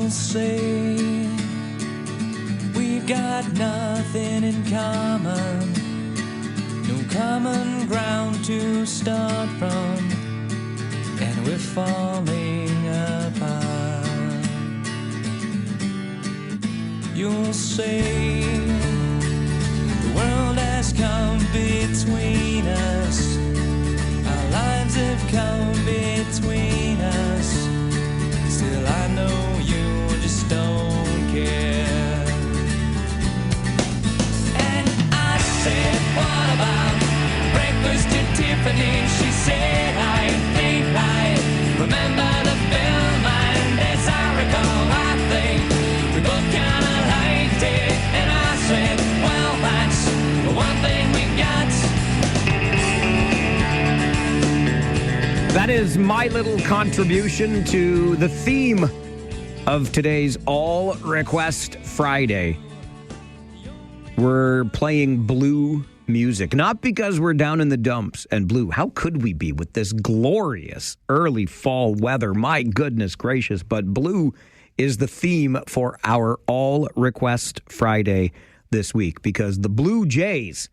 You'll say we've got nothing in common, no common ground to start from, and we're falling apart. You'll say the world has come between us, our lives have come between us. Still I know you just don't care. And I said, what about breakfast at Tiffany's? She said, I think I remember the film, and as I recall, I think we both kinda liked it. And I said, well, that's the one thing we got. That is my little contribution to the theme of today's All Request Friday. We're playing blue music, not because we're down in the dumps and blue. How could we be with this glorious early fall weather? My goodness gracious, but blue is the theme for our All Request Friday this week because the Blue Jays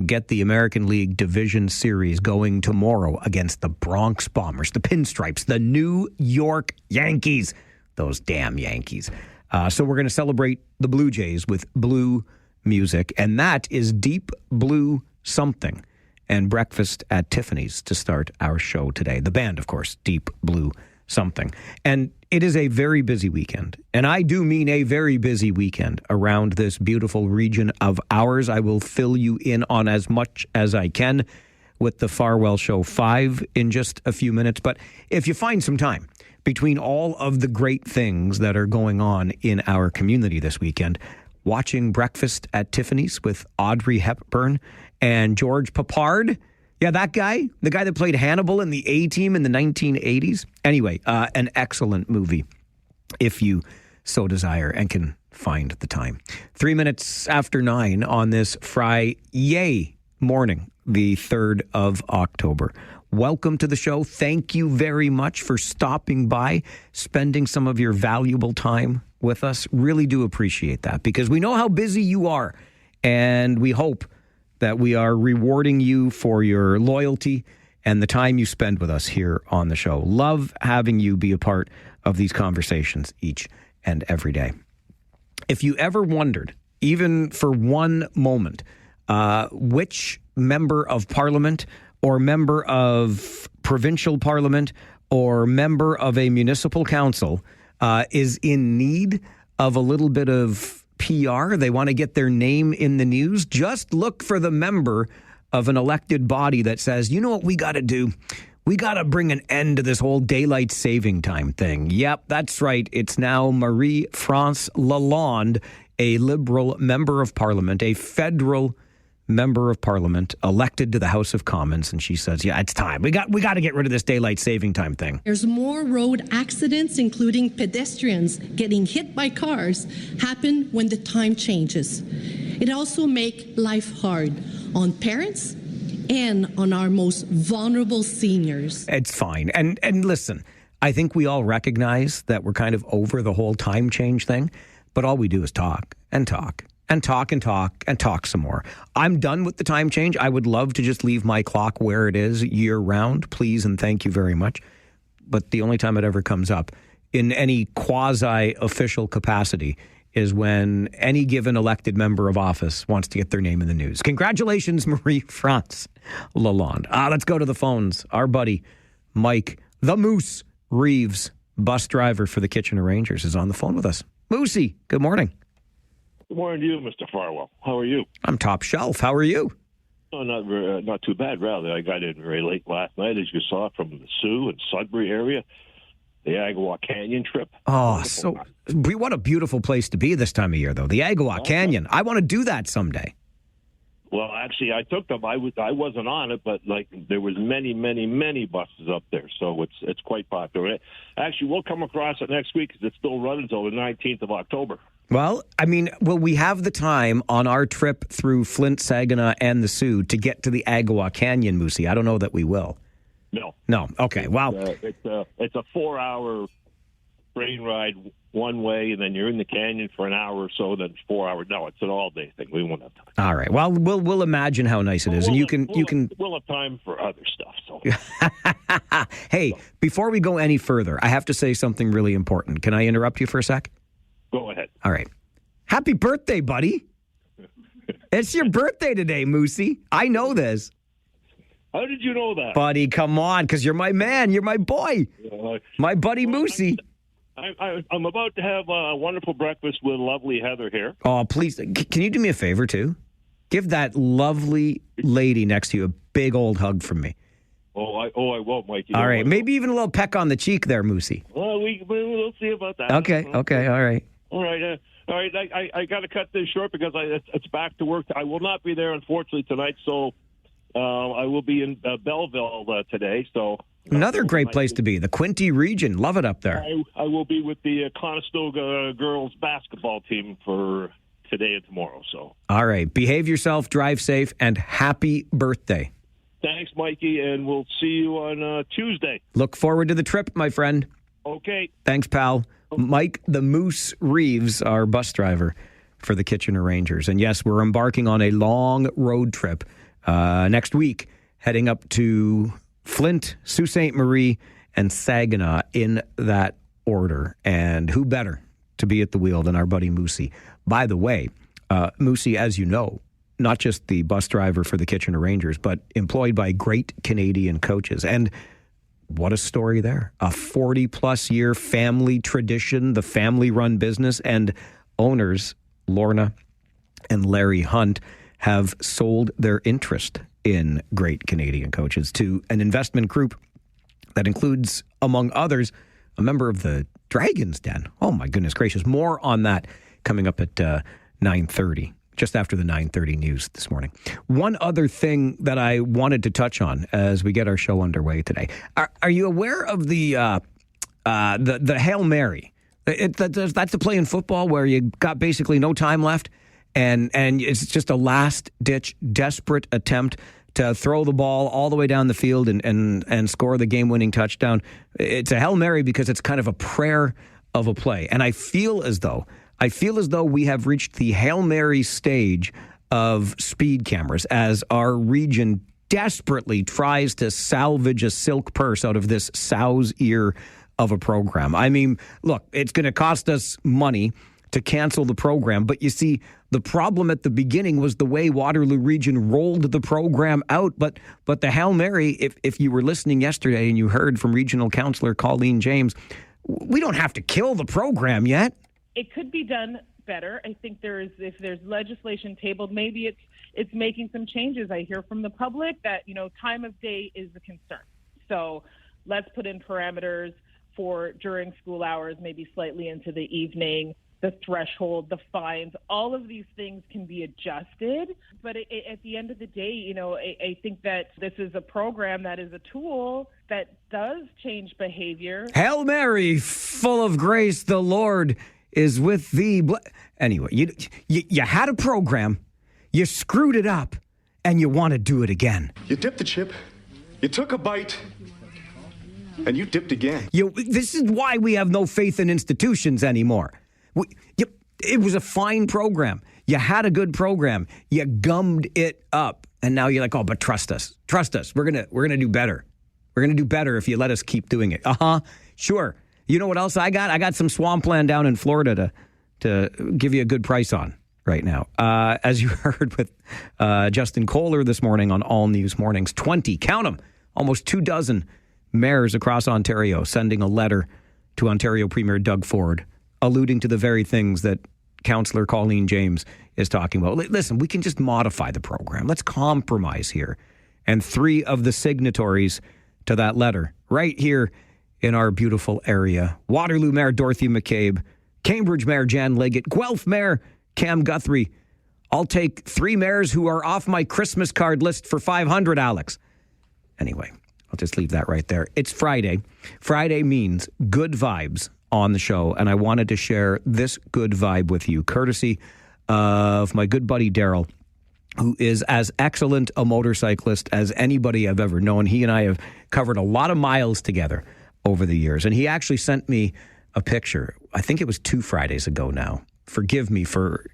get the American League Division Series going tomorrow against the Bronx Bombers, the Pinstripes, the New York Yankees. Those damn Yankees. So we're going to celebrate the Blue Jays with blue music, and that is Deep Blue Something and Breakfast at Tiffany's to start our show today. The band, of course, Deep Blue Something. And it is a very busy weekend, and I do mean a very busy weekend around this beautiful region of ours. I will fill you in on as much as I can with the Farwell Show 5 in just a few minutes. But if you find some time between all of the great things that are going on in our community this weekend, watching Breakfast at Tiffany's with Audrey Hepburn and George Papard. Yeah, that guy, the guy that played Hannibal in the A-Team in the 1980s. Anyway, an excellent movie, if you so desire and can find the time. 3 minutes after 9 on this Friday morning, the 3rd of October. Welcome to the show. Thank you very much for stopping by, spending some of your valuable time with us. Really do appreciate that because we know how busy you are, and we hope that we are rewarding you for your loyalty and the time you spend with us here on the show. Love having you be a part of these conversations each and every day. If you ever wondered, even for one moment, which member of parliament or member of provincial parliament or member of a municipal council is in need of a little bit of PR, they want to get their name in the news, just look for the member of an elected body that says, you know what we got to do? We got to bring an end to this whole daylight saving time thing. Yep, that's right. It's now Marie-France Lalonde, a Liberal member of Parliament, a federal member of Parliament elected to the House of Commons, and she says, yeah, it's time. We got to get rid of this daylight saving time thing. There's more road accidents, including pedestrians getting hit by cars, happen when the time changes. It also makes life hard on parents and on our most vulnerable seniors. It's fine. And listen, I think we all recognize that we're kind of over the whole time change thing, but all we do is talk and talk and talk and talk and talk some more. I'm done with the time change. I would love to just leave my clock where it is year round, please and thank you very much. But the only time it ever comes up in any quasi-official capacity is when any given elected member of office wants to get their name in the news. Congratulations, Marie-France Lalonde. Let's go to the phones. Our buddy, Mike, the Moose Reeves, bus driver for the Kitchener Rangers, is on the phone with us. Moosey, good morning. Good morning to you, Mr. Farwell. How are you? I'm top shelf. How are you? Oh, not too bad, rather. I got in very late last night, as you saw, from the Sioux and Sudbury area, the Agawam Canyon trip. Oh, so what a beautiful place to be this time of year, though. The Agawam Canyon. I want to do that someday. Well, actually, I took them. I wasn't on it, but there was many buses up there, so it's quite popular. Actually, we'll come across it next week because it's still running until the 19th of October. Well, I mean, will we have the time on our trip through Flint, Saginaw, and the Sioux to get to the Agawam Canyon, Moosey? I don't know that we will. No. No. Okay. Wow. It's a 4-hour train ride one way, and then you're in the canyon for an hour or so, then 4 hours. No, it's an all-day thing. We won't have time. All right. Well, we'll imagine how nice it is, and you can. We'll have time for other stuff. So. Hey, before we go any further, I have to say something really important. Can I interrupt you for a sec? Go ahead. All right. Happy birthday, buddy. It's your birthday today, Moosey. I know this. How did you know that? Buddy, come on, because you're my man. You're my boy. My buddy Moosey. I'm about to have a wonderful breakfast with lovely Heather here. Oh, please. Can you do me a favor, too? Give that lovely lady next to you a big old hug from me. I won't, Mike. All right. Maybe even a little peck on the cheek there, Moosey. Well, we'll see about that. Okay. All right. All right. All right. I got to cut this short because it's back to work. I will not be there, unfortunately, tonight. So I will be in Belleville today. So another great place to be, the Quinte region. Love it up there. I will be with the Conestoga girls basketball team for today and tomorrow. So all right. Behave yourself, drive safe, and happy birthday. Thanks, Mikey, and we'll see you on Tuesday. Look forward to the trip, my friend. Okay. Thanks, pal. Mike the Moose Reeves, our bus driver for the Kitchener Rangers. And yes, we're embarking on a long road trip next week, heading up to Flint, Sault Ste. Marie, and Saginaw in that order. And who better to be at the wheel than our buddy Moosey? By the way, Moosey, as you know, not just the bus driver for the Kitchener Rangers, but employed by great Canadian coaches. And what a story there. A 40-plus year family tradition, the family-run business, and owners, Lorna and Larry Hunt, have sold their interest in great Canadian coaches to an investment group that includes, among others, a member of the Dragons Den. Oh, my goodness gracious. More on that coming up at 9:30. Just after the 9:30 news this morning. One other thing that I wanted to touch on as we get our show underway today. Are you aware of the Hail Mary? That's a play in football where you got basically no time left, and it's just a last-ditch, desperate attempt to throw the ball all the way down the field and score the game-winning touchdown. It's a Hail Mary because it's kind of a prayer of a play. And I feel as though we have reached the Hail Mary stage of speed cameras as our region desperately tries to salvage a silk purse out of this sow's ear of a program. I mean, look, it's going to cost us money to cancel the program. But you see, the problem at the beginning was the way Waterloo Region rolled the program out. But the Hail Mary, if you were listening yesterday and you heard from Regional Councillor Colleen James, we don't have to kill the program yet. It could be done better. I think if there's legislation tabled, maybe it's making some changes. I hear from the public that, time of day is a concern. So let's put in parameters for during school hours, maybe slightly into the evening, the threshold, the fines, all of these things can be adjusted. But at the end of the day, I think that this is a program that is a tool that does change behavior. Hail Mary, full of grace, the Lord is with thee. Anyway, you had a program, you screwed it up, and you want to do it again. You dipped the chip, you took a bite, and you dipped again. This is why we have no faith in institutions anymore. It was a fine program. You had a good program. You gummed it up, and now you're like, oh, but trust us. Trust us. We're gonna do better. We're gonna do better if you let us keep doing it. Sure. You know what else I got? I got some swampland down in Florida to give you a good price on right now. As you heard with Justin Kohler this morning on All News Mornings, 20, count them, almost 24 mayors across Ontario sending a letter to Ontario Premier Doug Ford, alluding to the very things that Councillor Colleen James is talking about. Listen, we can just modify the program. Let's compromise here. And 3 of the signatories to that letter right here in our beautiful area: Waterloo Mayor Dorothy McCabe, Cambridge Mayor Jan Leggett, Guelph Mayor Cam Guthrie. I'll take 3 mayors who are off my Christmas card list for $500, Alex. Anyway, I'll just leave that right there. It's Friday. Friday means good vibes on the show, and I wanted to share this good vibe with you, courtesy of my good buddy Daryl, who is as excellent a motorcyclist as anybody I've ever known. He and I have covered a lot of miles together over the years, and he actually sent me a picture. I think it was 2 Fridays ago now. Forgive me for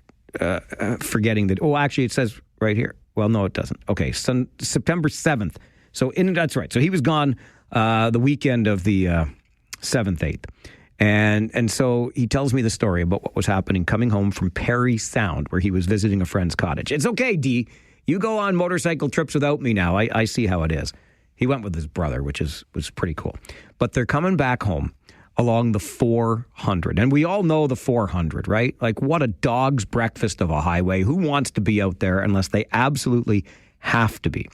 forgetting that. Oh, actually, it says right here. Well, no, it doesn't. Okay, September 7th. So that's right. So he was gone the weekend of the 7th, 8th. And so he tells me the story about what was happening coming home from Perry Sound, where he was visiting a friend's cottage. It's okay, D. You go on motorcycle trips without me now. I see how it is. He went with his brother, which was pretty cool. But they're coming back home along the 400. And we all know the 400, right? Like, what a dog's breakfast of a highway. Who wants to be out there unless they absolutely have to be?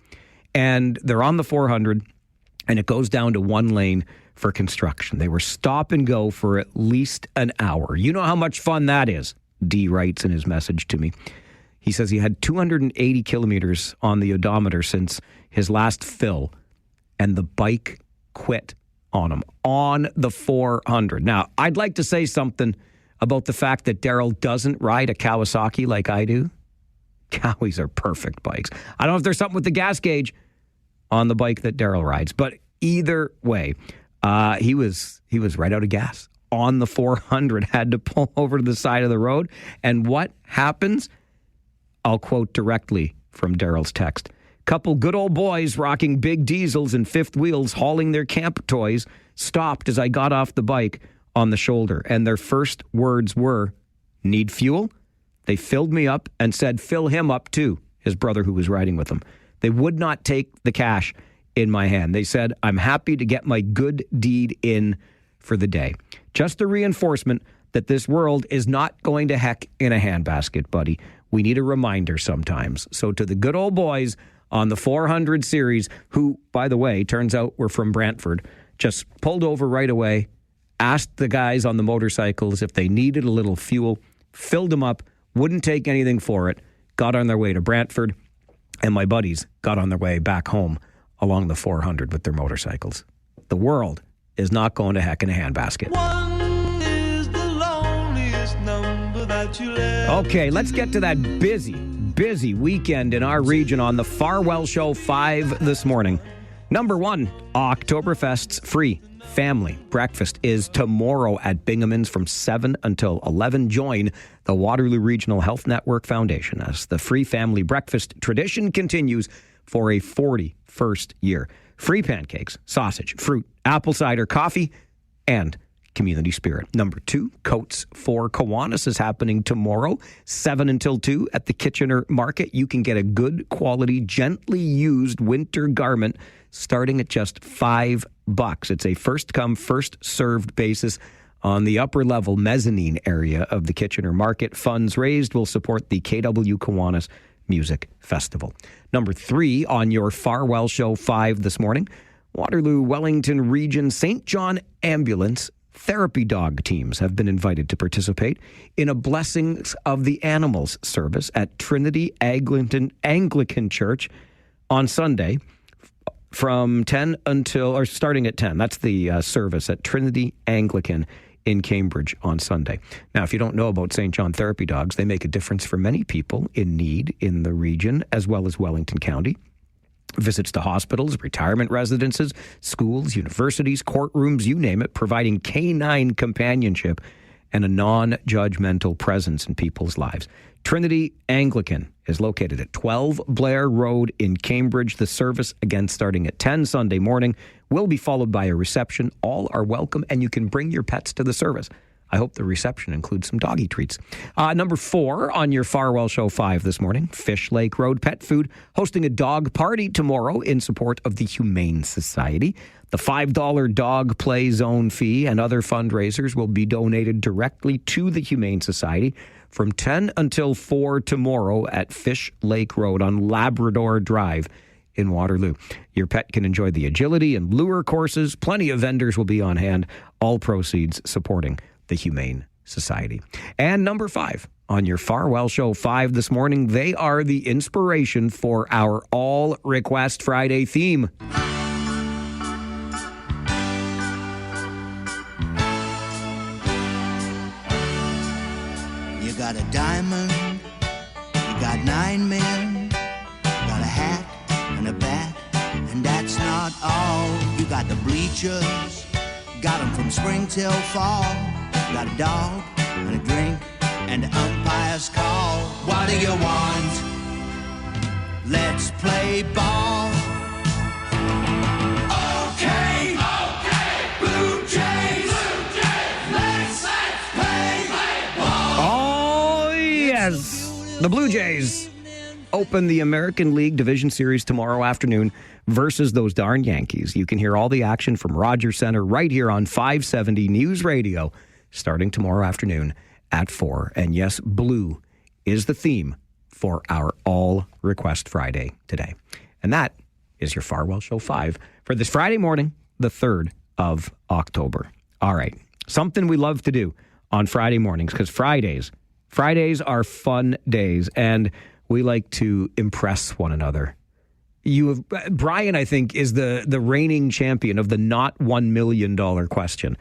And they're on the 400, and it goes down to one lane for construction. They were stop and go for at least an hour. You know how much fun that is, D writes in his message to me. He says he had 280 kilometers on the odometer since his last fill, and the bike quit on him on the 400. Now, I'd like to say something about the fact that Daryl doesn't ride a Kawasaki like I do. Cowies are perfect bikes. I don't know if there's something with the gas gauge on the bike that Daryl rides, but either way, he was right out of gas on the 400, had to pull over to the side of the road. And what happens? I'll quote directly from Daryl's text. Couple good old boys rocking big diesels and fifth wheels hauling their camp toys stopped as I got off the bike on the shoulder. And their first words were, "Need fuel?" They filled me up and said, "Fill him up too," his brother who was riding with him. They would not take the cash in my hand. They said, "I'm happy to get my good deed in for the day." Just a reinforcement that this world is not going to heck in a handbasket, buddy. We need a reminder sometimes. So to the good old boys on the 400 series, who, by the way, turns out were from Brantford, just pulled over right away, asked the guys on the motorcycles if they needed a little fuel, filled them up, wouldn't take anything for it, got on their way to Brantford, and my buddies got on their way back home along the 400 with their motorcycles. The world is not going to heck in a handbasket. Is the loneliest number that you'll ever Okay, let's get to that busy weekend in our region on the Farwell Show 5 this morning. Number 1, Oktoberfest's free family breakfast is tomorrow at Binghamton's from 7 until 11. Join the Waterloo Regional Health Network Foundation as the free family breakfast tradition continues for a 41st year. Free pancakes, sausage, fruit, apple cider, coffee, and community spirit. Number 2, Coats for Kiwanis is happening tomorrow, 7 until 2 at the Kitchener Market. You can get a good quality, gently used winter garment starting at just $5. It's a first come, first served basis on the upper level mezzanine area of the Kitchener Market. Funds raised will support the KW Kiwanis Music Festival. Number 3 on your Farwell Show 5 this morning, Waterloo Wellington Region St. John Ambulance therapy dog teams have been invited to participate in a Blessings of the Animals service at Trinity Anglican Church on Sunday from 10 until, or starting at 10. That's the service at Trinity Anglican in Cambridge on Sunday. Now, if you don't know about St. John therapy dogs, they make a difference for many people in need in the region as well as Wellington County. Visits to hospitals, retirement residences, schools, universities, courtrooms, you name it, providing canine companionship and a non-judgmental presence in people's lives. Trinity Anglican is located at 12 Blair Road in Cambridge. The service, again, starting at 10 Sunday morning, will be followed by a reception. All are welcome, and you can bring your pets to the service. I hope the reception includes some doggy treats. Number 4 on your Farwell Show 5 this morning, Fish Lake Road Pet Food hosting a dog party tomorrow in support of the Humane Society. The $5 dog play zone fee and other fundraisers will be donated directly to the Humane Society from 10 until 4 tomorrow at Fish Lake Road on Labrador Drive in Waterloo. Your pet can enjoy the agility and lure courses. Plenty of vendors will be on hand. All proceeds supporting the Humane Society. And number 5 on your Farwell Show 5 this morning, they are the inspiration for our All Request Friday theme. You got a diamond, you got 9 men, you got a hat and a bat, and that's not all. You got the bleachers, got them from spring till fall. got a dog and a drink and the umpire's call. What do you want? Let's play ball. Okay, Blue Jays, let's play ball. Oh, yes. The Blue Jays open the American League Division Series tomorrow afternoon versus those darn Yankees. You can hear all the action from Rogers Center right here on 570 News Radio starting tomorrow afternoon at 4. And yes, blue is the theme for our All Request Friday today. And that is your Farwell Show 5 for this Friday morning, the 3rd of October. All right, something we love to do on Friday mornings, because Fridays are fun days, and we like to impress one another. Brian, I think, is the reigning champion of the not $1 million question.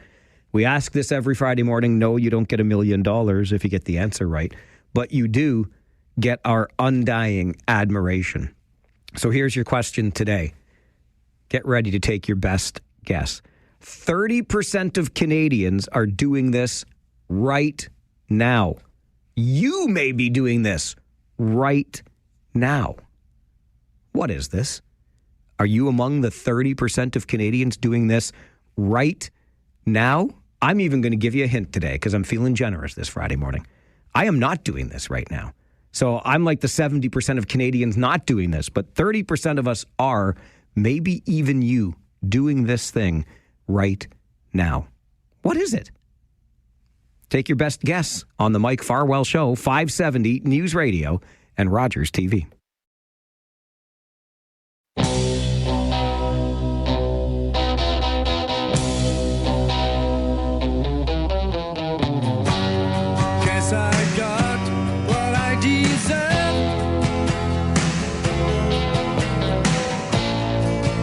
We ask this every Friday morning. No, you don't get $1 million if you get the answer right, but you do get our undying admiration. So here's your question today. Get ready to take your best guess. 30% of Canadians are doing this right now. You may be doing this right now. What is this? Are you among the 30% of Canadians doing this right now? I'm even going to give you a hint today because I'm feeling generous this Friday morning. I am not doing this right now. So I'm like the 70% of Canadians not doing this, but 30% of us are, maybe even you, doing this thing right now. What is it? Take your best guess on the Mike Farwell Show, 570 News Radio and Rogers TV. Guess I got what I deserve.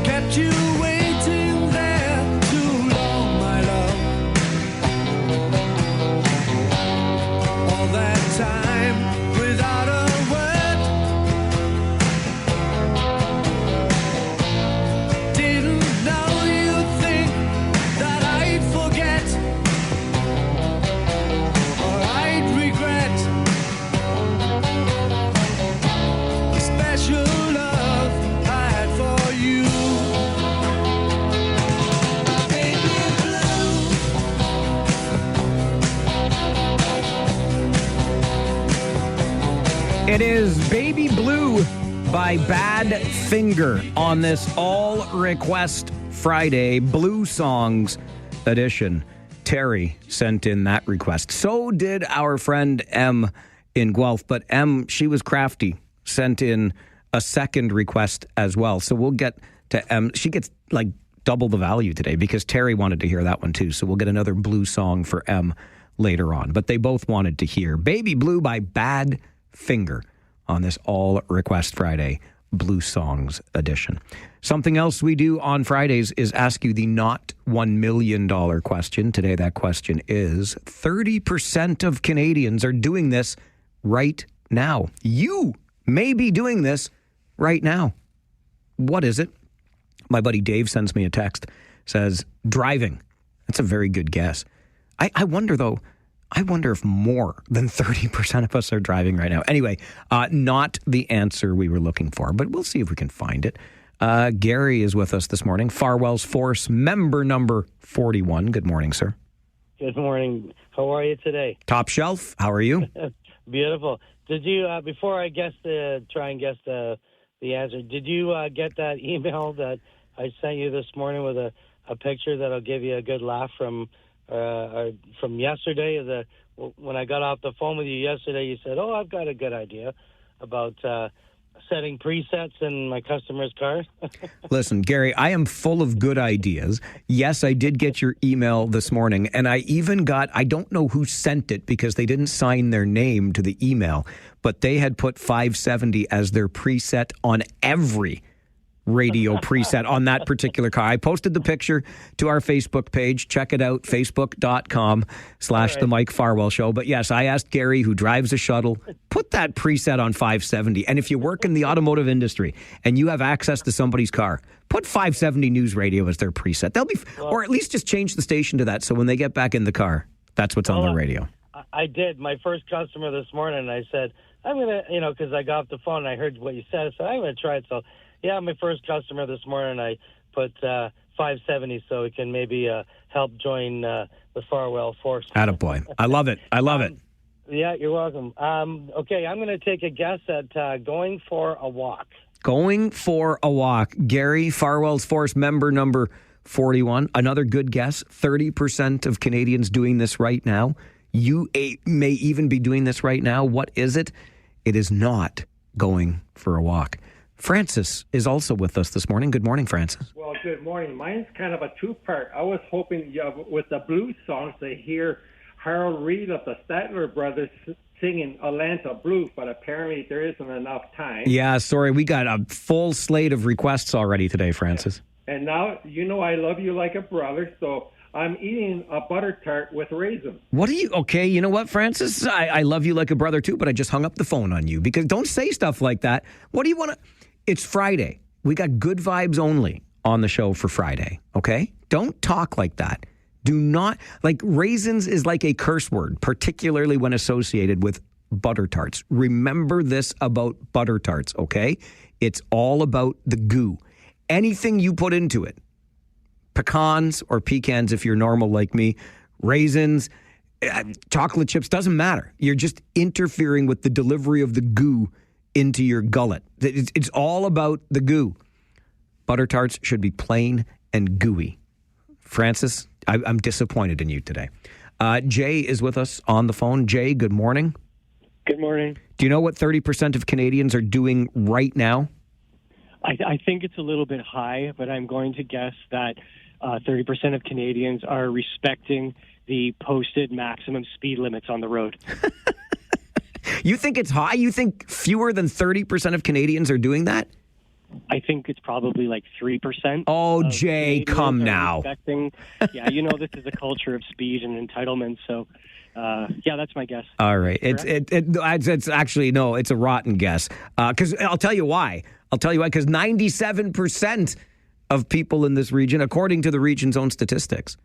Kept you waiting there too long, my love. All that time without a word. Didn't know you'd think that I'd forget or I'd regret the special love I had for you. Baby blue. It is Baby Blue by Bad Finger on this All Request Friday Blue Songs edition. Terry sent in that request. So did our friend M in Guelph, but M, she was crafty, sent in a second request as well. So we'll get to M. She gets like double the value today because Terry wanted to hear that one too. So we'll get another blue song for M later on. But they both wanted to hear Baby Blue by Bad Finger on this All Request Friday Blue Songs edition. Something else we do on Fridays is ask you the not $1 million question. Today that question is 30% of Canadians are doing this right now. You may be doing this right now. What is it? My buddy Dave sends me a text, says driving. That's a very good guess. I wonder though, I wonder if more than 30% of us are driving right now. Anyway, not the answer we were looking for, but we'll see if we can find it. Gary is with us this morning. Farwell's Force member number 41. Good morning, sir. Good morning. How are you today? Top shelf. How are you? Beautiful. Did you, before I try and guess the answer, did you get that email that I sent you this morning with a picture that'll give you a good laugh from yesterday? When I got off the phone with you yesterday, you said, I've got a good idea about setting presets in my customer's car. Listen, Gary, I am full of good ideas. Yes, I did get your email this morning, and I even got, I don't know who sent it because they didn't sign their name to the email, but they had put 570 as their preset on every radio preset on that particular car. I posted the picture to our Facebook page. Check it out, facebook.com/The Mike Farwell Show. But yes, I asked Gary, who drives a shuttle, put that preset on 570. And if you work in the automotive industry and you have access to somebody's car, put 570 News Radio as their preset. They'll be, or at least just change the station to that so when they get back in the car, That's what's on the radio. I did. My first customer this morning, I said, I'm going to, because I got off the phone and I heard what you said. I said, I'm going to try it. So, yeah, my first customer this morning, I put 570 so it can maybe help join the Farwell force. Attaboy. I love it. I love it. Yeah, you're welcome. Okay, I'm going to take a guess at going for a walk. Going for a walk. Gary, Farwell's Force member number 41. Another good guess. 30% of Canadians doing this right now. You may even be doing this right now. What is it? It is not going for a walk. Francis is also with us this morning. Good morning, Francis. Well, good morning. Mine's kind of a two-part. I was hoping with the blues songs to hear Harold Reed of the Statler Brothers singing Atlanta Blues, but apparently there isn't enough time. Yeah, sorry. We got a full slate of requests already today, Francis. And now, I love you like a brother, so I'm eating a butter tart with raisins. What are you? Okay, you know what, Francis? I love you like a brother too, but I just hung up the phone on you because don't say stuff like that. What do you want to? It's Friday. We got good vibes only on the show for Friday, okay? Don't talk like that. Do not, raisins is like a curse word, particularly when associated with butter tarts. Remember this about butter tarts, okay? It's all about the goo. Anything you put into it, pecans or pecans if you're normal like me, raisins, chocolate chips, doesn't matter. You're just interfering with the delivery of the goo into your gullet. It's all about the goo. Butter tarts should be plain and gooey. Francis, I'm disappointed in you today. Jay is with us on the phone. Jay, good morning. Good morning. Do you know what 30% of Canadians are doing right now? I think it's a little bit high, but I'm going to guess that 30% of Canadians are respecting the posted maximum speed limits on the road. You think it's high? You think fewer than 30% of Canadians are doing that? I think it's probably like 3%. Oh, Jay, come now. Yeah, this is a culture of speed and entitlement, so yeah, that's my guess. All right. It's actually, no, it's a rotten guess. Because I'll tell you why. Because 97% of people in this region, according to the region's own statistics,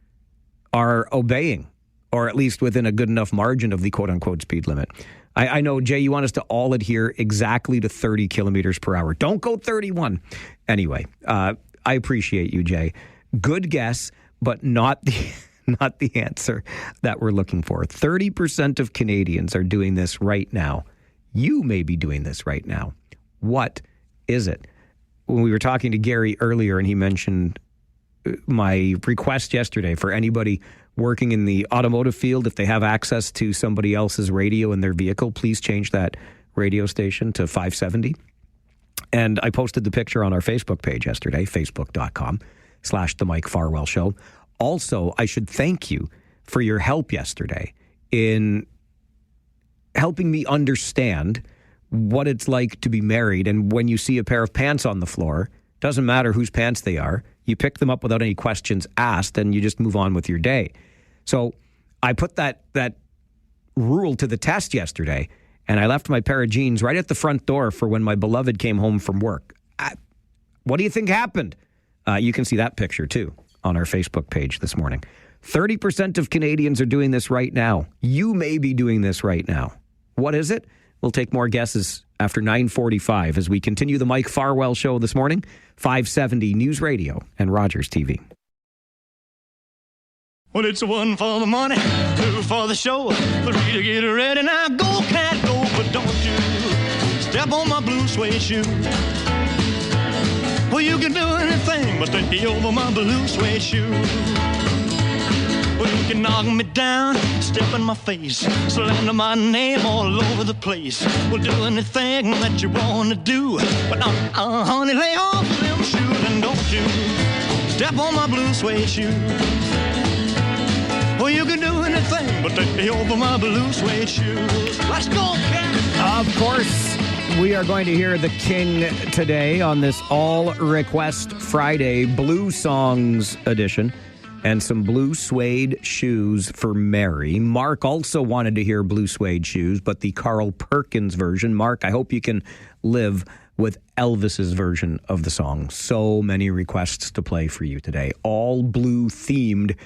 are obeying, or at least within a good enough margin of the quote-unquote speed limit. I know, Jay, you want us to all adhere exactly to 30 kilometers per hour. Don't go 31. Anyway, I appreciate you, Jay. Good guess, but not the answer that we're looking for. 30% of Canadians are doing this right now. You may be doing this right now. What is it? When we were talking to Gary earlier and he mentioned my request yesterday for anybody working in the automotive field, if they have access to somebody else's radio in their vehicle, please change that radio station to 570. And I posted the picture on our Facebook page yesterday, facebook.com/The Mike Farwell Show. Also, I should thank you for your help yesterday in helping me understand what it's like to be married. And when you see a pair of pants on the floor, doesn't matter whose pants they are, you pick them up without any questions asked and you just move on with your day. So I put that rule to the test yesterday, and I left my pair of jeans right at the front door for when my beloved came home from work. What do you think happened? You can see that picture too on our Facebook page this morning. 30% of Canadians are doing this right now. You may be doing this right now. What is it? We'll take more guesses after 9:45 as we continue the Mike Farwell Show this morning, 570 News Radio and Rogers TV. Well, it's one for the money, two for the show, three to get ready. Now go, cat, go, but don't you step on my blue suede shoe. Well, you can do anything but take over my blue suede shoe. Well, you can knock me down, step in my face, slander my name all over the place. We'll do anything that you want to do, but honey, lay off them shoes and don't you step on my blue suede shoe. Well, you can do anything but take over my blue suede shoes. Let's go, cat. Of course, we are going to hear the King today on this All Request Friday Blue Songs edition. And some blue suede shoes for Mary. Mark also wanted to hear blue suede shoes, but the Carl Perkins version. Mark, I hope you can live with Elvis's version of the song. So many requests to play for you today. All blue themed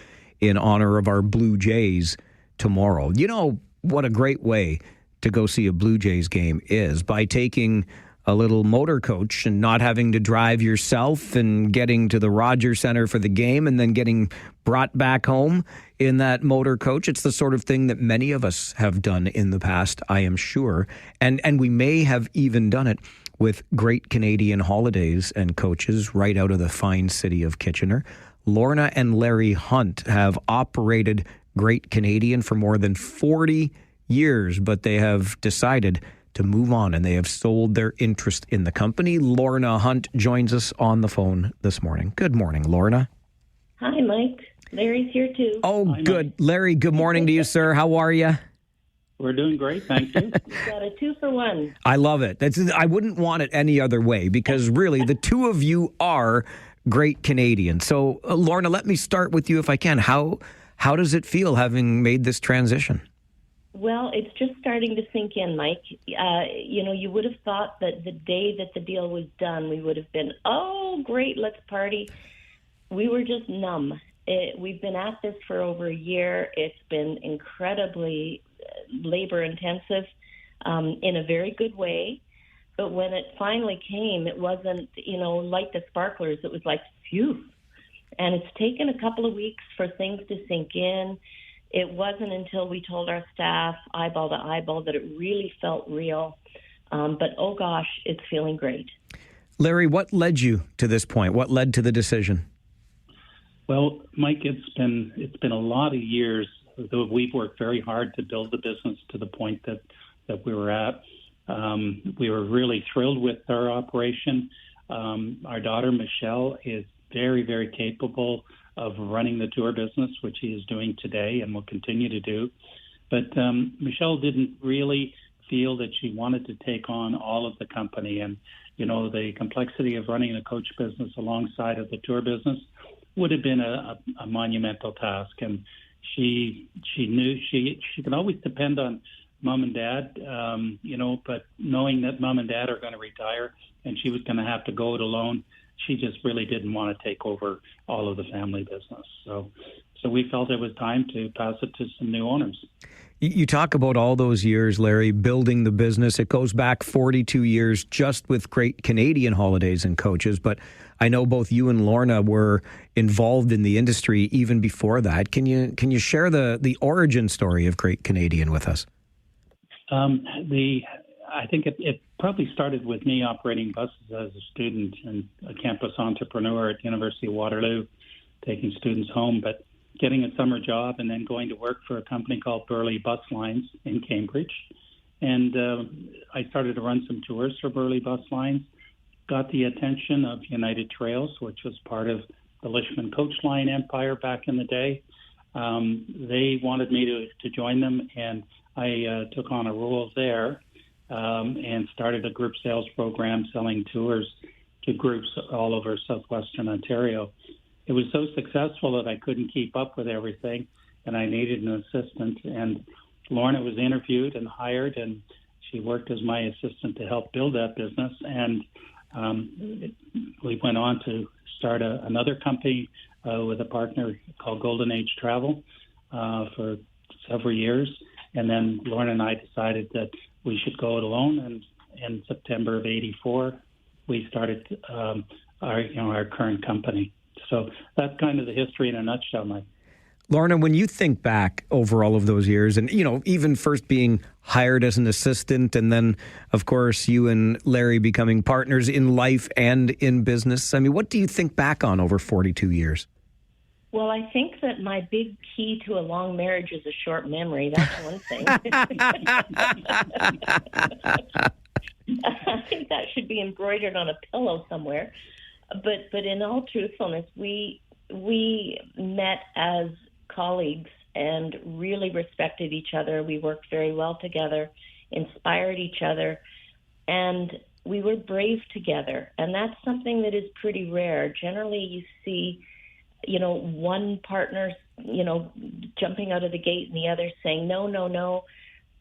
in honor of our Blue Jays tomorrow. You know what a great way to go see a Blue Jays game is by taking a little motor coach and not having to drive yourself and getting to the Rogers Center for the game and then getting brought back home in that motor coach. It's the sort of thing that many of us have done in the past, I am sure. And we may have even done it with Great Canadian Holidays and coaches right out of the fine city of Kitchener. Lorna and Larry Hunt have operated Great Canadian for more than 40 years, but they have decided to move on, and they have sold their interest in the company. Lorna Hunt joins us on the phone this morning. Good morning, Lorna. Hi, Mike. Larry's here too. Oh, hi, good. Mike. Larry, good morning to you, sir. How are you? We're doing great, thank you. You've got a 2-for-1. I love it. I wouldn't want it any other way, because really, the two of you are Great Canadian. So, Lorna, let me start with you if I can. How does it feel having made this transition? Well, it's just starting to sink in, Mike. You would have thought that the day that the deal was done, we would have been, oh, great, let's party. We were just numb. We've been at this for over a year. It's been incredibly labor-intensive in a very good way. But when it finally came, it wasn't, like the sparklers. It was like, phew. And it's taken a couple of weeks for things to sink in. It wasn't until we told our staff, eyeball to eyeball, that it really felt real. But, oh, gosh, it's feeling great. Larry, what led you to this point? What led to the decision? Well, Mike, it's been a lot of years. We've worked very hard to build the business to the point that we were at. We were really thrilled with our operation. Our daughter, Michelle, is very, very capable of running the tour business, which he is doing today and will continue to do. But Michelle didn't really feel that she wanted to take on all of the company. And, the complexity of running a coach business alongside of the tour business would have been a monumental task. And she knew she could always depend on mom and dad, but knowing that mom and dad are going to retire and she was going to have to go it alone, she just really didn't want to take over all of the family business. So we felt it was time to pass it to some new owners. You talk about all those years, Larry, building the business. It goes back 42 years just with Great Canadian Holidays and Coaches, but I know both you and Lorna were involved in the industry even before that. Can you share the origin story of Great Canadian with us? I think it probably started with me operating buses as a student and a campus entrepreneur at University of Waterloo, taking students home, but getting a summer job and then going to work for a company called Burley Bus Lines in Cambridge. And I started to run some tours for Burley Bus Lines, got the attention of United Trails, which was part of the Lishman Coach Line empire back in the day. They wanted me to join them, and I took on a role there and started a group sales program selling tours to groups all over southwestern Ontario. It was so successful that I couldn't keep up with everything, and I needed an assistant. And Lorna was interviewed and hired, and she worked as my assistant to help build that business. And we went on to start another company with a partner called Golden Age Travel for several years. And then Lorna and I decided that we should go it alone. And in September of '84, we started our current company. So that's kind of the history in a nutshell, Mike. Lorna, when you think back over all of those years and, even first being hired as an assistant and then, of course, you and Larry becoming partners in life and in business, what do you think back on over 42 years? Well, I think that my big key to a long marriage is a short memory. That's one thing. I think that should be embroidered on a pillow somewhere. But in all truthfulness, we met as colleagues and really respected each other. We worked very well together, inspired each other, and we were brave together. And that's something that is pretty rare. Generally, you see, one partner, jumping out of the gate and the other saying, no.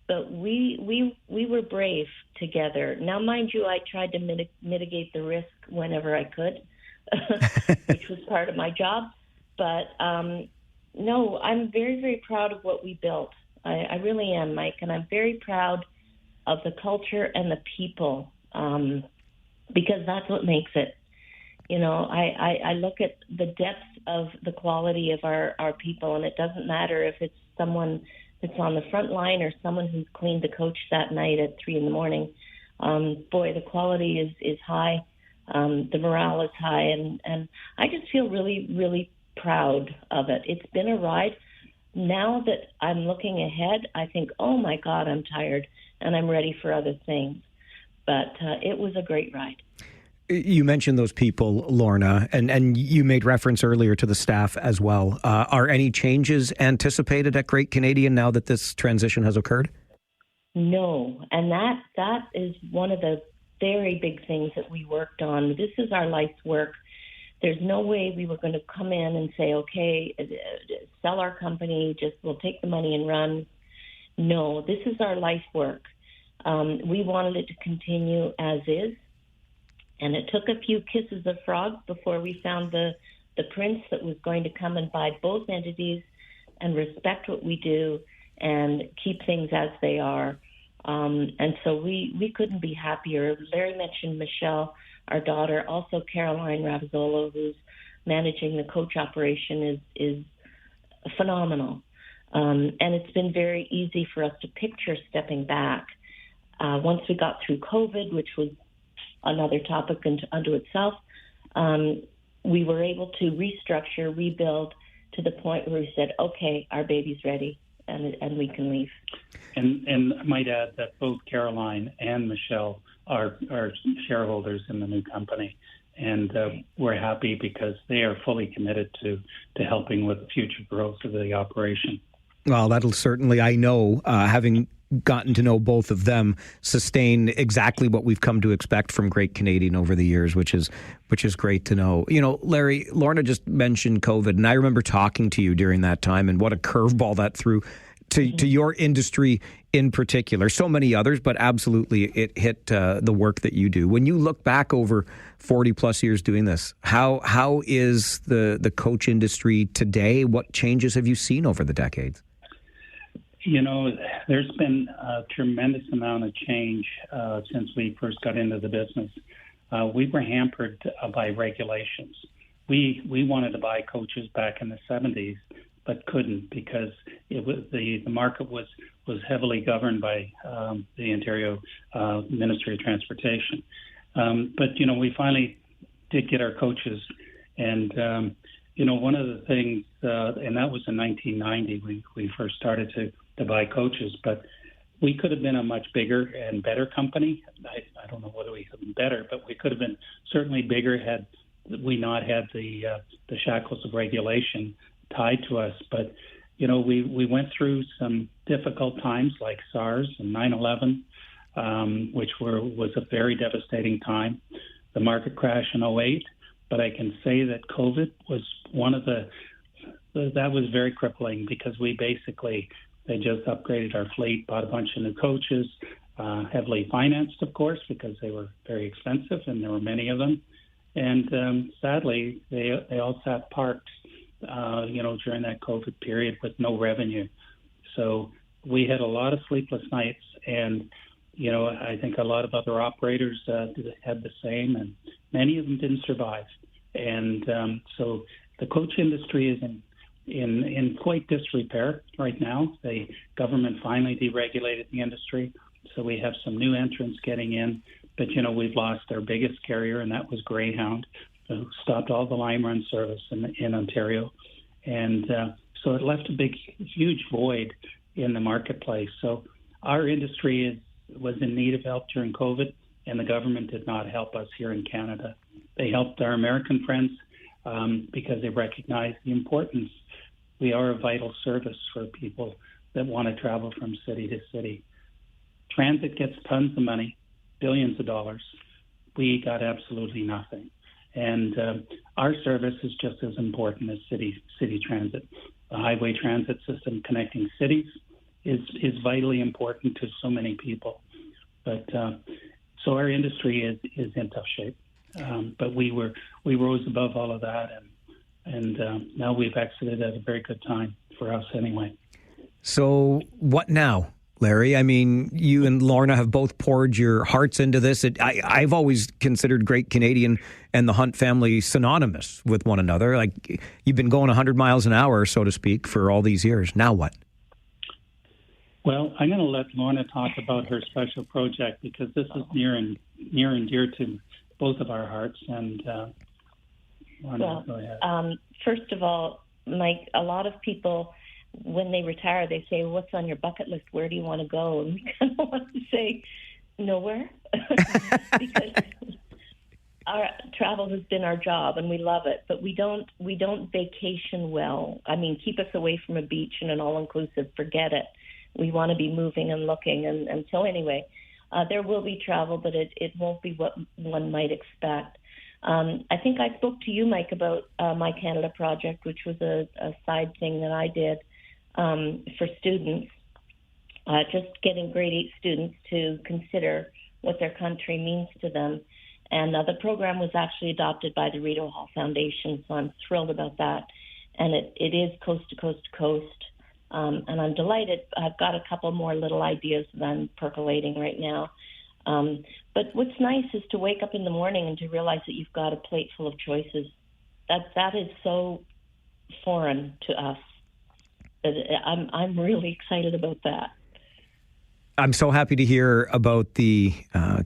But we were brave together. Now, mind you, I tried to mitigate the risk whenever I could, which was part of my job. But no, I'm very, very proud of what we built. I really am, Mike, and I'm very proud of the culture and the people, because that's what makes it. You know, I look at the depth of the quality of our people, and it doesn't matter if it's someone that's on the front line or someone who's cleaned the coach that night at 3 a.m. Boy, the quality is high. The morale is high, and I just feel really, really proud of it. It's been a ride. Now that I'm looking ahead, I think, oh my God, I'm tired and I'm ready for other things. But it was a great ride. You mentioned those people, Lorna, and you made reference earlier to the staff as well. Are any changes anticipated at Great Canadian now that this transition has occurred? No, and that is one of the very big things that we worked on. This is our life's work. There's no way we were going to come in and say, okay, sell our company, just we'll take the money and run. No, this is our life work. We wanted it to continue as is. And it took a few kisses of frogs before we found the prince that was going to come and buy both entities and respect what we do and keep things as they are. And so we couldn't be happier. Larry mentioned Michelle, our daughter, also Caroline Ravizolo, who's managing the coach operation, is phenomenal. And it's been very easy for us to picture stepping back. Once we got through COVID, which was another topic unto itself, we were able to restructure, rebuild to the point where we said, okay, our baby's ready and we can leave. And I might add that both Caroline and Michelle are shareholders in the new company. And we're happy because they are fully committed to helping with the future growth of the operation. Well, that'll certainly, I know, having gotten to know both of them, sustain exactly what we've come to expect from Great Canadian over the years, which is great to know. You know, Larry, Lorna just mentioned COVID, and I remember talking to you during that time, and what a curveball that threw to your industry in particular. So many others, but absolutely it hit the work that you do. When you look back over 40 plus years doing this, how is the coach industry today? What changes have you seen over the decades? You know, there's been a tremendous amount of change since we first got into the business. We were hampered by regulations. We wanted to buy coaches back in the 70s, but couldn't because it was the market was heavily governed by the Ontario Ministry of Transportation. But, you know, we finally did get our coaches. And, you know, one of the things, and that was in 1990, we first started to buy coaches, but we could have been a much bigger and better company. I don't know whether we could have been better, but we could have been certainly bigger had we not had the shackles of regulation tied to us. But, you know, we went through some difficult times like SARS and 9/11, which was a very devastating time. The market crash in 2008, but I can say that COVID was one of that was very crippling because they just upgraded our fleet, bought a bunch of new coaches, heavily financed, of course, because they were very expensive and there were many of them. And sadly, they all sat parked, during that COVID period with no revenue. So we had a lot of sleepless nights, and, you know, I think a lot of other operators had the same, and many of them didn't survive. And so the coach industry is in quite disrepair right now. The government finally deregulated the industry, so we have some new entrants getting in. But, you know, we've lost our biggest carrier, and that was Greyhound, who stopped all the line run service in Ontario. And so it left a huge void in the marketplace. So our industry was in need of help during COVID, and the government did not help us here in Canada. They helped our American friends because they recognize the importance. We are a vital service for people that want to travel from city to city. Transit gets tons of money, billions of dollars. We got absolutely nothing. And our service is just as important as city transit. The highway transit system connecting cities is vitally important to so many people. But so our industry is in tough shape. But we rose above all of that, and now we've exited at a very good time for us anyway. So what now, Larry? I mean, you and Lorna have both poured your hearts into this. I've always considered Great Canadian and the Hunt family synonymous with one another. Like, you've been going 100 miles an hour, so to speak, for all these years. Now what? Well, I'm going to let Lorna talk about her special project because this is near and dear to both of our hearts. And Lorna, go ahead. First of all, Mike, a lot of people, when they retire, they say, "What's on your bucket list? Where do you want to go?" And we kind of want to say, nowhere, because our travel has been our job and we love it, but we don't vacation well. I mean, keep us away from a beach and an all-inclusive, forget it. We want to be moving and looking. And so anyway, there will be travel, but it won't be what one might expect. I think I spoke to you, Mike, about My Canada Project, which was a side thing that I did for students, just getting grade 8 students to consider what their country means to them. And the program was actually adopted by the Rideau Hall Foundation, so I'm thrilled about that. And it is coast to coast to coast. And I'm delighted. I've got a couple more little ideas that I'm percolating right now. But what's nice is to wake up in the morning and to realize that you've got a plate full of choices. That is so foreign to us. I'm really excited about that. I'm so happy to hear about the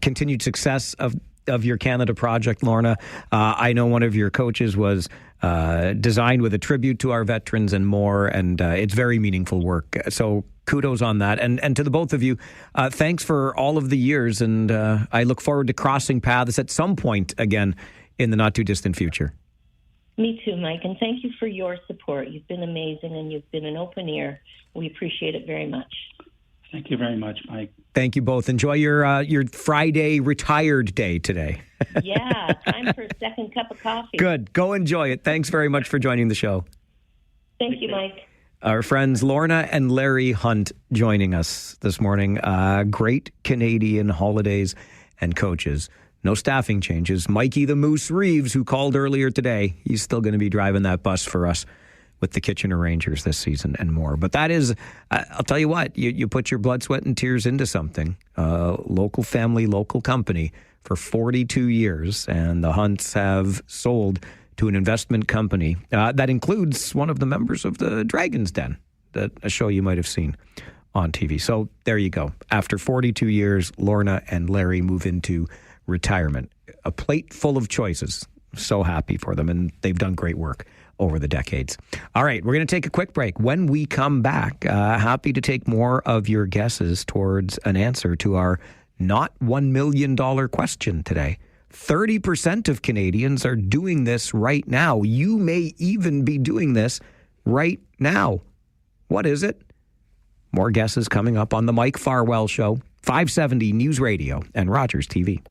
continued success of your Canada project, Lorna. I know one of your coaches was designed with a tribute to our veterans and more, and it's very meaningful work. So kudos on that. And to the both of you, thanks for all of the years, and I look forward to crossing paths at some point again in the not-too-distant future. Me too, Mike, and thank you for your support. You've been amazing, and you've been an open ear. We appreciate it very much. Thank you very much, Mike. Thank you both. Enjoy your Friday retired day today. Yeah, time for a second cup of coffee. Good. Go enjoy it. Thanks very much for joining the show. Thank you, Mike. Our friends Lorna and Larry Hunt joining us this morning. Great Canadian holidays and coaches. No staffing changes. Mikey the Moose Reeves, who called earlier today, he's still going to be driving that bus for us with the Kitchener Rangers this season and more. But that is, I'll tell you what, you put your blood, sweat, and tears into something. Local family, local company for 42 years, and the Hunts have sold to an investment company that includes one of the members of the Dragon's Den, a show you might have seen on TV. So there you go. After 42 years, Lorna and Larry move into retirement. A plate full of choices. So happy for them, and they've done great work over the decades. All right, we're going to take a quick break. When we come back, happy to take more of your guesses towards an answer to our not $1 million question today. 30% of Canadians are doing this right now. You may even be doing this right now. What is it? More guesses coming up on the Mike Farwell Show, 570 News Radio and Rogers TV.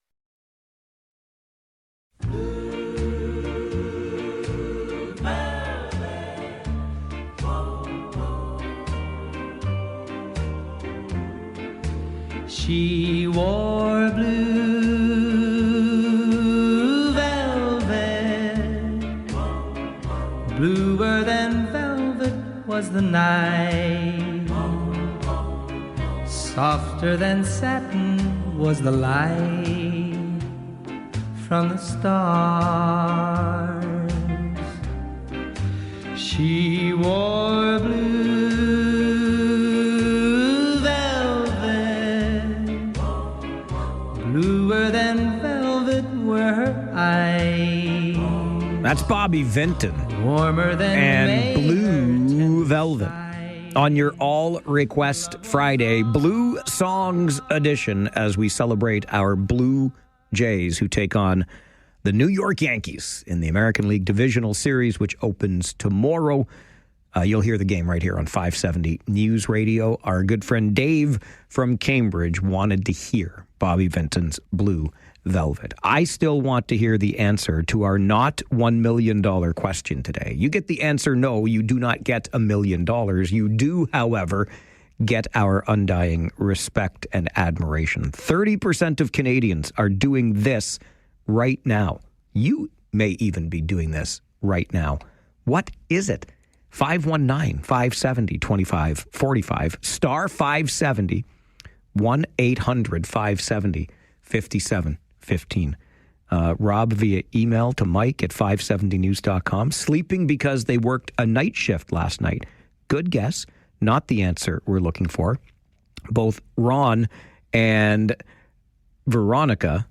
She wore blue velvet, bluer than velvet was the night, softer than satin was the light from the stars. She wore blue bluer than velvet were her eyes. That's Bobby Vinton. Warmer than and Blue Velvet. On your All Request Friday, Blue Songs Edition, as we celebrate our Blue Jays who take on the New York Yankees in the American League Divisional Series, which opens tomorrow. You'll hear the game right here on 570 News Radio. Our good friend Dave from Cambridge wanted to hear Bobby Vinton's Blue Velvet. I still want to hear the answer to our not $1 million question today. You get the answer no, you do not get $1 million. You do, however, get our undying respect and admiration. 30% of Canadians are doing this right now. You may even be doing this right now. What is it? 519-570-2545, star 570, 1-800-570-5715. Rob via email to Mike at 570news.com. Sleeping because they worked a night shift last night. Good guess. Not the answer we're looking for. Both Ron and Veronica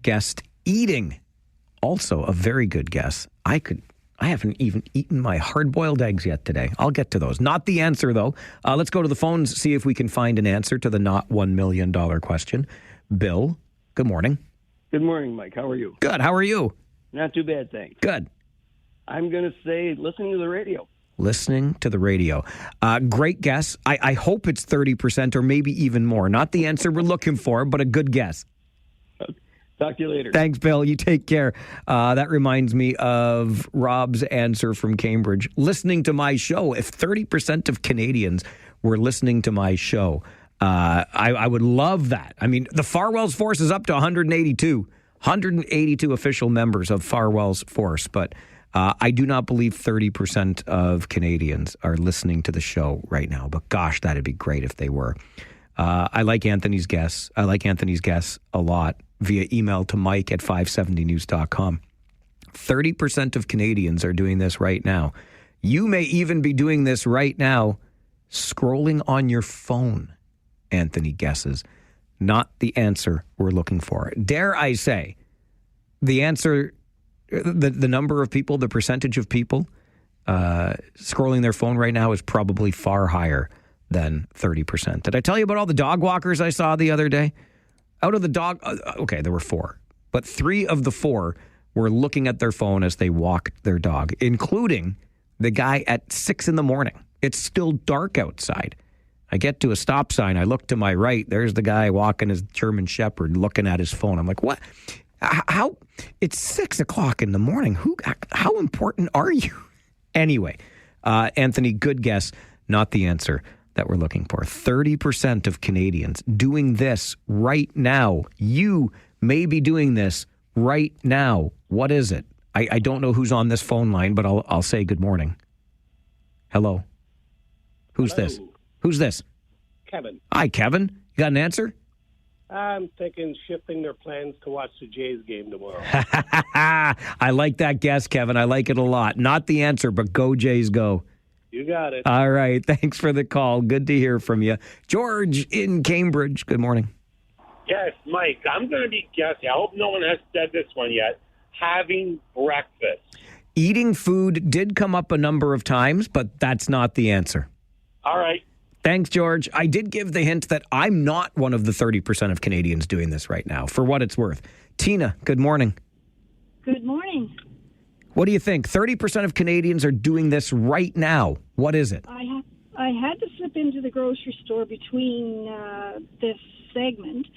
guessed eating. Also a very good guess. I haven't even eaten my hard-boiled eggs yet today. I'll get to those. Not the answer, though. Let's go to the phones, see if we can find an answer to the not $1 million question. Bill, good morning. Good morning, Mike. How are you? Good. How are you? Not too bad, thanks. Good. I'm going to say listening to the radio. Listening to the radio. Great guess. I hope it's 30% or maybe even more. Not the answer we're looking for, but a good guess. Talk to you later. Thanks, Bill. You take care. That reminds me of Rob's answer from Cambridge. Listening to my show. If 30% of Canadians were listening to my show, I would love that. I mean, the Farwell's force is up to 182 official members of Farwell's force, but I do not believe 30% of Canadians are listening to the show right now. But gosh, that'd be great if they were. I like Anthony's guess. I like Anthony's guess a lot via email to Mike at 570news.com. 30% of Canadians are doing this right now. You may even be doing this right now, scrolling on your phone, Anthony guesses. Not the answer we're looking for. Dare I say, the answer, the number of people, the percentage of people scrolling their phone right now is probably far higher than 30%. Did I tell you about all the dog walkers I saw the other day? Out of the dog, okay, there were 4, but 3 of the 4 were looking at their phone as they walked their dog, including the guy at 6 a.m. It's still dark outside. I get to a stop sign. I look to my right. There's the guy walking his German Shepherd looking at his phone. I'm like, what? How? It's 6 o'clock in the morning. How important are you? Anyway, Anthony, good guess. Not the answer that we're looking for. 30% of Canadians doing this right now. You may be doing this right now. What is it? I don't know who's on this phone line, but I'll say good morning. Hello. Who's this? Who's this? Kevin. Hi, Kevin. You got an answer? I'm thinking shifting their plans to watch the Jays game tomorrow. I like that guess, Kevin. I like it a lot. Not the answer, but go Jays, go. You got it. All right. Thanks for the call. Good to hear from you. George in Cambridge. Good morning. Yes, Mike, I'm going to be guessing. I hope no one has said this one yet. Having breakfast. Eating food did come up a number of times, but that's not the answer. All right. Thanks, George. I did give the hint that I'm not one of the 30% of Canadians doing this right now, for what it's worth. Tina, good morning. Good morning. What do you think? 30% of Canadians are doing this right now. What is it? I had to slip into the grocery store between this segment,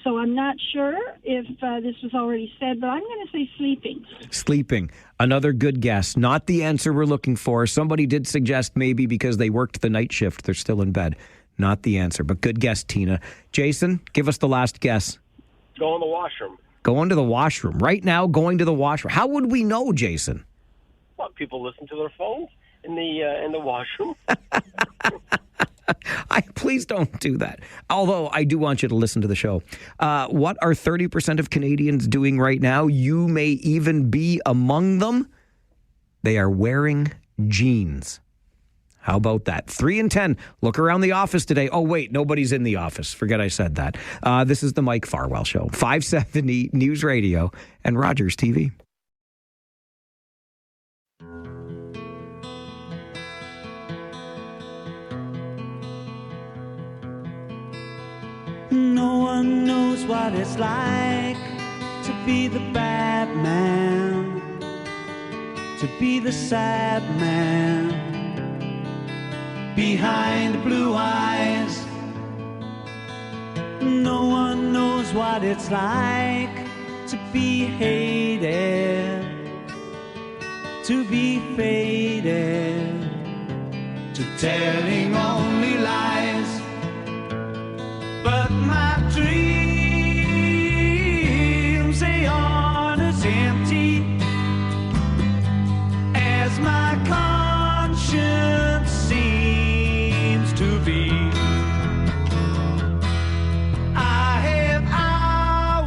so I'm not sure if this was already said, but I'm going to say sleeping. Sleeping. Another good guess. Not the answer we're looking for. Somebody did suggest maybe because they worked the night shift, they're still in bed. Not the answer, but good guess, Tina. Jason, give us the last guess. Go in the washroom. Going to the washroom. Right now, going to the washroom. How would we know, Jason? Well, people listen to their phones in the washroom. Please don't do that. Although I do want you to listen to the show. What are 30% of Canadians doing right now? You may even be among them. They are wearing jeans. How about that? 3 in 10. Look around the office today. Oh, wait, nobody's in the office. Forget I said that. This is the Mike Farwell Show. 570 News Radio and Rogers TV. No one knows what it's like to be the bad man, to be the sad man behind blue eyes. No one knows what it's like to be hated, to be faded, to telling only lies. But my dreams, they aren't as empty as my conscience patience seems to be. I have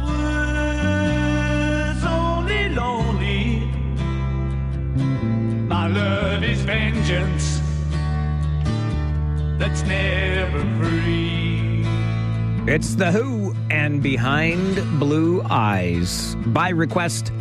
hours only lonely. My love is vengeance that's never free. It's The Who and Behind Blue Eyes. By request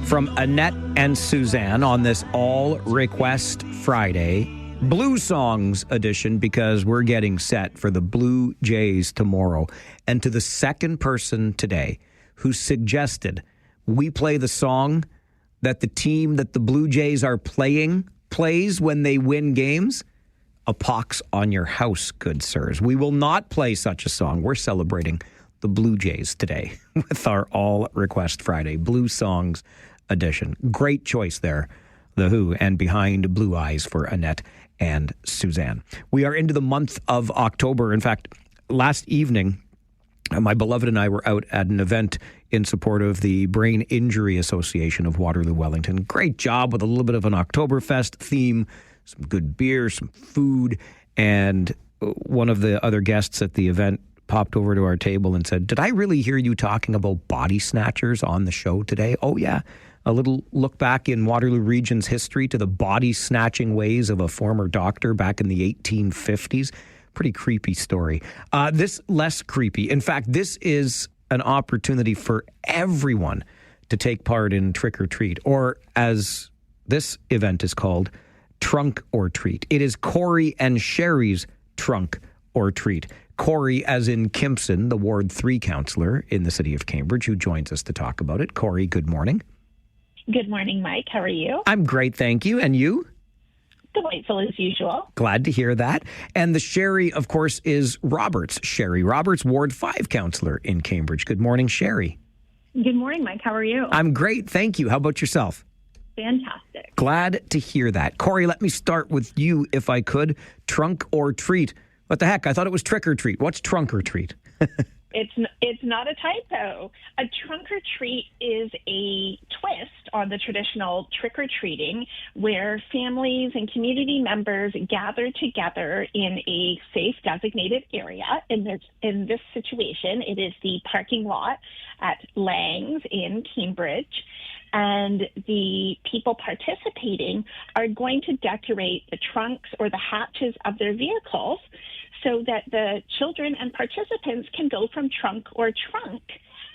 from Annette and Suzanne on this All Request Friday, Blue Songs edition, because we're getting set for the Blue Jays tomorrow. And to the second person today who suggested we play the song that the team that the Blue Jays are playing plays when they win games, a pox on your house, good sirs. We will not play such a song. We're celebrating the Blue Jays today with our All Request Friday Blue Songs edition. Great choice there, The Who and Behind Blue Eyes for Annette and Suzanne. We are into the month of October. In fact, last evening, my beloved and I were out at an event in support of the Brain Injury Association of Waterloo Wellington. Great job with a little bit of an Oktoberfest theme, some good beer, some food, and one of the other guests at the event popped over to our table and said, "Did I really hear you talking about body snatchers on the show today?" Oh, yeah. A little look back in Waterloo Region's history to the body snatching ways of a former doctor back in the 1850s. Pretty creepy story. This less creepy. In fact, this is an opportunity for everyone to take part in Trick or Treat, or as this event is called, Trunk or Treat. It is Corey and Sheri's Trunk or Treat. Corey, as in Kimpson, the Ward 3 councillor in the city of Cambridge, who joins us to talk about it. Corey, good morning. Good morning, Mike. How are you? I'm great, thank you. And you? Delightful as usual. Glad to hear that. And the Sheri, of course, is Roberts. Sheri Roberts, Ward 5 councillor in Cambridge. Good morning, Sheri. Good morning, Mike. How are you? I'm great, thank you. How about yourself? Fantastic. Glad to hear that. Corey, let me start with you, if I could. Trunk or treat? What the heck? I thought it was trick or treat. What's trunk or treat? It's not a typo. A trunk or treat is a twist on the traditional trick-or-treating where families and community members gather together in a safe designated area. In this situation, it is the parking lot at Lang's in Cambridge. And the people participating are going to decorate the trunks or the hatches of their vehicles so that the children and participants can go from trunk or trunk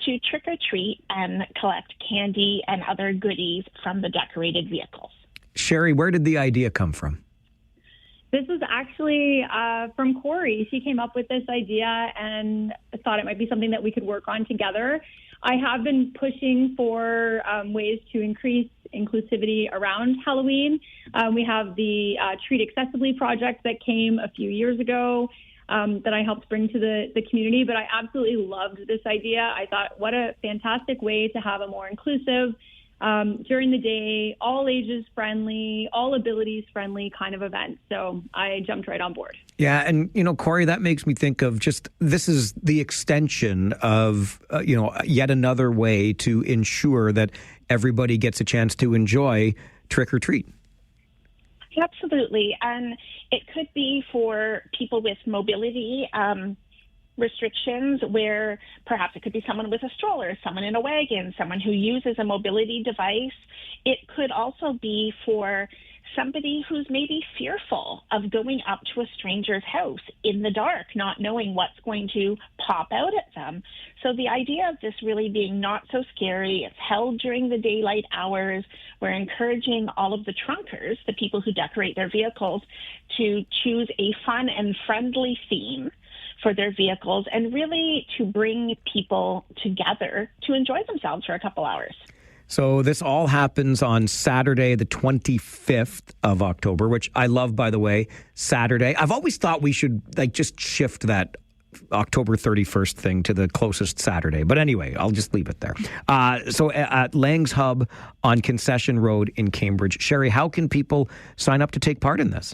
to trick or treat and collect candy and other goodies from the decorated vehicles. Sheri, where did the idea come from? This was actually from Corey. She came up with this idea and thought it might be something that we could work on together. I have been pushing for ways to increase inclusivity around Halloween. We have the Treat Accessibly project that came a few years ago that I helped bring to the community, but I absolutely loved this idea. I thought, what a fantastic way to have a more inclusive, during the day, all ages friendly, all abilities friendly kind of event. So I jumped right on board. Yeah. And, Corey, that makes me think of just this is the extension of, yet another way to ensure that everybody gets a chance to enjoy trick or treat. Absolutely. And it could be for people with mobility restrictions where perhaps it could be someone with a stroller, someone in a wagon, someone who uses a mobility device. It could also be for somebody who's maybe fearful of going up to a stranger's house in the dark, not knowing what's going to pop out at them. So the idea of this really being not so scary, it's held during the daylight hours. We're encouraging all of the trunkers, the people who decorate their vehicles, to choose a fun and friendly theme for their vehicles and really to bring people together to enjoy themselves for a couple hours. So this all happens on Saturday, the 25th of October, which I love, by the way, Saturday. I've always thought we should just shift that October 31st thing to the closest Saturday. But anyway, I'll just leave it there. So at Lang's Hub on Concession Road in Cambridge. Sheri, how can people sign up to take part in this?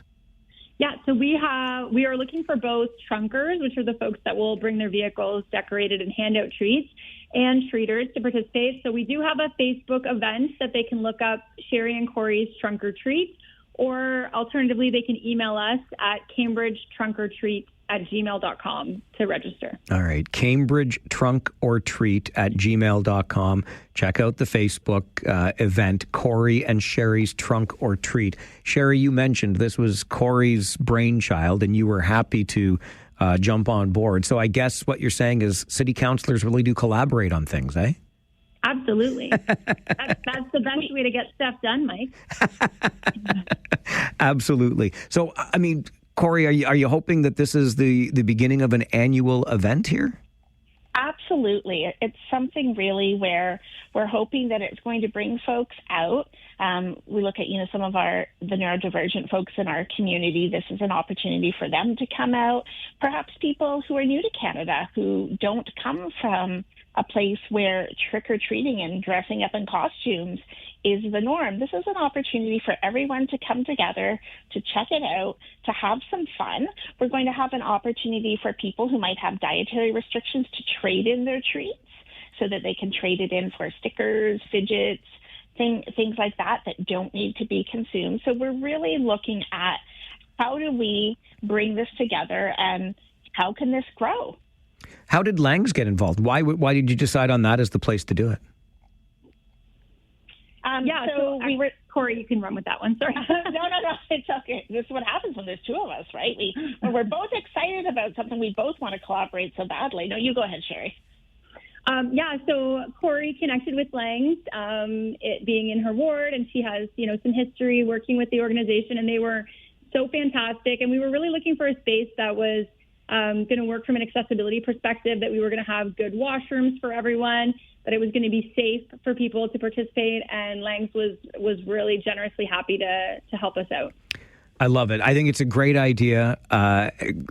Yeah, so we are looking for both trunkers, which are the folks that will bring their vehicles decorated and hand out treats, and treaters to participate. So we do have a Facebook event that they can look up, Sheri and Corey's Trunk or Treat, or alternatively, they can email us at cambridgetrunkortreat@gmail.com to register. All right. cambridgetrunkortreat@gmail.com. Check out the Facebook event, Corey and Sheri's Trunk or Treat. Sheri, you mentioned this was Corey's brainchild, and you were happy to jump on board. So I guess what you're saying is city councillors really do collaborate on things, eh? Absolutely. That's the best way to get stuff done, Mike. Absolutely. So, I mean, Corey, are you hoping that this is the beginning of an annual event here? Absolutely. It's something really where we're hoping that it's going to bring folks out. We look at, some of the neurodivergent folks in our community. This is an opportunity for them to come out. Perhaps people who are new to Canada, who don't come from a place where trick-or-treating and dressing up in costumes is the norm. This is an opportunity for everyone to come together, to check it out, to have some fun. We're going to have an opportunity for people who might have dietary restrictions to trade in their treats so that they can trade it in for stickers, fidgets, things like that don't need to be consumed. So we're really looking at how do we bring this together and how can this grow? How did Langs get involved? Why did you decide on that as the place to do it? We were Corey. You can run with that one. Sorry. No, it's okay. This is what happens when there's two of us, right? When we're both excited about something, we both want to collaborate so badly. No, you go ahead, Sheri. So Corey connected with Langs, it being in her ward, and she has, some history working with the organization, and they were so fantastic. And we were really looking for a space that was going to work from an accessibility perspective, that we were going to have good washrooms for everyone, that it was going to be safe for people to participate, and Langs was really generously happy to help us out. I love it. I think it's a great idea,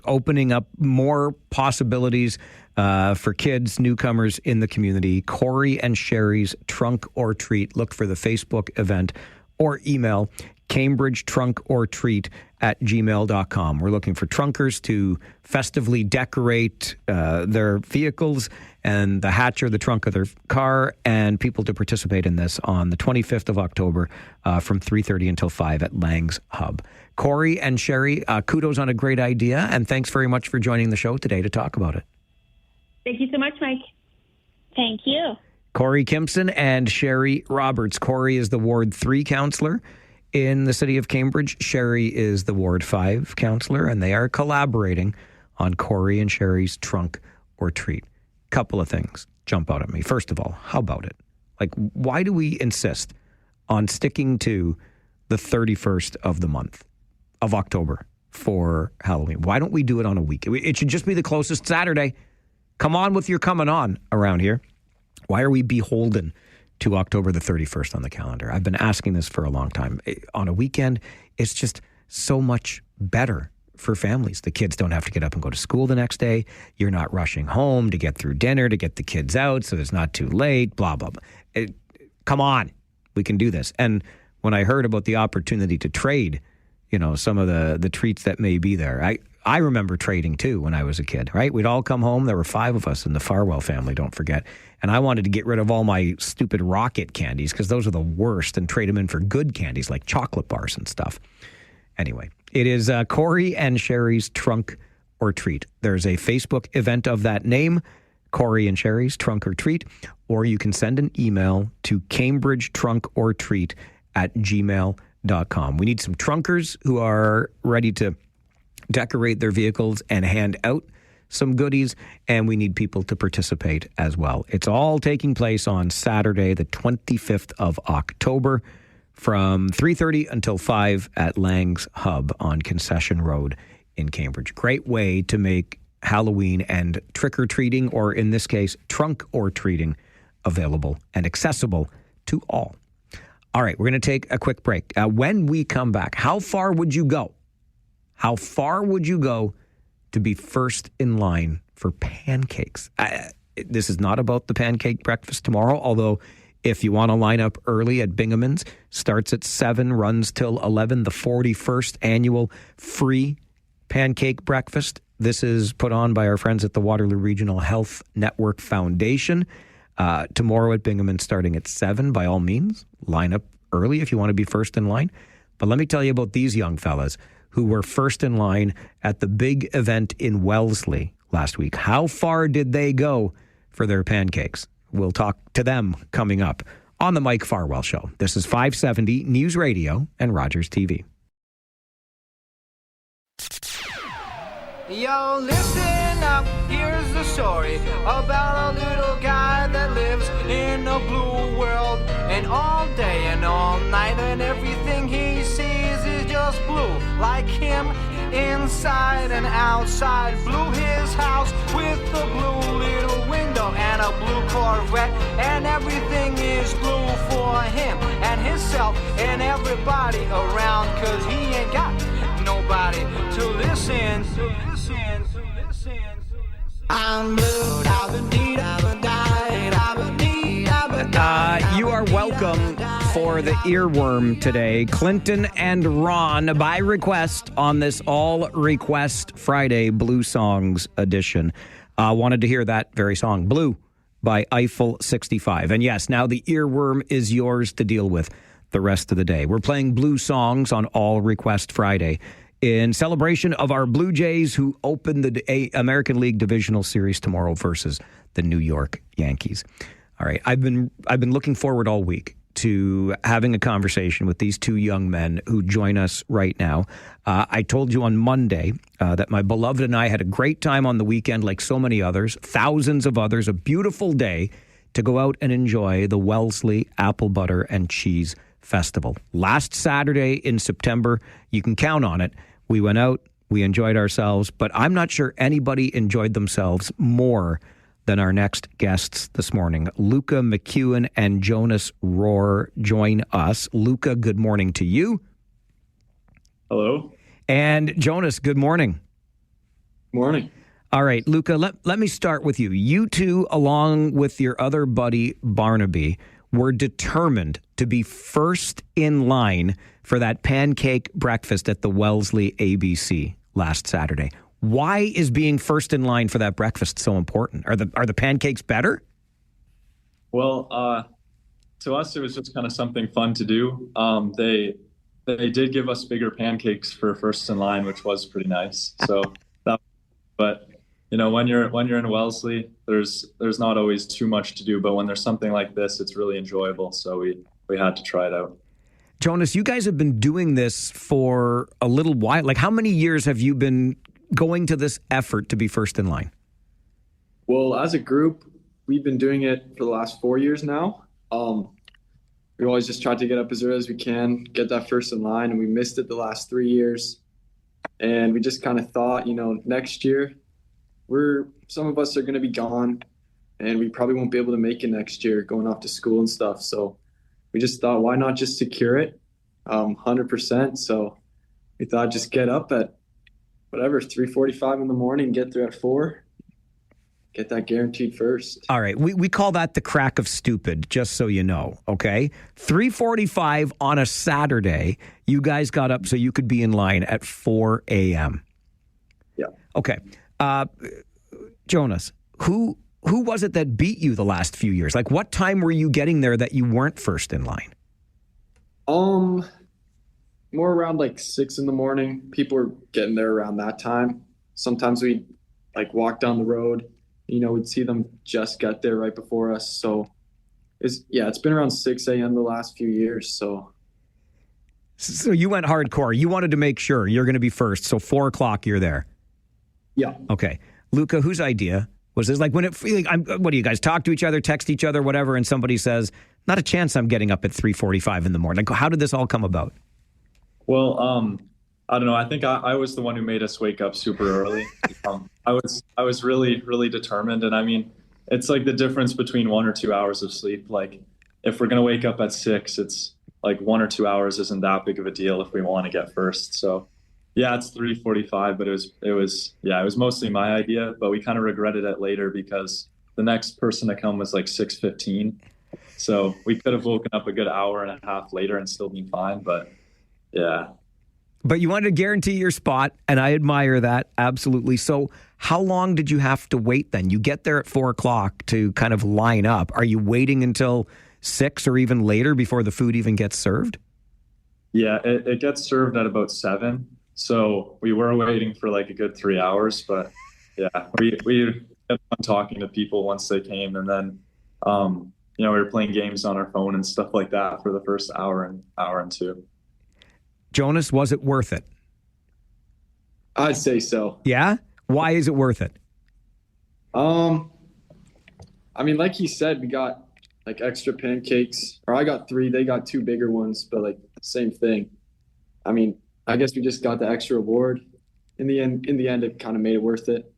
opening up more possibilities for kids, newcomers in the community. Corey and Sheri's Trunk or Treat. Look for the Facebook event or email cambridgetrunkortreat@gmail.com. We're looking for trunkers to festively decorate their vehicles and the hatch or the trunk of their car, and people to participate in this on the 25th of October from 3:30 until 5 at Langs Hub. Corey and Sheri, kudos on a great idea, and thanks very much for joining the show today to talk about it. Thank you so much, Mike. Thank you. Corey Kimpson and Sheri Roberts. Corey is the Ward 3 councillor in the city of Cambridge. Sheri is the Ward 5 councillor, and they are collaborating on Corey and Sheri's Trunk or Treat. Couple of things jump out at me. First of all, how about it? Like, why do we insist on sticking to the 31st of the month of October for Halloween? Why don't we do it on a week? It should just be the closest Saturday. Come on with your coming on around here. Why are we beholden to October the 31st on the calendar? I've been asking this for a long time. On a weekend, it's just so much better for families. The kids don't have to get up and go to school the next day. You're not rushing home to get through dinner, to get the kids out so it's not too late, blah, blah, blah. Come on, we can do this. And when I heard about the opportunity to trade, some of the treats that may be there, I remember trading too when I was a kid, right? We'd all come home. There were 5 of us in the Farwell family, don't forget. And I wanted to get rid of all my stupid rocket candies because those are the worst, and trade them in for good candies like chocolate bars and stuff. Anyway, it is Corey and Sheri's Trunk or Treat. There's a Facebook event of that name, Corey and Sheri's Trunk or Treat, or you can send an email to cambridgetrunkortreat@gmail.com. We need some trunkers who are ready to decorate their vehicles and hand out some goodies, and we need people to participate as well. It's all taking place on Saturday, the 25th of October from 3:30 until 5 at Langs Hub on Concession Road in Cambridge. Great way to make Halloween and trick-or-treating, or in this case, trunk or treating, available and accessible to all. All right, we're going to take a quick break. When we come back, how far would you go? How far would you go to be first in line for pancakes? This is not about the pancake breakfast tomorrow, although if you want to line up early at Binghamton's, starts at 7, runs till 11, the 41st annual free pancake breakfast. This is put on by our friends at the Waterloo Regional Health Network Foundation. Tomorrow at Binghamton starting at 7. By all means, line up early if you want to be first in line. But let me tell you about these young fellas who were first in line at the big event in Wellesley last week. How far did they go for their pancakes? We'll talk to them coming up on the Mike Farwell Show. This is 570 News Radio and Rogers TV. Yo, listen up, here's the story about a little guy that lives in a blue world. And all day and all night and everything he sees is just blue. Like him, inside and outside. Blue his house with a blue little window and a blue Corvette. And everything is blue for him and himself and everybody around. Cause he ain't got nobody to listen. I'm blue, You are welcome for the earworm today. Clinton and Ron, by request, on this All Request Friday Blue Songs edition. Wanted to hear that very song, Blue, by Eiffel 65. And yes, now the earworm is yours to deal with the rest of the day. We're playing blue songs on All Request Friday in celebration of our Blue Jays, who open the American League Divisional Series tomorrow versus the New York Yankees. All right, I've been looking forward all week to having a conversation with these two young men who join us right now. I told you on Monday that my beloved and I had a great time on the weekend, like so many others, thousands of others, a beautiful day to go out and enjoy the Wellesley Apple Butter and Cheese Festival. Last Saturday in September, you can count on it. We went out, we enjoyed ourselves, but I'm not sure anybody enjoyed themselves more than our next guests this morning. Luca McEwen and Jonas Rohr join us. Luca, good morning to you. Hello. And Jonas, good morning. Morning. All right, Luca, let me start with you. You two, along with your other buddy Barnaby, were determined to be first in line for that pancake breakfast at the Wellesley ABC last Saturday. Why is being first in line for that breakfast so important? Are the pancakes better? Well, to us, it was just kind of something fun to do. They did give us bigger pancakes for first in line, which was pretty nice. So, but you know, when you're in Wellesley, there's not always too much to do. But when there's something like this, it's really enjoyable. So we had to try it out. Jonas, you guys have been doing this for a little while. Like, how many years have you been going to this effort to be first in line? Well, as a group, we've been doing it for the last 4 years now. We always just tried to get up as early as we can, get that first in line, and we missed it the last 3 years. And we just kind of thought, you know, next year, some of us are going to be gone, and we probably won't be able to make it next year going off to school and stuff. So we just thought, why not just secure it 100%? So we thought just get up at 3:45 in the morning, get there at 4, get that guaranteed first. All right. We call that the crack of stupid, just so you know, okay? 3:45 on a Saturday, you guys got up so you could be in line at 4 a.m. Yeah. Okay. Jonas, who was it that beat you the last few years? Like, what time were you getting there that you weren't first in line? More around like 6 in the morning. People were getting there around that time. Sometimes we'd like walk down the road, you know, we'd see them just get there right before us. So it's been around 6 a.m. the last few years. So you went hardcore. You wanted to make sure you're going to be first. So 4 o'clock, you're there. Yeah. Okay. Luca, whose idea was this? Like, what do you guys talk to each other, text each other, whatever, and somebody says, not a chance I'm getting up at 3:45 in the morning. Like, how did this all come about? Well, I don't know. I think I was the one who made us wake up super early. I was really, really determined. And I mean, it's like the difference between 1 or 2 hours of sleep. Like, if we're going to wake up at 6, it's like 1 or 2 hours isn't that big of a deal if we want to get first. So yeah, it's 3:45, but it was mostly my idea, but we kind of regretted it later because the next person to come was like 6:15. So we could have woken up a good hour and a half later and still been fine, but yeah. But you wanted to guarantee your spot, and I admire that, absolutely. So how long did you have to wait then? You get there at 4 o'clock to kind of line up. Are you waiting until 6 or even later before the food even gets served? Yeah, it gets served at about 7. So we were waiting for like a good 3 hours, but yeah, we kept on talking to people once they came, and then we were playing games on our phone and stuff like that for the first hour and two. Jonas, was it worth it? I'd say so. Yeah? Why is it worth it? I mean, like he said, we got like extra pancakes, or I got 3, they got 2 bigger ones, but like same thing. I mean, I guess we just got the extra reward. In the end, it kind of made it worth it.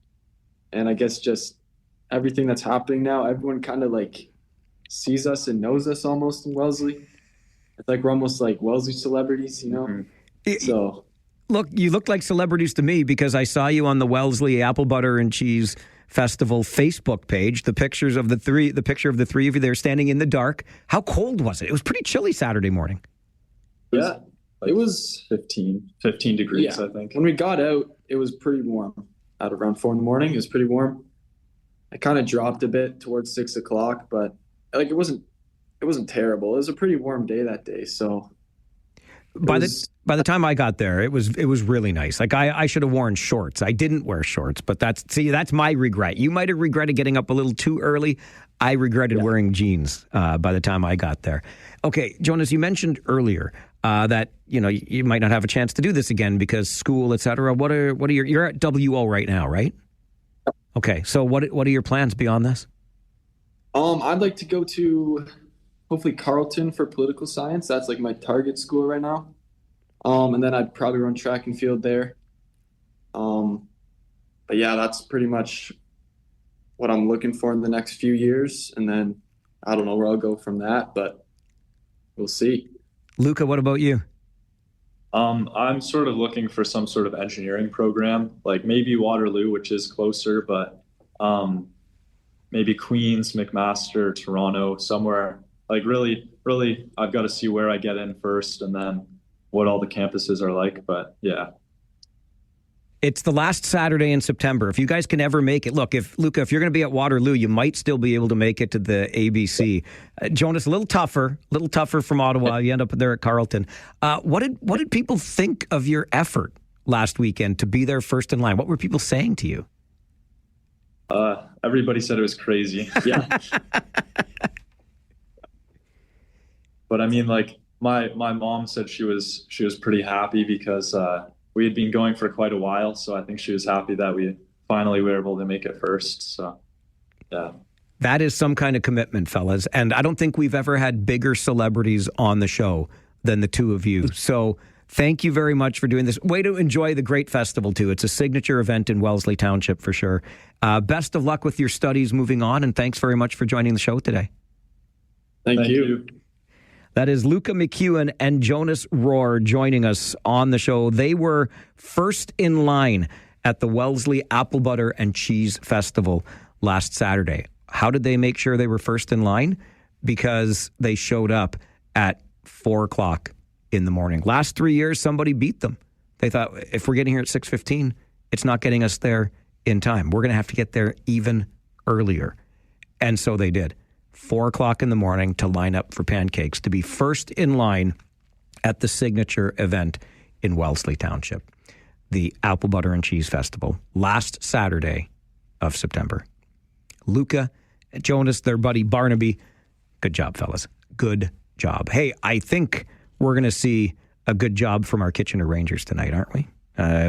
And I guess just everything that's happening now, everyone kind of like sees us and knows us almost in Wellesley. It's like we're almost like Wellesley celebrities, you know? Mm-hmm. So, look, you look like celebrities to me because I saw you on the Wellesley Apple Butter and Cheese Festival Facebook page. The picture of the three of you there standing in the dark. How cold was it? It was pretty chilly Saturday morning. Yeah, it was 15 degrees, yeah. I think. When we got out, it was pretty warm. At around 4 a.m, it was pretty warm. It kind of dropped a bit towards 6 o'clock, but like it wasn't terrible. It was a pretty warm day that day, so. By the time I got there, it was really nice. Like I should have worn shorts. I didn't wear shorts, but that's my regret. You might have regretted getting up a little too early. I regretted wearing jeans by the time I got there. Okay, Jonas, you mentioned earlier that you might not have a chance to do this again because school, etc. What are you're at WO right now, right? Okay, so what are your plans beyond this? I'd like to go to hopefully Carleton for political science. That's like my target school right now. And then I'd probably run track and field there. But yeah, that's pretty much what I'm looking for in the next few years. And then I don't know where I'll go from that, but we'll see. Luca, what about you? I'm sort of looking for some sort of engineering program, like maybe Waterloo, which is closer, but maybe Queens, McMaster, Toronto, somewhere. Like really, I've got to see where I get in first and then what all the campuses are like. But yeah. It's the last Saturday in September. If you guys can ever make it, look, if you're going to be at Waterloo, you might still be able to make it to the ABC. Jonas, a little tougher from Ottawa. You end up there at Carleton. What did people think of your effort last weekend to be there first in line? What were people saying to you? Everybody said it was crazy. Yeah. But I mean, like my mom said she was pretty happy because we had been going for quite a while. So I think she was happy that we finally were able to make it first. So, yeah. That is some kind of commitment, fellas. And I don't think we've ever had bigger celebrities on the show than the two of you. So thank you very much for doing this. Way to enjoy the great festival, too. It's a signature event in Wellesley Township for sure. Best of luck with your studies moving on. And thanks very much for joining the show today. Thank you. That is Luca McEwen and Jonas Rohr joining us on the show. They were first in line at the Wellesley Apple Butter and Cheese Festival last Saturday. How did they make sure they were first in line? Because they showed up at 4 o'clock in the morning. Last 3 years, somebody beat them. They thought, if we're getting here at 6:15, it's not getting us there in time. We're going to have to get there even earlier. And so they did. 4 o'clock in the morning to line up for pancakes, to be first in line at the signature event in Wellesley Township, the Apple Butter and Cheese Festival, last Saturday of September. Luca, Jonas, their buddy Barnaby, good job, fellas. Good job. Hey, I think we're going to see a good job from our Kitchener Rangers tonight, aren't we?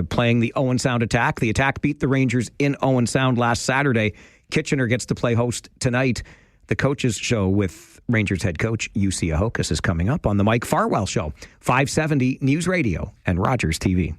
Playing the Owen Sound Attack. The Attack beat the Rangers in Owen Sound last Saturday. Kitchener gets to play host tonight. The Coaches Show with Rangers head coach UC Ahokas is coming up on the Mike Farwell Show, 570 News Radio and Rogers TV.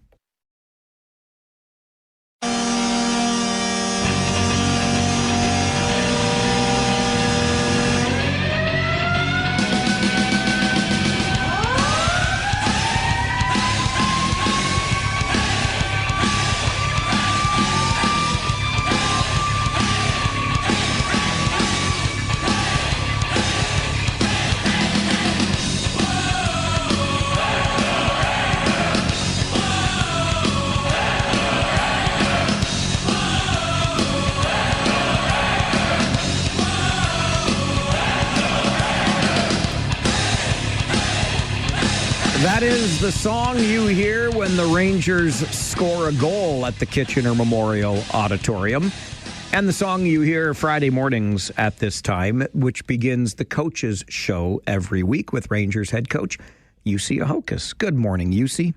That is the song you hear when the Rangers score a goal at the Kitchener Memorial Auditorium. And the song you hear Friday mornings at this time, which begins the Coaches Show every week with Rangers head coach Jussi Ahokas. Good morning, Jussi.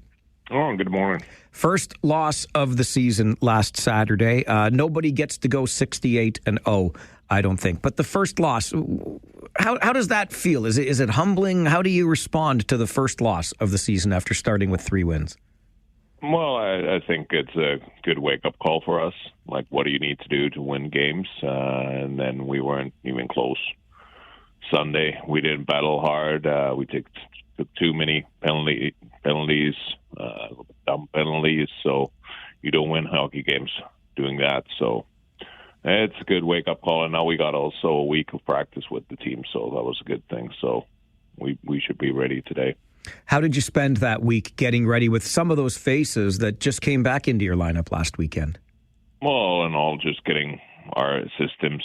Oh, good morning. First loss of the season last Saturday. Nobody gets to go 68-0, I don't think. But the first loss, how does that feel? Is it humbling? How do you respond to the first loss of the season after starting with 3 wins? Well, I think it's a good wake-up call for us. Like, what do you need to do to win games? And then we weren't even close. Sunday, we didn't battle hard. We took too many penalties, dumb penalties. So you don't win hockey games doing that. So it's a good wake-up call. And now we got also a week of practice with the team. So that was a good thing. So we should be ready today. How did you spend that week getting ready with some of those faces that just came back into your lineup last weekend? Well, and all just getting our systems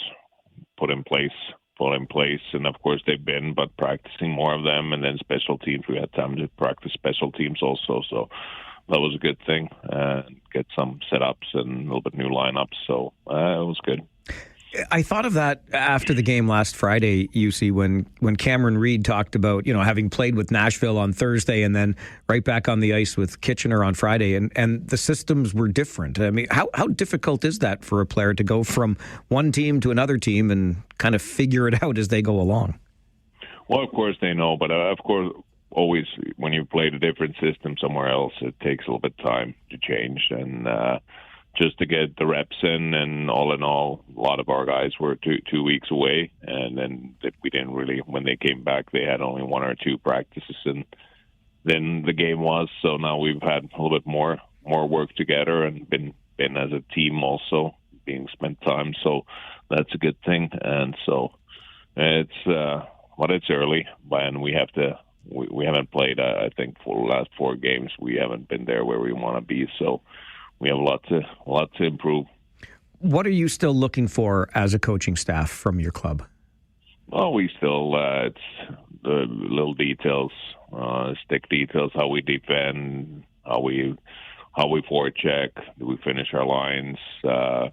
put in place. And, of course, they've been, but practicing more of them. And then special teams, we had time to practice special teams also. So that was a good thing. Get some setups and a little bit new lineups. So it was good. I thought of that after the game last Friday, Jussi, when Cameron Reid talked about, having played with Nashville on Thursday and then right back on the ice with Kitchener on Friday, and the systems were different. I mean, how difficult is that for a player to go from one team to another team and kind of figure it out as they go along? Well, of course they know, but of course, always when you played a different system somewhere else, it takes a little bit of time to change and just to get the reps in. And all in all, a lot of our guys were two weeks away, and then we didn't really, when they came back, they had only 1 or 2 practices, and then the game was. So now we've had a little bit more work together and been as a team also being spent time. So that's a good thing. And so it's early, and we haven't played, I think, for the last 4 games. We haven't been there where we want to be. So we have a lot to improve. What are you still looking for as a coaching staff from your club? Well, we still, it's the little details, stick details, how we defend, how we forecheck, do we finish our lines, are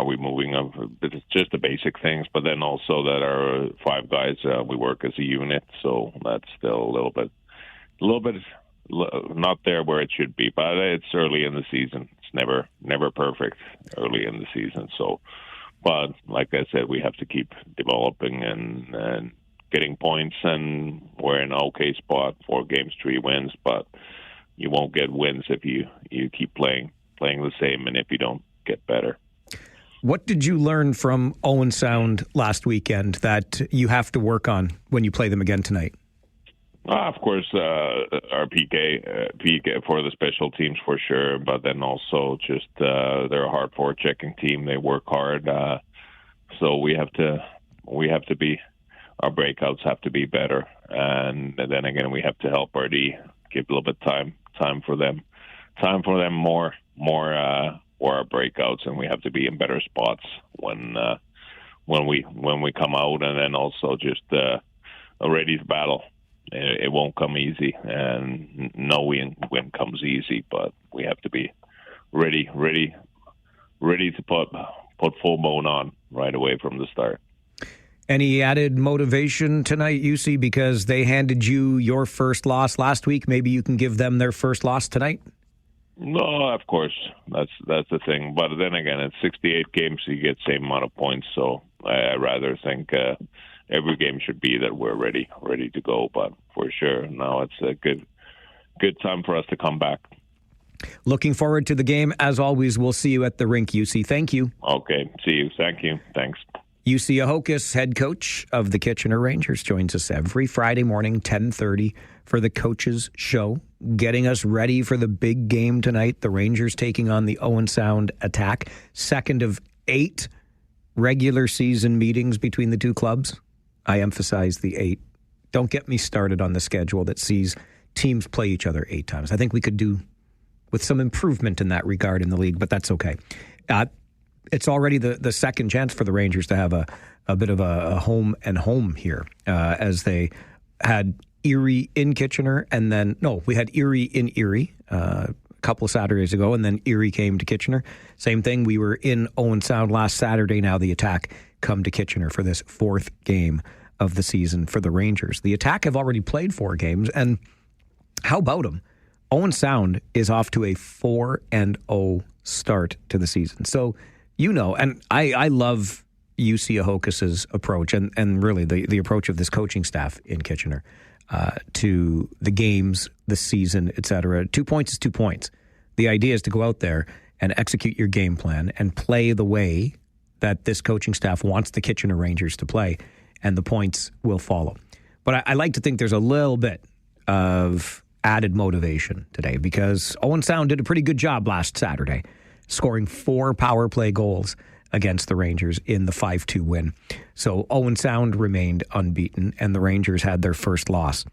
we moving up? It's just the basic things, but then also that our 5 guys, we work as a unit, so that's still a little bit not there where it should be, but it's early in the season. It's never perfect early in the season. So, but like I said, we have to keep developing and getting points, and we're in an okay spot. 4 games, 3 wins, but you won't get wins if you keep playing the same and if you don't get better. What did you learn from Owen Sound last weekend that you have to work on when you play them again tonight? Of course, our PK for the special teams for sure, but then also just they're a hard forechecking team. They work hard, so we have to be, our breakouts have to be better, and then again we have to help our D, give a little bit time for them more for our breakouts, and we have to be in better spots when we come out, and then also just ready to battle. It won't come easy, and no win comes easy, but we have to be ready to put full mode on right away from the start. Any added motivation tonight, Jussi, because they handed you your first loss last week? Maybe you can give them their first loss tonight? No, of course, that's the thing. But then again, it's 68 games, so you get the same amount of points. So I rather think every game should be that we're ready to go. But for sure, now it's a good time for us to come back. Looking forward to the game. As always, we'll see you at the rink, Jussi. Thank you. Okay, see you. Thank you. Thanks. Jussi Ahokas, head coach of the Kitchener Rangers, joins us every Friday morning, 10:30, for the Coaches Show, getting us ready for the big game tonight. The Rangers taking on the Owen Sound Attack. 2nd of 8 regular season meetings between the two clubs. I emphasize the 8. Don't get me started on the schedule that sees teams play each other 8 times. I think we could do with some improvement in that regard in the league, but that's okay. It's already the second chance for the Rangers to have a bit of a home and home here, as they had Erie in Kitchener, and then, no, we had Erie in Erie a couple of Saturdays ago, and then Erie came to Kitchener. Same thing, we were in Owen Sound last Saturday. Now the Attack come to Kitchener for this fourth game of the season for the Rangers. The Attack have already played 4 games, and how about them? Owen Sound is off to a 4-0 start to the season. So, you know, and I love UC Ahokus's approach and really the approach of this coaching staff in Kitchener to the games, the season, etc. 2 points is 2 points. The idea is to go out there and execute your game plan and play the way that this coaching staff wants the Kitchener Rangers to play, and the points will follow. But I like to think there's a little bit of added motivation today because Owen Sound did a pretty good job last Saturday, scoring 4 power play goals against the Rangers in the 5-2 win. So Owen Sound remained unbeaten, and the Rangers had their first loss.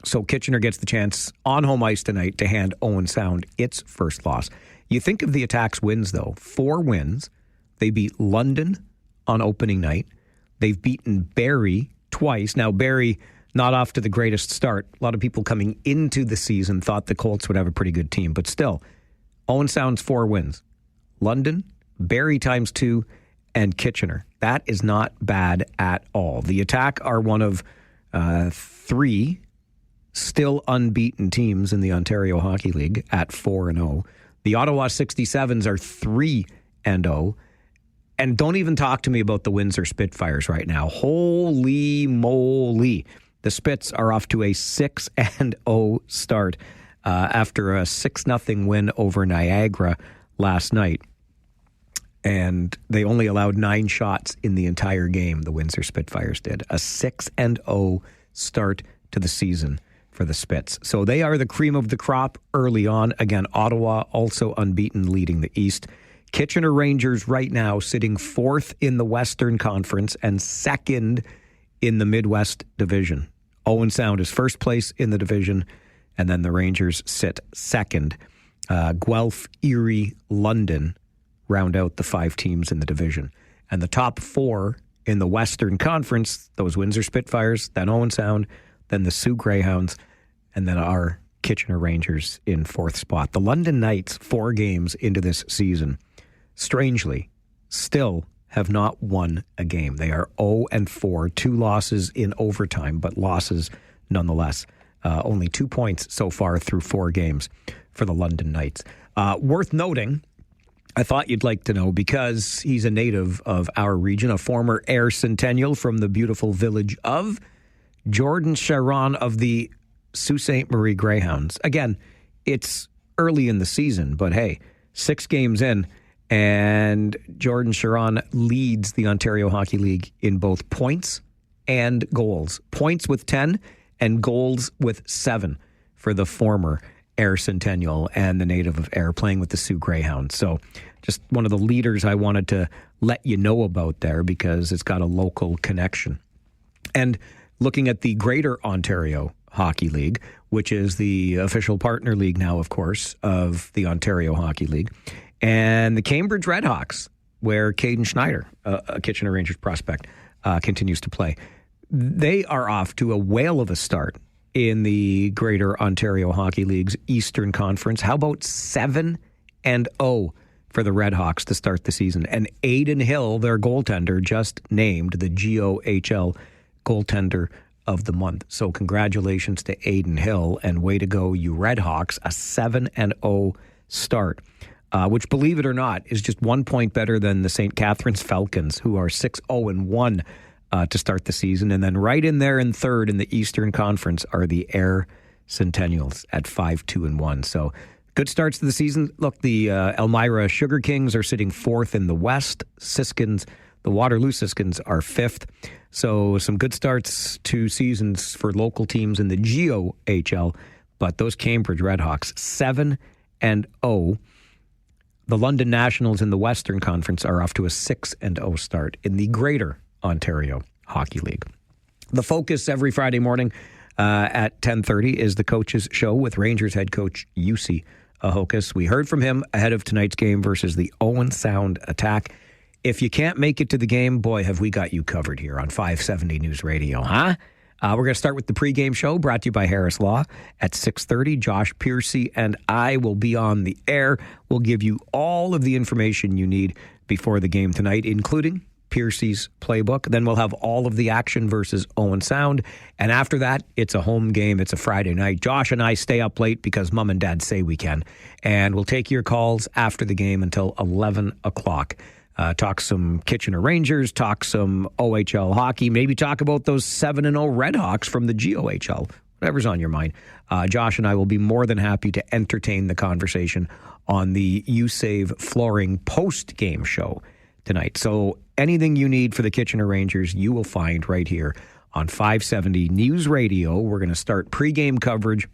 So Kitchener gets the chance on home ice tonight to hand Owen Sound its first loss. You think of the Attack's wins, though. 4 wins. They beat London on opening night. They've beaten Barrie twice. Now, Barrie, not off to the greatest start. A lot of people coming into the season thought the Colts would have a pretty good team. But still, Owen Sound's 4 wins. London, Barrie times 2, and Kitchener. That is not bad at all. The Attack are one of 3 still unbeaten teams in the Ontario Hockey League at 4-0. The Ottawa 67s are 3-0. And don't even talk to me about the Windsor Spitfires right now. Holy moly. The Spits are off to a 6-0 start after a 6-0 win over Niagara last night. And they only allowed 9 shots in the entire game, the Windsor Spitfires did. A 6-0 start to the season for the Spits. So they are the cream of the crop early on. Again, Ottawa also unbeaten, leading the East. Kitchener Rangers right now sitting 4th in the Western Conference and 2nd in the Midwest Division. Owen Sound is first place in the division, and then the Rangers sit 2nd. Guelph, Erie, London round out the 5 teams in the division. And the top 4 in the Western Conference, those Windsor Spitfires, then Owen Sound, then the Sioux Greyhounds, and then our Kitchener Rangers in 4th spot. The London Knights, 4 games into this season, strangely, still have not won a game. They are 0-4, 2 losses in overtime, but losses nonetheless. Only 2 points so far through 4 games for the London Knights. Worth noting, I thought you'd like to know, because he's a native of our region, a former Air Centennial from the beautiful village of Jordan Sharon of the Sault Ste. Marie Greyhounds. Again, it's early in the season, but hey, 6 games in, and Jordan Sharon leads the Ontario Hockey League in both points and goals. Points with 10 and goals with 7 for the former Air Centennial and the native of Air, playing with the Sioux Greyhounds. So just one of the leaders I wanted to let you know about there because it's got a local connection. And looking at the Greater Ontario Hockey League, which is the official partner league now, of course, of the Ontario Hockey League, and the Cambridge Redhawks, where Caden Schneider, a Kitchener Rangers prospect, continues to play. They are off to a whale of a start in the Greater Ontario Hockey League's Eastern Conference. How about 7-0 for the Redhawks to start the season? And Aiden Hill, their goaltender, just named the GOHL goaltender of the month. So congratulations to Aiden Hill, and way to go, you Redhawks, a 7-0 start. Which, believe it or not, is just 1 point better than the St. Catharines Falcons, who are 6-0-1 to start the season. And then right in there in third in the Eastern Conference are the Air Centennials at 5-2-1. So good starts to the season. Look, the Elmira Sugar Kings are sitting 4th in the West. Siskins, the Waterloo Siskins, are 5th. So some good starts to seasons for local teams in the GOHL. But those Cambridge Redhawks, 7-0. The London Nationals in the Western Conference are off to a 6-0 start in the Greater Ontario Hockey League. The focus every Friday morning at 10:30 is the Coach's Show with Rangers head coach UC Ahokus. We heard from him ahead of tonight's game versus the Owen Sound Attack. If you can't make it to the game, boy, have we got you covered here on 570 News Radio, huh? We're going to start with the pregame show brought to you by Harris Law at 6:30. Josh Piercy and I will be on the air. We'll give you all of the information you need before the game tonight, including Piercy's playbook. Then we'll have all of the action versus Owen Sound. And after that, it's a home game. It's a Friday night. Josh and I stay up late because Mom and Dad say we can. And we'll take your calls after the game until 11 o'clock. Talk some Kitchener Rangers, talk some OHL hockey, maybe talk about those 7-0 Red Hawks from the GOHL. Whatever's on your mind. Josh and I will be more than happy to entertain the conversation on the You Save Flooring post-game show tonight. So anything you need for the Kitchener Rangers, you will find right here on 570 News Radio. We're going to start pregame coverage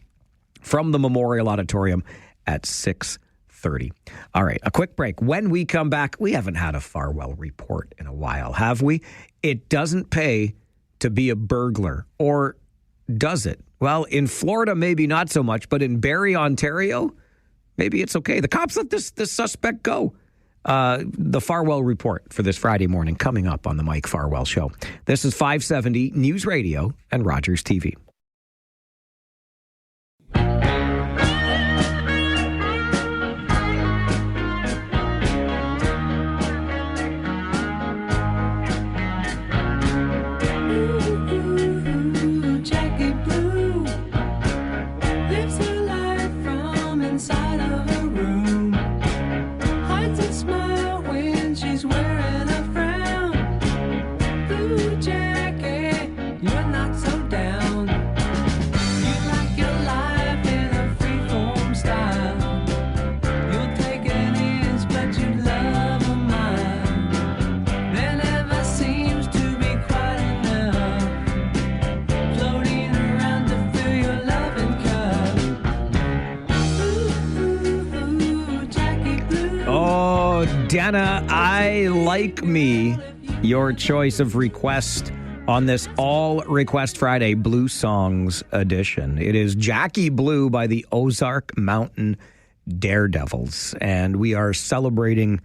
from the Memorial Auditorium at 6:30. All right, a quick break. When we come back, we haven't had a Farwell report in a while, have we? It doesn't pay to be a burglar, or does it? Well, in Florida, maybe not so much, but in Barrie, Ontario, maybe it's okay. The cops let this suspect go. The Farwell report for this Friday morning coming up on the Mike Farwell Show. This is 570 News Radio and Rogers TV. Dana, I like me your choice of request on this All Request Friday Blue Songs edition. It is Jackie Blue by the Ozark Mountain Daredevils, and we are celebrating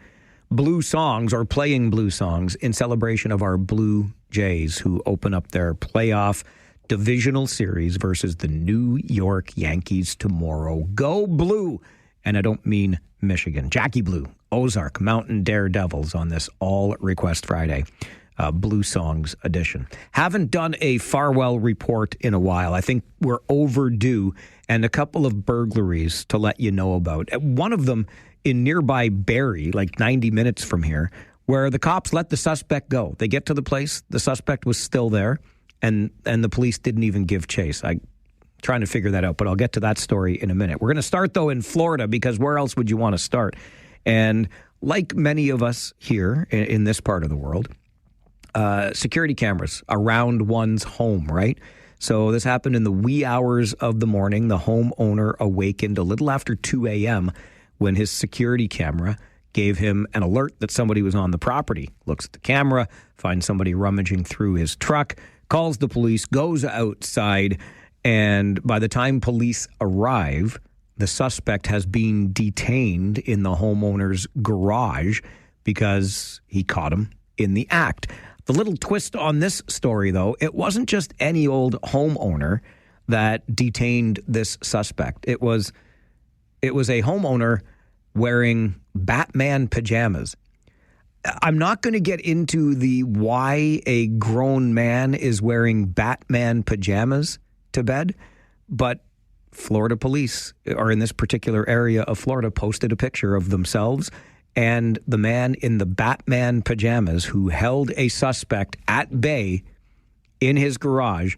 blue songs, or playing blue songs, in celebration of our Blue Jays, who open up their playoff divisional series versus the New York Yankees tomorrow. Go Blue! And I don't mean Michigan. Jackie Blue, Ozark Mountain Daredevils on this All Request Friday Blue Songs edition. Haven't done a Farwell report in a while. I think we're overdue, and a couple of burglaries to let you know about. One of them in nearby Barrie, like 90 minutes from here, where the cops let the suspect go. They get to the place, the suspect was still there, and the police didn't even give chase. I'm trying to figure that out, but I'll get to that story in a minute. We're going to start, though, in Florida, because where else would you want to start? And like many of us here in this part of the world, security cameras around one's home, right? So this happened in the wee hours of the morning. The homeowner awakened a little after 2 a.m. when his security camera gave him an alert that somebody was on the property. Looks at the camera, finds somebody rummaging through his truck, calls the police, goes outside, and by the time police arrive, the suspect has been detained in the homeowner's garage because he caught him in the act. The little twist on this story, though, it wasn't just any old homeowner that detained this suspect. It was a homeowner wearing Batman pajamas. I'm not going to get into the why a grown man is wearing Batman pajamas to bed, but Florida police, or in this particular area of Florida, posted a picture of themselves and the man in the Batman pajamas who held a suspect at bay in his garage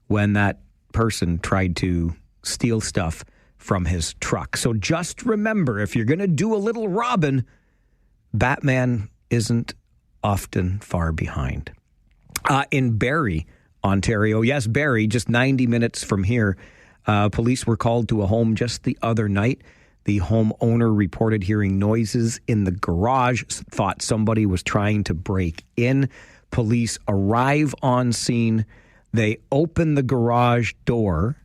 when that person tried to steal stuff from his truck. So just remember, if you're going to do a little robbing, Batman isn't often far behind. In Barrie, Ontario, yes, Barrie, just 90 minutes from here, police were called to a home just the other night. The homeowner reported hearing noises in the garage, thought somebody was trying to break in. Police arrive on scene. They open the garage door,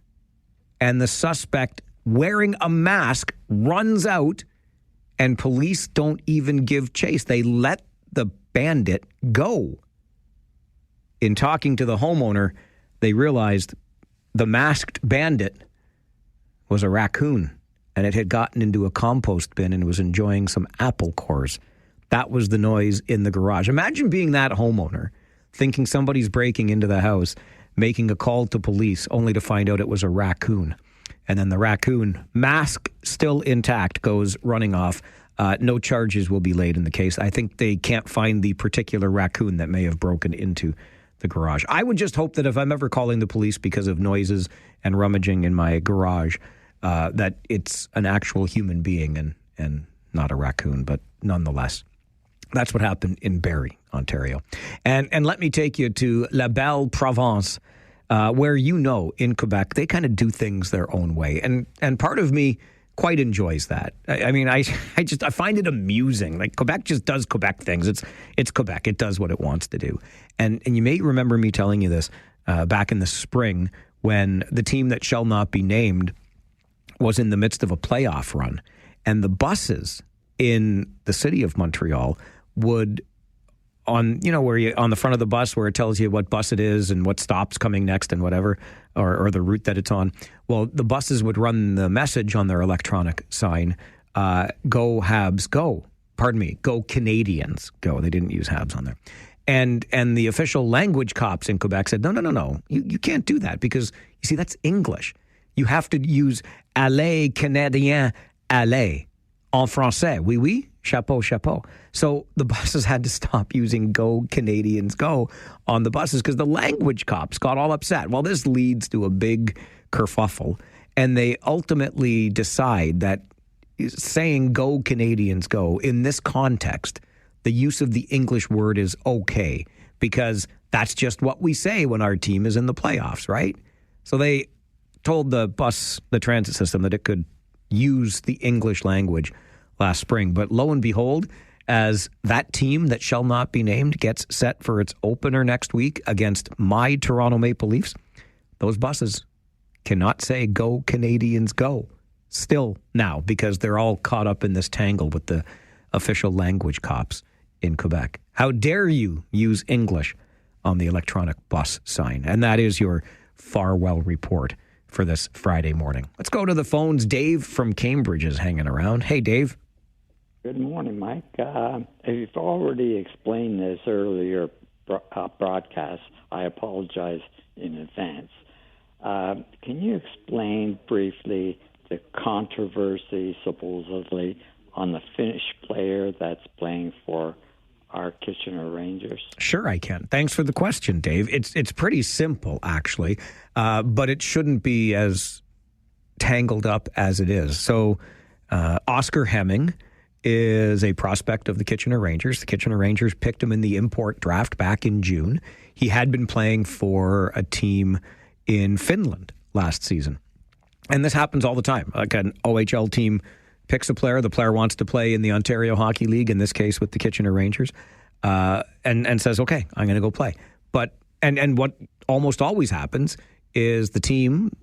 and the suspect, wearing a mask, runs out, and police don't even give chase. They let the bandit go. In talking to the homeowner, they realized the masked bandit was a raccoon, and it had gotten into a compost bin and was enjoying some apple cores. That was the noise in the garage. Imagine being that homeowner, thinking somebody's breaking into the house, making a call to police, only to find out it was a raccoon. And then the raccoon, mask still intact, goes running off. No charges will be laid in the case. I think they can't find the particular raccoon that may have broken into the garage. I would just hope that if I'm ever calling the police because of noises and rummaging in my garage, that it's an actual human being and not a raccoon. But nonetheless, that's what happened in Barrie, Ontario. And let me take you to La Belle Province, where, in Quebec, they kind of do things their own way. And part of me quite enjoys that. I find it amusing. Like, Quebec just does Quebec things. It's Quebec. It does what it wants to do. And you may remember me telling you this back in the spring when the team that shall not be named was in the midst of a playoff run. And the buses in the city of Montreal would, on the front of the bus where it tells you what bus it is and what stop's coming next and whatever, or the route that it's on. Well, the buses would run the message on their electronic sign, go Habs, go. Pardon me, go Canadians, go. They didn't use Habs on there. And the official language cops in Quebec said, no. You can't do that because, you see, that's English. You have to use allez Canadien, allez. En français, oui, oui, chapeau, chapeau. So the buses had to stop using go Canadians, go on the buses because the language cops got all upset. Well, this leads to a big kerfuffle, and they ultimately decide that saying go Canadians, go in this context, the use of the English word is okay because that's just what we say when our team is in the playoffs, right? So they told the transit system that it could use the English language last spring. But lo and behold, as that team that shall not be named gets set for its opener next week against my Toronto Maple Leafs, those buses cannot say go Canadians, go still now because they're all caught up in this tangle with the official language cops in Quebec. How dare you use English on the electronic bus sign? And that is your Farwell report for this Friday morning. Let's go to the phones. Dave from Cambridge is hanging around. Hey, Dave. Good morning, Mike. You've already explained this earlier broadcast. I apologize in advance. Can you explain briefly the controversy, supposedly, on the Finnish player that's playing for our Kitchener Rangers? Sure, I can. Thanks for the question, Dave. It's pretty simple, actually, but it shouldn't be as tangled up as it is. So Oscar Hemming is a prospect of the Kitchener Rangers. The Kitchener Rangers picked him in the import draft back in June. He had been playing for a team in Finland last season. And this happens all the time. Like an OHL team picks a player, the player wants to play in the Ontario Hockey League, in this case with the Kitchener Rangers, and says, okay, I'm going to go play. But and what almost always happens is the team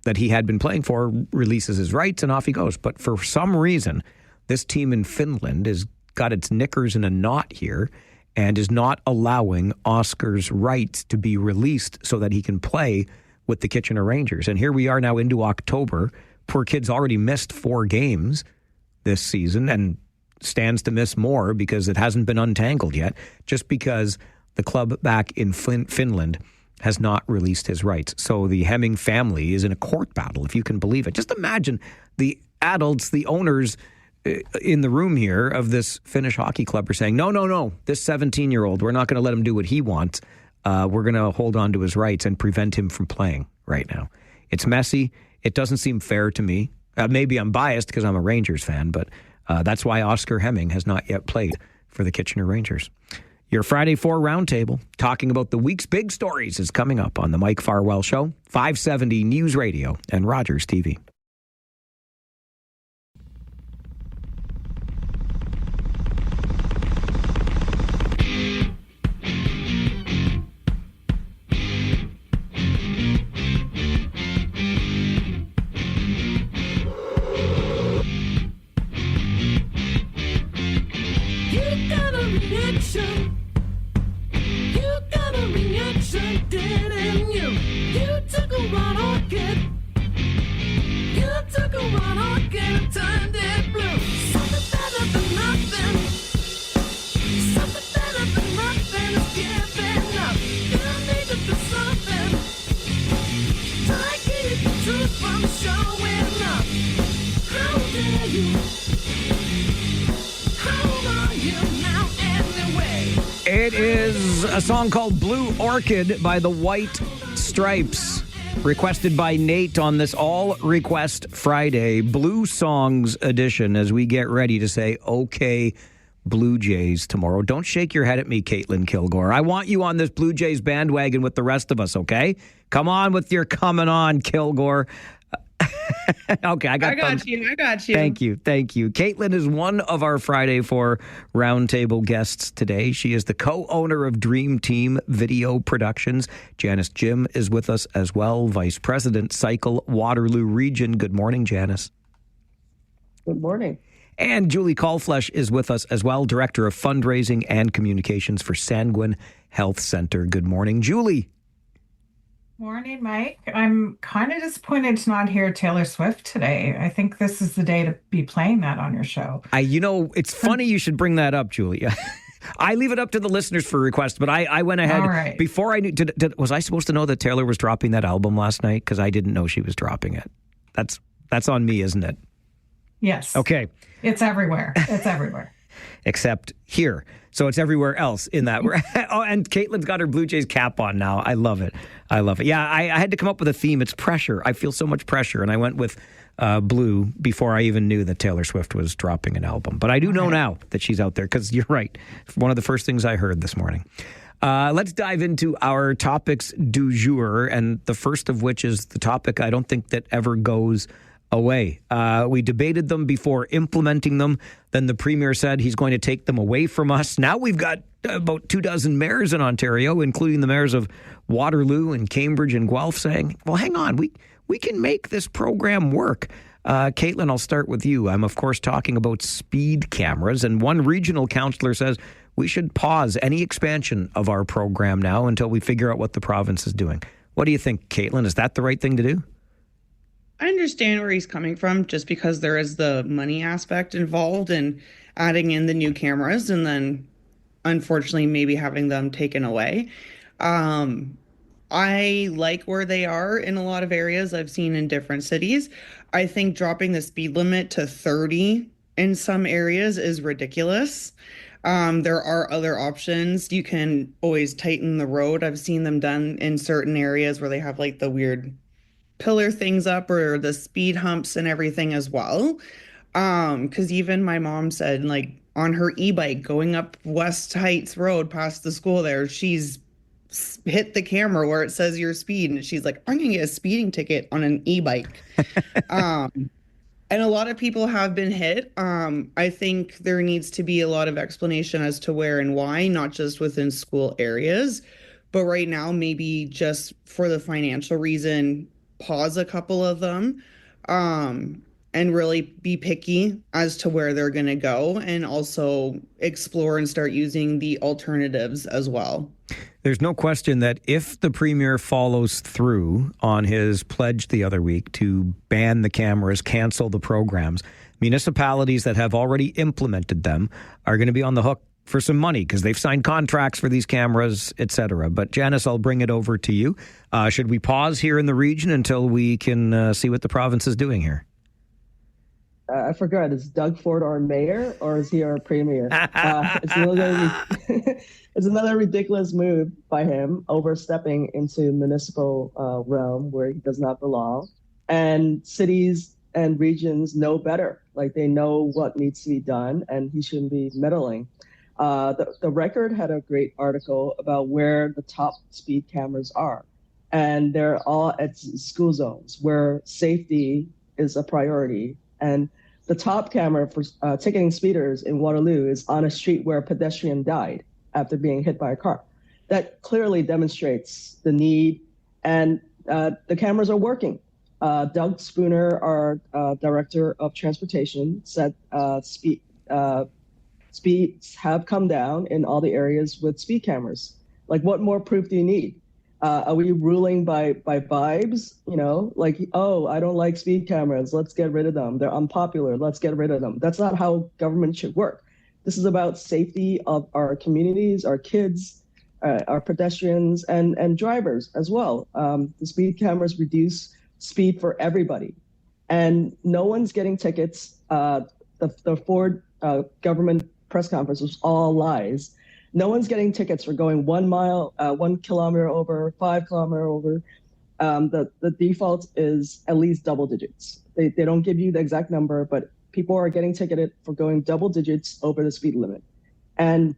that he had been playing for releases his rights and off he goes. But for some reason, this team in Finland has got its knickers in a knot here and is not allowing Oscar's rights to be released so that he can play with the Kitchener Rangers. And here we are now into October. Poor kid's already missed 4 games this season and stands to miss more because it hasn't been untangled yet, just because the club back in Finland has not released his rights. So the Hemming family is in a court battle, if you can believe it. Just imagine the adults, the owners in the room here of this Finnish hockey club are saying, no, this 17-year-old, we're not going to let him do what he wants. We're going to hold on to his rights and prevent him from playing right now. It's messy. It doesn't seem fair to me. Maybe I'm biased because I'm a Rangers fan, but that's why Oscar Hemming has not yet played for the Kitchener Rangers. Your Friday 4 Roundtable, talking about the week's big stories, is coming up on the Mike Farwell Show, 570 News Radio and Rogers TV. You got a reaction, didn't you? It is a song called Blue Orchid by the White Stripes, requested by Nate on this All Request Friday, Blue Songs edition, as we get ready to say, okay, Blue Jays tomorrow. Don't shake your head at me, Caitlin Kilgore. I want you on this Blue Jays bandwagon with the rest of us, okay? Come on with your coming on, Kilgore. Okay, I got you. Thank you. Caitlin is one of our Friday 4 Roundtable guests today. She is the co-owner of Dream Team Video Productions. Janice Jim is with us as well, Vice President, Cycle Waterloo Region. Good morning, Janice. Good morning. And Julie Callflesh is with us as well, Director of Fundraising and Communications for Sanguine Health Center. Good morning, Julie. Morning, Mike. I'm kind of disappointed to not hear Taylor Swift today. I think this is the day to be playing that on your show. It's funny you should bring that up, Julie. I leave it up to the listeners for requests, but I went ahead. All right. Before I knew. Was I supposed to know that Taylor was dropping that album last night? Because I didn't know she was dropping it. That's on me, isn't it? Yes. Okay. It's everywhere. Except here. So it's everywhere else in that. Oh, and Caitlin's got her Blue Jays cap on now. I love it. Yeah, I had to come up with a theme. It's pressure. I feel so much pressure. And I went with Blue before I even knew that Taylor Swift was dropping an album. But I do know now that she's out there, because you're right. One of the first things I heard this morning. Let's dive into our topics du jour. And the first of which is the topic I don't think that ever goes away. We debated them before implementing them. Then the Premier said he's going to take them away from us. Now we've got about 24 mayors in Ontario, including the mayors of Waterloo and Cambridge and Guelph, saying, well, hang on, we can make this program work. Caitlin, I'll start with you. I'm, of course, talking about speed cameras. And one regional councillor says we should pause any expansion of our program now until we figure out what the province is doing. What do you think, Caitlin? Is that the right thing to do? I understand where he's coming from, just because there is the money aspect involved in adding in the new cameras and then unfortunately maybe having them taken away. I like where they are in a lot of areas I've seen in different cities. I think dropping the speed limit to 30 in some areas is ridiculous. There are other options. You can always tighten the road. I've seen them done in certain areas where they have like the weird pillar things up or the speed humps and everything as well. Because even my mom said, like, on her e-bike going up West Heights Road past the school there, she's hit the camera where it says your speed, and she's like, I'm gonna get a speeding ticket on an e-bike. And a lot of people have been hit. I think there needs to be a lot of explanation as to where and why, not just within school areas, but right now maybe just for the financial reason, pause a couple of them, and really be picky as to where they're going to go, and also explore and start using the alternatives as well. There's no question that if the Premier follows through on his pledge the other week to ban the cameras, cancel the programs, municipalities that have already implemented them are going to be on the hook for some money because they've signed contracts for these cameras, etc. But Janice, I'll bring it over to you. Should we pause here in the region until we can see what the province is doing here? I forgot, is Doug Ford our mayor or is he our premier? It's another ridiculous move by him, overstepping into municipal realm where he does not belong. And cities and regions know better. Like, they know what needs to be done, and he shouldn't be meddling. The Record had a great article about where the top speed cameras are. And they're all at school zones where safety is a priority. And the top camera for ticketing speeders in Waterloo is on a street where a pedestrian died after being hit by a car. That clearly demonstrates the need, and the cameras are working. Doug Spooner, our director of transportation, said speeds have come down in all the areas with speed cameras. Like, what more proof do you need? Are we ruling by vibes? You know, like, oh, I don't like speed cameras, let's get rid of them. They're unpopular, let's get rid of them. That's not how government should work. This is about safety of our communities, our kids, our pedestrians, and drivers as well. The speed cameras reduce speed for everybody. and no one's getting tickets. The Ford government press conference was all lies. No one's getting tickets for going 1 mile, 1 kilometer over, 5 kilometer over. The default is at least double digits. They don't give you the exact number, but people are getting ticketed for going double digits over the speed limit. And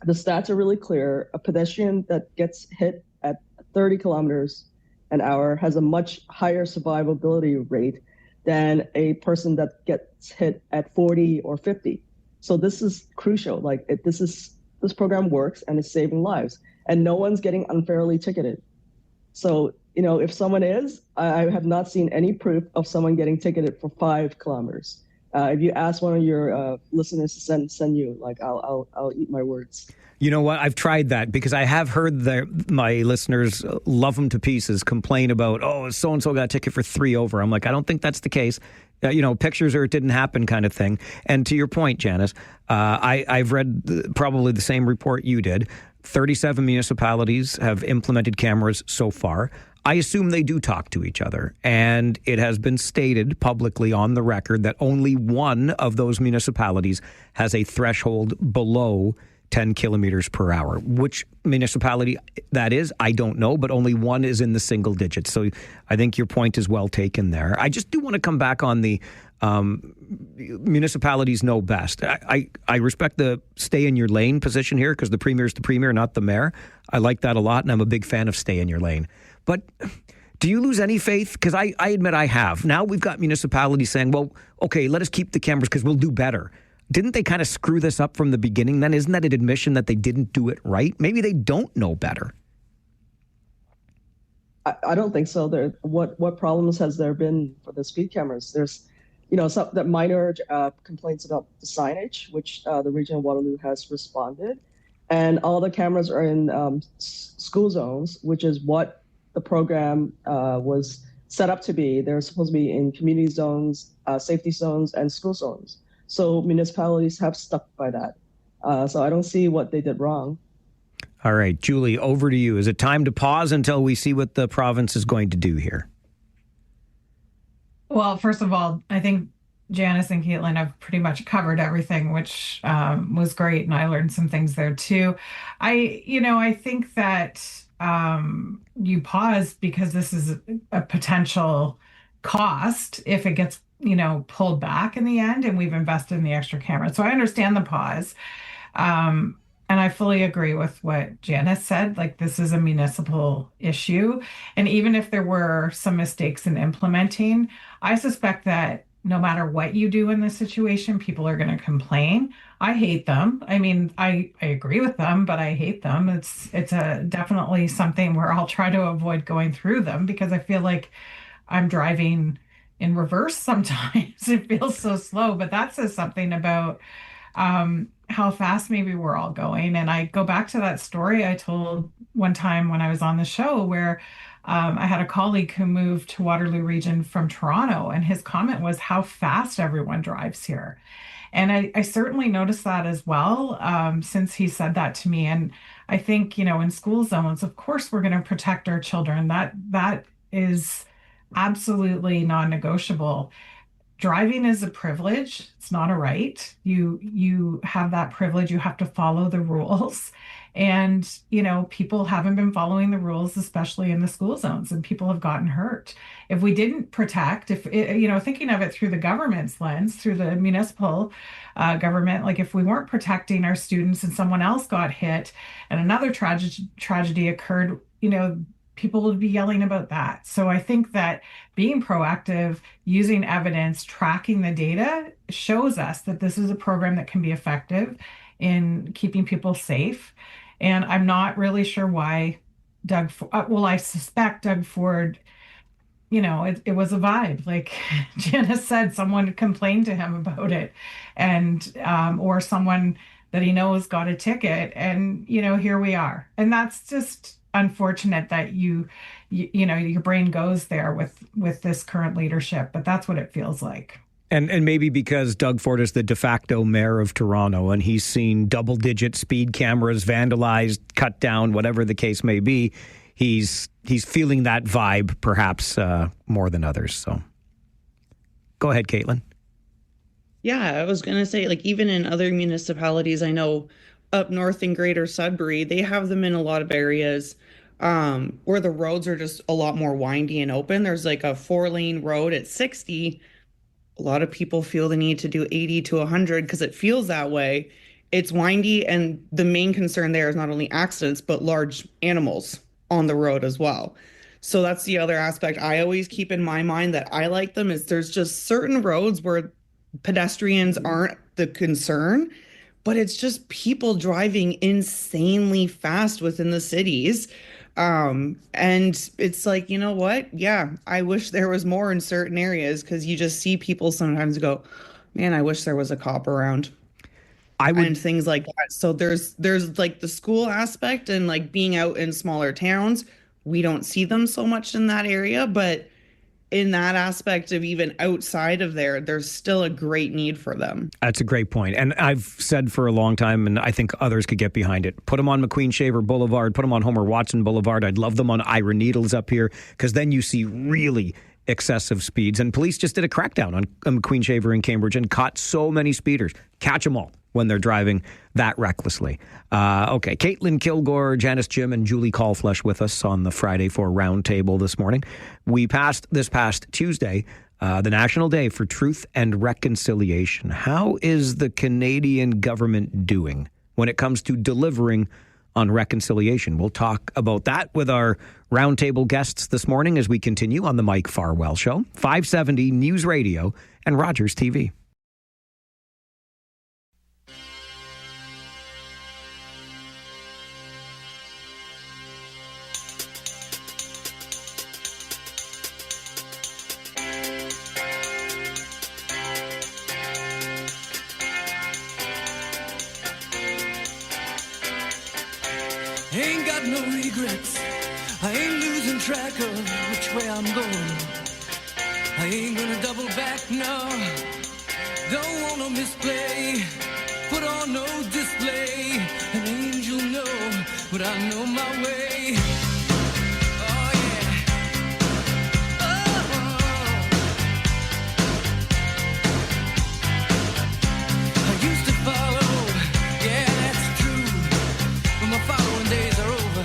the stats are really clear. A pedestrian that gets hit at 30 kilometers an hour has a much higher survivability rate than a person that gets hit at 40 or 50. So this is crucial. Like this program works and it's saving lives, and no one's getting unfairly ticketed. So, if someone is, I have not seen any proof of someone getting ticketed for 5 kilometers. If you ask one of your listeners to send you, like I'll eat my words. You know what? I've tried that because I have heard my listeners love them to pieces complain about, oh, so-and-so got a ticket for 3 over. I'm like, I don't think that's the case. Pictures or it didn't happen kind of thing. And to your point, Janice, I've read probably the same report you did. 37 municipalities have implemented cameras so far. I assume they do talk to each other. And it has been stated publicly on the record that only one of those municipalities has a threshold below 10 kilometers per hour. Which municipality that is, I don't know, but only one is in the single digits. So I think your point is well taken there. I just do want to come back on the municipalities know best. I respect the stay in your lane position here because the premier is the premier, not the mayor. I like that a lot, and I'm a big fan of stay in your lane. But do you lose any faith? Because I admit I have. Now we've got municipalities saying, well, okay, let us keep the cameras because we'll do better. Didn't they kind of screw this up from the beginning then? Isn't that an admission that they didn't do it right? Maybe they don't know better. I don't think so. What problems has there been for the speed cameras? There's, some that minor complaints about the signage, which the Region of Waterloo has responded. And all the cameras are in school zones, which is what the program was set up to be. They're supposed to be in community zones, safety zones, and school zones. So municipalities have stuck by that. So I don't see what they did wrong. All right, Julie, over to you. Is it time to pause until we see what the province is going to do here? Well, first of all, I think Janice and Caitlin have pretty much covered everything, which was great, and I learned some things there too. I think that you pause because this is a potential cost if it gets pulled back in the end, and we've invested in the extra cameras. So I understand the pause. And I fully agree with what Janice said. Like, this is a municipal issue. And even if there were some mistakes in implementing, I suspect that no matter what you do in this situation, people are going to complain. I hate them. I mean, I agree with them, but I hate them. It's definitely something where I'll try to avoid going through them because I feel like I'm driving in reverse sometimes. It feels so slow, but that says something about how fast maybe we're all going. And I go back to that story I told one time when I was on the show where I had a colleague who moved to Waterloo Region from Toronto, and his comment was how fast everyone drives here. And I certainly noticed that as well since he said that to me. And I think, in school zones, of course, we're going to protect our children. That is absolutely non-negotiable. Driving is a privilege. It's not a right. You have that privilege. You have to follow the rules. And, people haven't been following the rules, especially in the school zones, and people have gotten hurt. If we didn't protect, thinking of it through the government's lens, through the municipal government, like if we weren't protecting our students and someone else got hit and another tragedy occurred, people would be yelling about that. So I think that being proactive, using evidence, tracking the data shows us that this is a program that can be effective in keeping people safe. And I'm not really sure why I suspect Doug Ford, it was a vibe. Like Janice said, someone complained to him about it, and or someone that he knows got a ticket, and here we are. And that's just unfortunate that your brain goes there with this current leadership, but that's what it feels like. And maybe because Doug Ford is the de facto mayor of Toronto and he's seen double-digit speed cameras vandalized, cut down, whatever the case may be, he's feeling that vibe perhaps more than others. So Go ahead, Caitlin. Yeah, I was going to say, like, even in other municipalities, I know up north in Greater Sudbury, they have them in a lot of areas where the roads are just a lot more windy and open. There's like a 4-lane road at 60. A lot of people feel the need to do 80 to 100 because it feels that way. It's windy, and the main concern there is not only accidents, but large animals on the road as well. So that's the other aspect I always keep in my mind that I like them is there's just certain roads where pedestrians aren't the concern, but it's just people driving insanely fast within the cities. And it's like, you know what? Yeah, I wish there was more in certain areas because you just see people sometimes go, man, I wish there was a cop around. And things like that. So there's like the school aspect and like being out in smaller towns. We don't see them so much in that area, but in that aspect of even outside of there, there's still a great need for them. That's a great point. And I've said for a long time, and I think others could get behind it, put them on McQueen Shaver Boulevard, put them on Homer Watson Boulevard. I'd love them on Ira Needles up here because then you see really excessive speeds. And police just did a crackdown on McQueen Shaver in Cambridge and caught so many speeders. Catch them all when they're driving that recklessly. Okay, Caitlin Kilgore, Janice Jim, and Julie Callflesh with us on the Friday for Roundtable this morning. We passed this past Tuesday the National Day for Truth and Reconciliation. How is the Canadian government doing when it comes to delivering on reconciliation? We'll talk about that with our Roundtable guests this morning as we continue on the Mike Farwell Show, 570 News Radio and Rogers TV. Ain't got no regrets. I ain't losing track of which way I'm going. I ain't gonna double back, no. Don't wanna misplay. Put on no display. An angel, no, but I know my way. Oh, yeah. Oh. I used to follow. Yeah, that's true. But my following days are over.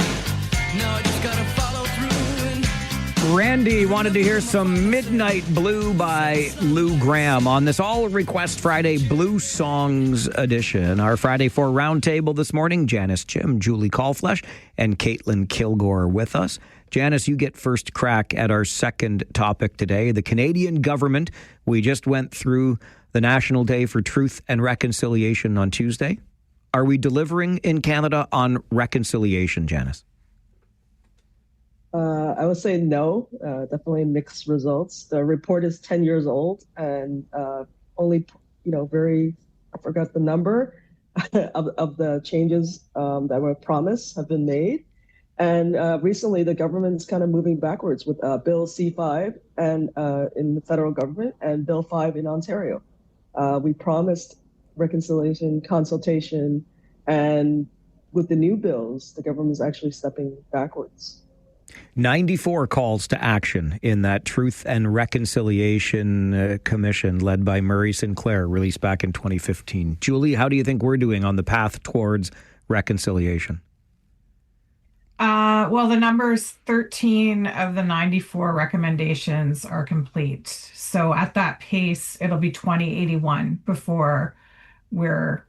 Now I just gotta follow through and Randy wanted to hear some Midnight Blue by Lou Gramm on this All-Request Friday Blue Songs edition. Our Friday for Roundtable this morning, Janice Jim, Julie Callflesh, and Caitlin Kilgore with us. Janice, you get first crack at our second topic today. The Canadian government, we just went through the National Day for Truth and Reconciliation on Tuesday. Are we delivering in Canada on reconciliation, Janice? I would say no, definitely mixed results. The report is 10 years old and only, I forgot the number of the changes that were promised have been made. And recently the government's kind of moving backwards with Bill C5 and in the federal government and Bill 5 in Ontario. We promised reconciliation, consultation, and with the new bills, the government is actually stepping backwards. 94 calls to action in that Truth and Reconciliation Commission led by Murray Sinclair, released back in 2015. Julie, how do you think we're doing on the path towards reconciliation? Well, the numbers 13 of the 94 recommendations are complete. So at that pace, it'll be 2081 before we're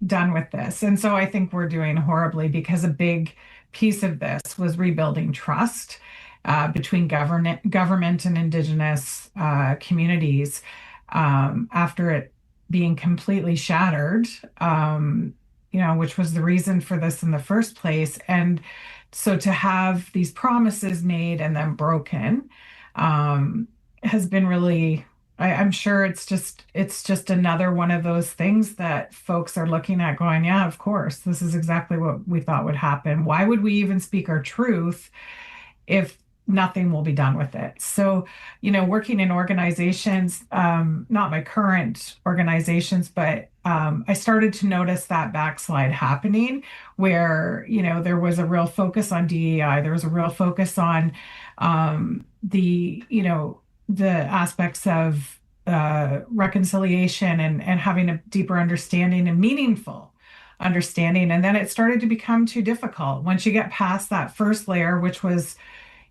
done with this. And so I think we're doing horribly because a big piece of this was rebuilding trust between government and Indigenous communities after it being completely shattered, which was the reason for this in the first place. And so to have these promises made and then broken has been really, I'm sure it's just another one of those things that folks are looking at going, yeah, of course, this is exactly what we thought would happen. Why would we even speak our truth if nothing will be done with it? So, working in organizations, not my current organizations, but I started to notice that backslide happening where, there was a real focus on DEI. There was a real focus on the aspects of reconciliation and having a deeper understanding and meaningful understanding. And then it started to become too difficult. Once you get past that first layer, which was,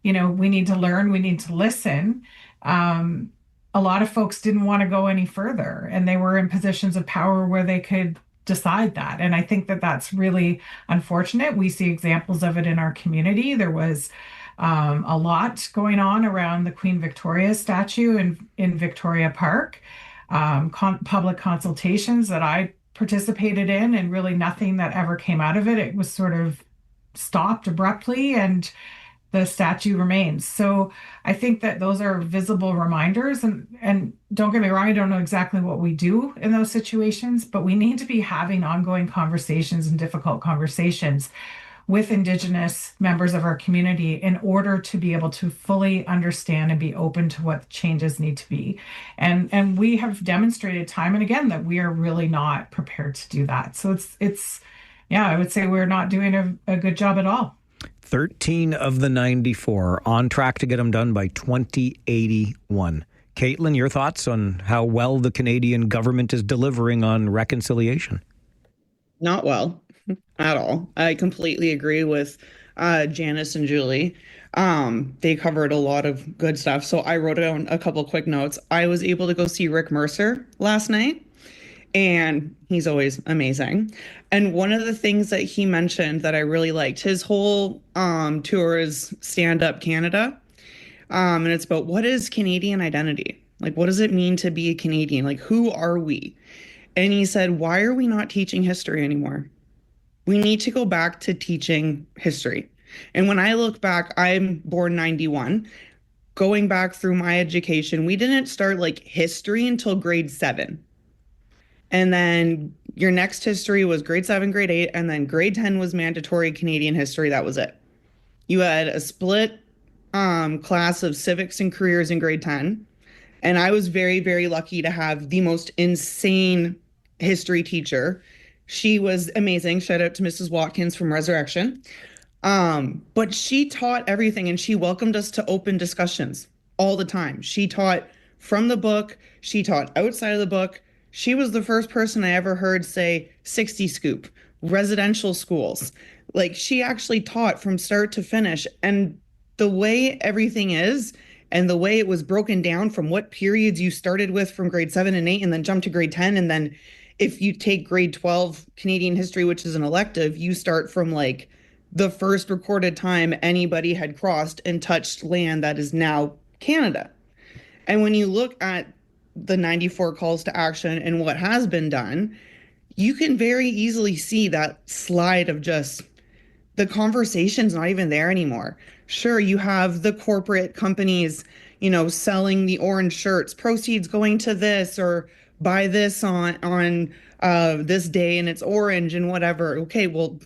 we need to learn, we need to listen. A lot of folks didn't want to go any further, and they were in positions of power where they could decide that. And I think that that's really unfortunate. We see examples of it in our community. There was a lot going on around the Queen Victoria statue in Victoria Park, public consultations that I participated in, and really nothing that ever came out of it. It was sort of stopped abruptly, and the statue remains. So I think that those are visible reminders. And don't get me wrong, I don't know exactly what we do in those situations, but we need to be having ongoing conversations and difficult conversations with Indigenous members of our community in order to be able to fully understand and be open to what changes need to be. And we have demonstrated time and again that we are really not prepared to do that. So it's I would say we're not doing a good job at all. 13 of the 94 on track to get them done by 2081. Caitlin, your thoughts on how well the Canadian government is delivering on reconciliation? Not well at all. I completely agree with Janice and Julie. They covered a lot of good stuff. So I wrote down a couple quick notes. I was able to go see Rick Mercer last night, and he's always amazing. And one of the things that he mentioned that I really liked, his whole tour is Stand Up Canada. And it's about what is Canadian identity? Like, what does it mean to be a Canadian? Like, who are we? And he said, why are we not teaching history anymore? We need to go back to teaching history. And when I look back, I'm born 91. Going back through my education, we didn't start like history until grade 7. And then your next history was grade 7, grade 8, and then grade 10 was mandatory Canadian history. That was it. You had a split class of civics and careers in grade 10. And I was very, very lucky to have the most insane history teacher. She was amazing. Shout out to Mrs. Watkins from Resurrection. But she taught everything, and she welcomed us to open discussions all the time. She taught from the book. She taught outside of the book. She was the first person I ever heard say 60 scoop, residential schools. Like, she actually taught from start to finish. And the way everything is, and the way it was broken down from what periods you started with from grade 7 and 8 and then jump to grade 10. And then if you take grade 12 Canadian history, which is an elective, you start from like the first recorded time anybody had crossed and touched land that is now Canada. And when you look at the 94 calls to action and what has been done, you can very easily see that slide of just the conversation's not even there anymore. Sure, you have the corporate companies, selling the orange shirts, proceeds going to this, or buy this on this day and it's orange and whatever. Okay, well,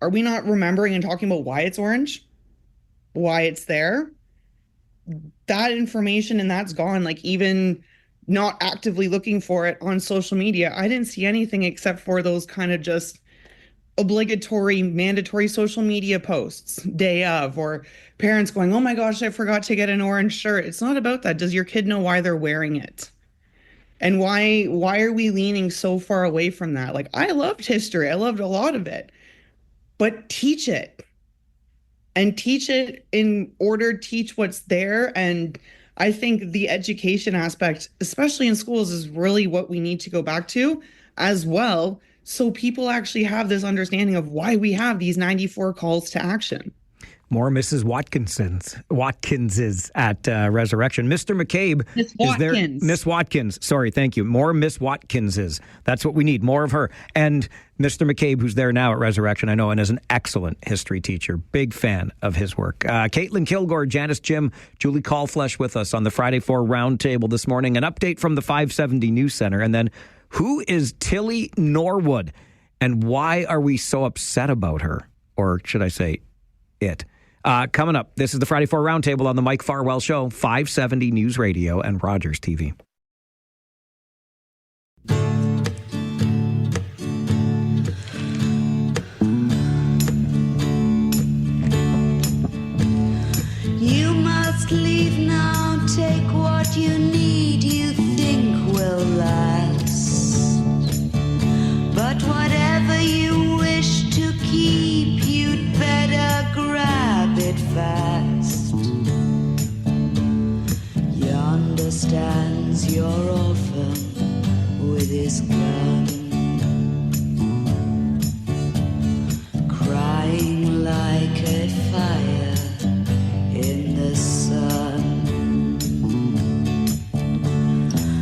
are we not remembering and talking about why it's orange? Why it's there? That information, and that's gone. Like, even not actively looking for it on social media, I didn't see anything except for those kind of just obligatory, mandatory social media posts day of, or parents going, oh my gosh, I forgot to get an orange shirt. It's not about that. Does your kid know why they're wearing it? And why are we leaning so far away from that? Like, I loved history. I loved a lot of it, but teach it. And teach it in order, teach what's there. And I think the education aspect, especially in schools, is really what we need to go back to as well. So people actually have this understanding of why we have these 94 calls to action. More Mrs. Watkinses at Resurrection. Mr. McCabe Miss is there. Watkins. Miss Watkins. Sorry, thank you. More Miss Watkinses. That's what we need. More of her. And Mr. McCabe, who's there now at Resurrection, I know, and is an excellent history teacher. Big fan of his work. Caitlin Kilgore, Janice Jim, Julie Callflesh with us on the Friday 4 Roundtable this morning. An update from the 570 News Center. And then, who is Tilly Norwood? And why are we so upset about her? Or should I say it? Coming up, this is the Friday 4 Roundtable on the Mike Farwell Show, 570 News Radio and Rogers TV. You must leave now. take what you need, you think will last. But whatever you wish to keep, you'd better grab it fast. Yonder stands your orphan with his gun, crying like a fire in the sun.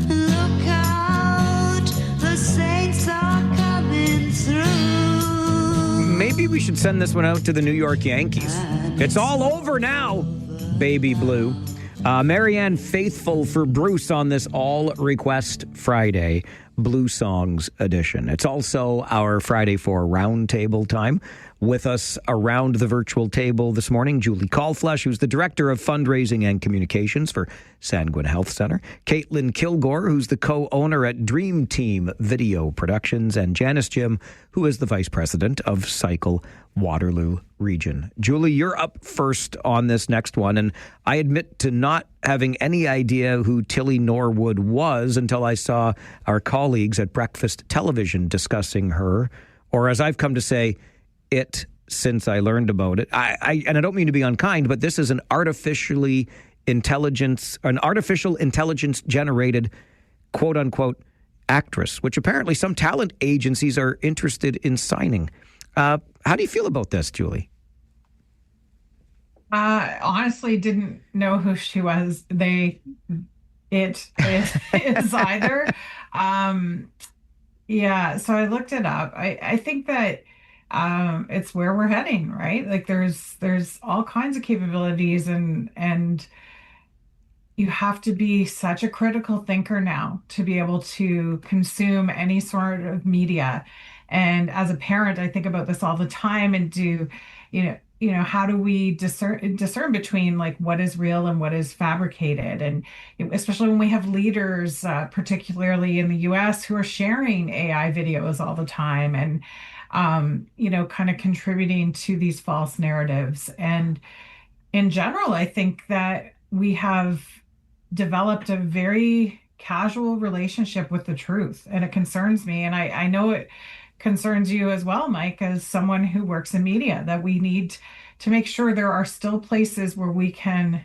Look out, the saints are coming through. Maybe we should send this one out to the New York Yankees. It's all over now, baby blue. Marianne Faithful for Bruce on this All Request Friday Blue Songs edition. It's also our Friday for Roundtable time. With us around the virtual table this morning, Julie Callflesh, who's the Director of Fundraising and Communications for Sanguine Health Center, Caitlin Kilgore, who's the co-owner at Dream Team Video Productions, and Janice Jim, who is the Vice President of Cycle Waterloo Region. Julie, you're up first on this next one, and I admit to not having any idea who Tilly Norwood was until I saw our colleagues at Breakfast Television discussing her, or as I've come to say, it since I learned about it. And I don't mean to be unkind, but this is an artificial intelligence generated quote unquote actress, which apparently some talent agencies are interested in signing. How do you feel about this, Julie? Honestly, didn't know who she was. It is either. Yeah, so I looked it up. I think that it's where we're heading, right? Like there's all kinds of capabilities, and you have to be such a critical thinker now to be able to consume any sort of media. And as a parent, I think about this all the time and how do we discern between like what is real and what is fabricated? And especially when we have leaders, particularly in the US, who are sharing AI videos all the time and, kind of contributing to these false narratives. And in general, I think that we have developed a very casual relationship with the truth, and it concerns me. And I know it concerns you as well, Mike, as someone who works in media, that we need to make sure there are still places where we can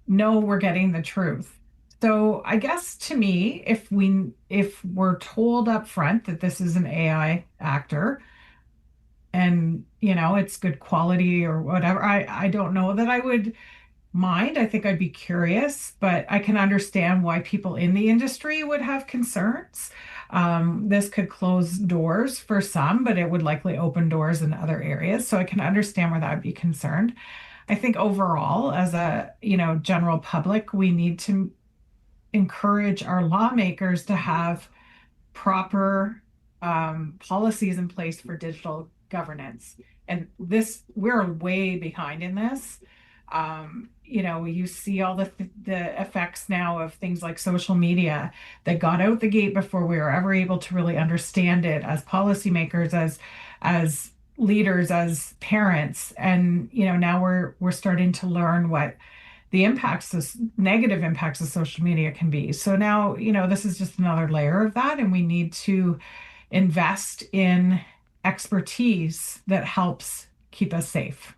know we're getting the truth. So I guess to me, if we're told up front that this is an AI actor and, it's good quality or whatever, I don't know that I would mind. I think I'd be curious, but I can understand why people in the industry would have concerns. This could close doors for some, but it would likely open doors in other areas. So I can understand where that would be concerned. I think overall, as a general public, we need to encourage our lawmakers to have proper policies in place for digital governance. And we're way behind in this. You see all the effects now of things like social media that got out the gate before we were ever able to really understand it as policymakers, as leaders, as parents. And, now we're starting to learn what the negative impacts of social media can be. So now, this is just another layer of that. And we need to invest in expertise that helps keep us safe.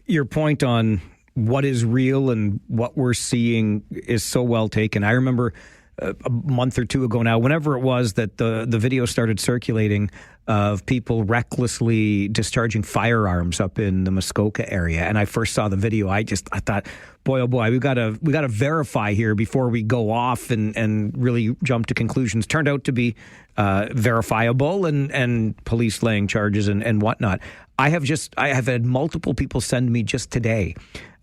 Your point on what is real and what we're seeing is so well taken. I remember a month or two ago now, whenever it was that the video started circulating of people recklessly discharging firearms up in the Muskoka area, and I first saw the video, I thought, boy, oh boy, we got to verify here before we go off and really jump to conclusions. Turned out to be verifiable, and police laying charges and whatnot. I have had multiple people send me just today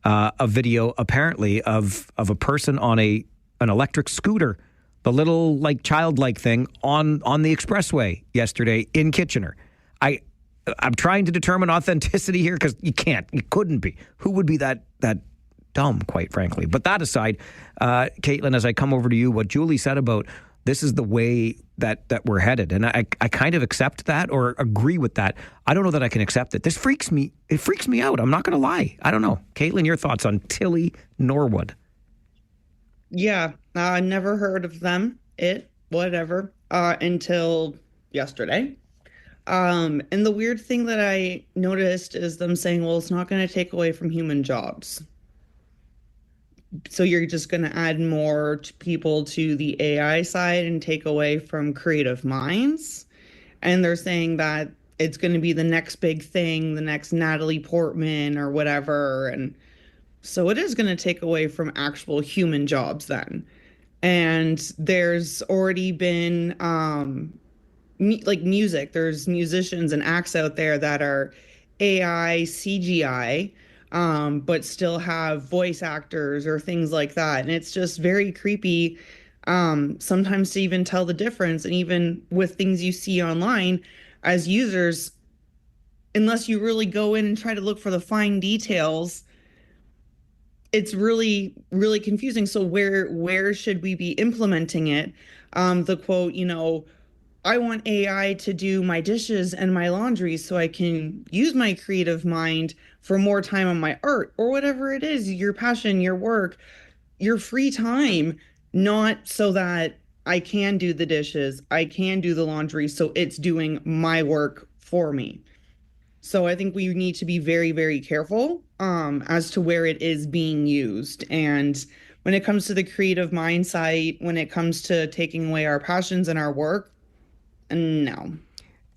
a video apparently of a person on an electric scooter, the little like childlike thing on the expressway yesterday in Kitchener. I'm trying to determine authenticity here because you couldn't be. Who would be that dumb, quite frankly? But that aside, Caitlin, as I come over to you, what Julie said about this is the way that we're headed. And I kind of accept that or agree with that. I don't know that I can accept it. This freaks me. It freaks me out. I'm not going to lie. I don't know. Caitlin, your thoughts on Tilly Norwood? Yeah, I never heard of them, whatever, until yesterday. And the weird thing that I noticed is them saying, well, it's not going to take away from human jobs. So you're just going to add more people to the AI side and take away from creative minds. And they're saying that it's going to be the next big thing, the next Natalie Portman or whatever. And so it is going to take away from actual human jobs then. And there's already been like music. There's musicians and acts out there that are AI, CGI, but still have voice actors or things like that. And it's just very creepy sometimes to even tell the difference. And even with things you see online as users, unless you really go in and try to look for the fine details, it's really, really confusing. So where should we be implementing it? The quote, I want AI to do my dishes and my laundry so I can use my creative mind for more time on my art or whatever it is, your passion, your work, your free time, not so that I can do the dishes, I can do the laundry, so it's doing my work for me. So I think we need to be very, very careful as to where it is being used. And when it comes to the creative mind side, when it comes to taking away our passions and our work, no.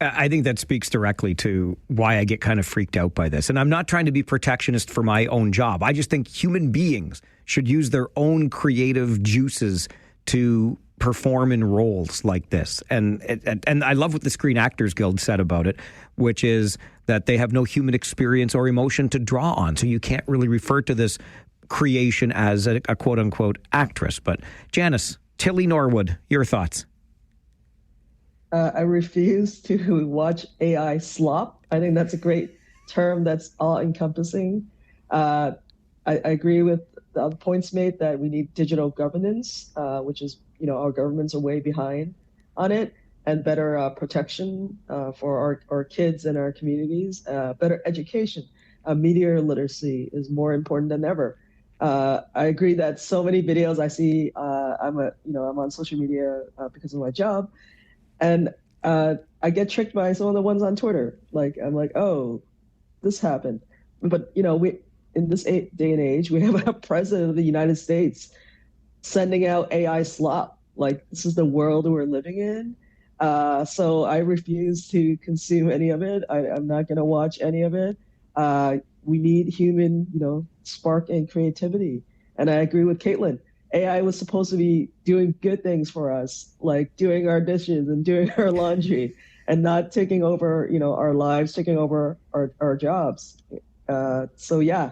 I think that speaks directly to why I get kind of freaked out by this. And I'm not trying to be protectionist for my own job. I just think human beings should use their own creative juices to perform in roles like this. And I love what the Screen Actors Guild said about it, which is that they have no human experience or emotion to draw on. So you can't really refer to this creation as a quote unquote actress. But Janice, Tilly Norwood, your thoughts? I refuse to watch AI slop. I think that's a great term that's all encompassing. I agree with the other points made that we need digital governance, which is, our governments are way behind on it, and better protection for our kids and our communities, better education. Media literacy is more important than ever. I agree that so many videos I see, I'm on social media because of my job, and I get tricked by some of the ones on Twitter. Like, I'm like, oh, this happened. But, we in this day and age, we have a president of the United States sending out AI slop. Like, this is the world we're living in. So I refuse to consume any of it. I'm not going to watch any of it. We need human, spark and creativity. And I agree with Caitlin. AI was supposed to be doing good things for us, like doing our dishes and doing our laundry, and not taking over, our lives, taking over our jobs. So yeah,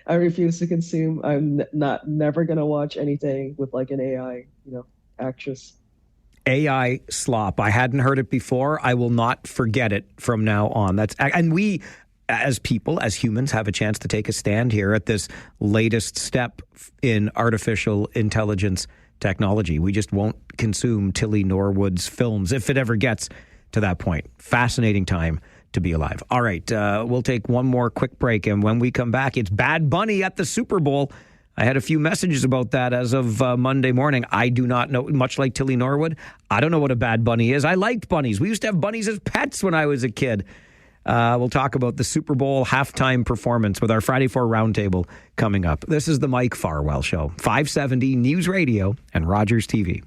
I refuse to consume. I'm never gonna watch anything with like an AI, actress. AI slop. I hadn't heard it before. I will not forget it from now on. And we, as people, as humans, have a chance to take a stand here at this latest step in artificial intelligence technology. We just won't consume Tilly Norwood's films if it ever gets to that point. Fascinating time to be alive. All right, we'll take one more quick break, and when we come back, it's Bad Bunny at the Super Bowl. I had a few messages about that as of Monday morning. I do not know, much like Tilly Norwood, I don't know what a bad bunny is. I liked bunnies. We used to have bunnies as pets when I was a kid. We'll talk about the Super Bowl halftime performance with our Friday 4 Roundtable coming up. This is the Mike Farwell Show, 570 News Radio and Rogers TV.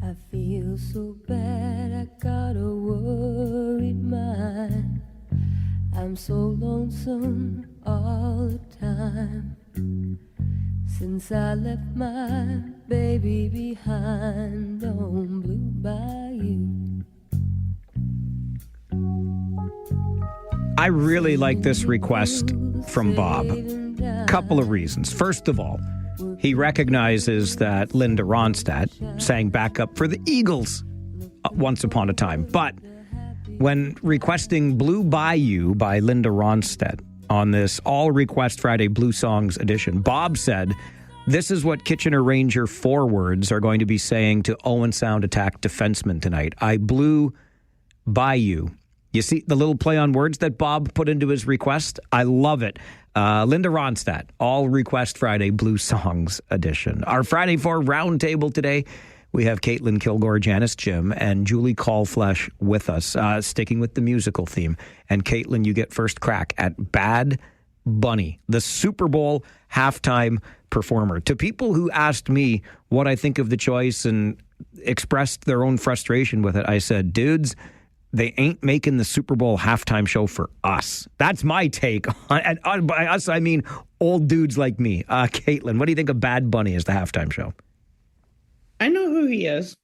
I feel so bad, I got a worried mind. I'm so lonesome all the time. Since I left my baby behind on Blue Bayou. I really like this request from Bob. Couple of reasons. First of all, he recognizes that Linda Ronstadt sang backup for the Eagles once upon a time. But when requesting Blue Bayou by Linda Ronstadt on this All Request Friday Blue Songs edition, Bob said, this is what Kitchener Ranger forwards are going to be saying to Owen Sound Attack defensemen tonight. I blew by you You see the little play on words that Bob put into his request? I love it. Linda Ronstadt, All Request Friday Blue Songs edition. Our Friday 4 roundtable today, we have Caitlin Kilgore, Janice Jim, and Julie Callflesh with us, sticking with the musical theme. And Caitlin, you get first crack at Bad Bunny, the Super Bowl halftime performer. To people who asked me what I think of the choice and expressed their own frustration with it, I said, dudes, they ain't making the Super Bowl halftime show for us. That's my take. And by us, I mean old dudes like me. Caitlin, what do you think of Bad Bunny as the halftime show? I know who he is.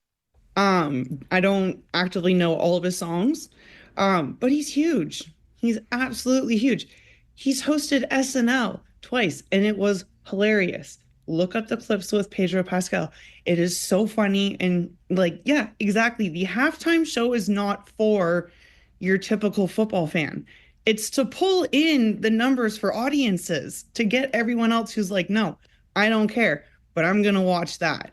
I don't actively know all of his songs, but he's huge. He's absolutely huge. He's hosted SNL twice, and it was hilarious. Look up the clips with Pedro Pascal. It is so funny. And yeah, exactly. The halftime show is not for your typical football fan. It's to pull in the numbers for audiences, to get everyone else who's like, no, I don't care, but I'm going to watch that.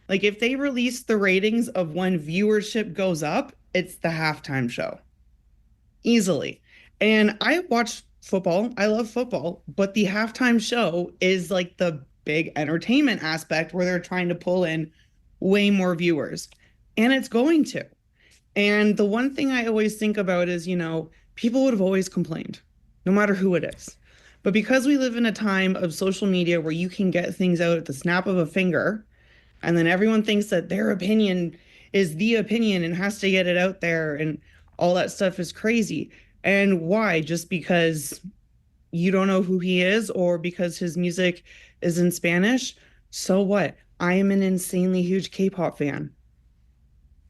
Like, if they release the ratings of when viewership goes up, it's the halftime show. Easily. And I watch football. I love football, but the halftime show is like the big entertainment aspect where they're trying to pull in way more viewers. And it's going to. And the one thing I always think about is, people would have always complained, no matter who it is. But because we live in a time of social media where you can get things out at the snap of a finger, and then everyone thinks that their opinion is the opinion and has to get it out there, and all that stuff is crazy. And why? Just because you don't know who he is or because his music is in Spanish? So what? I am an insanely huge K-pop fan.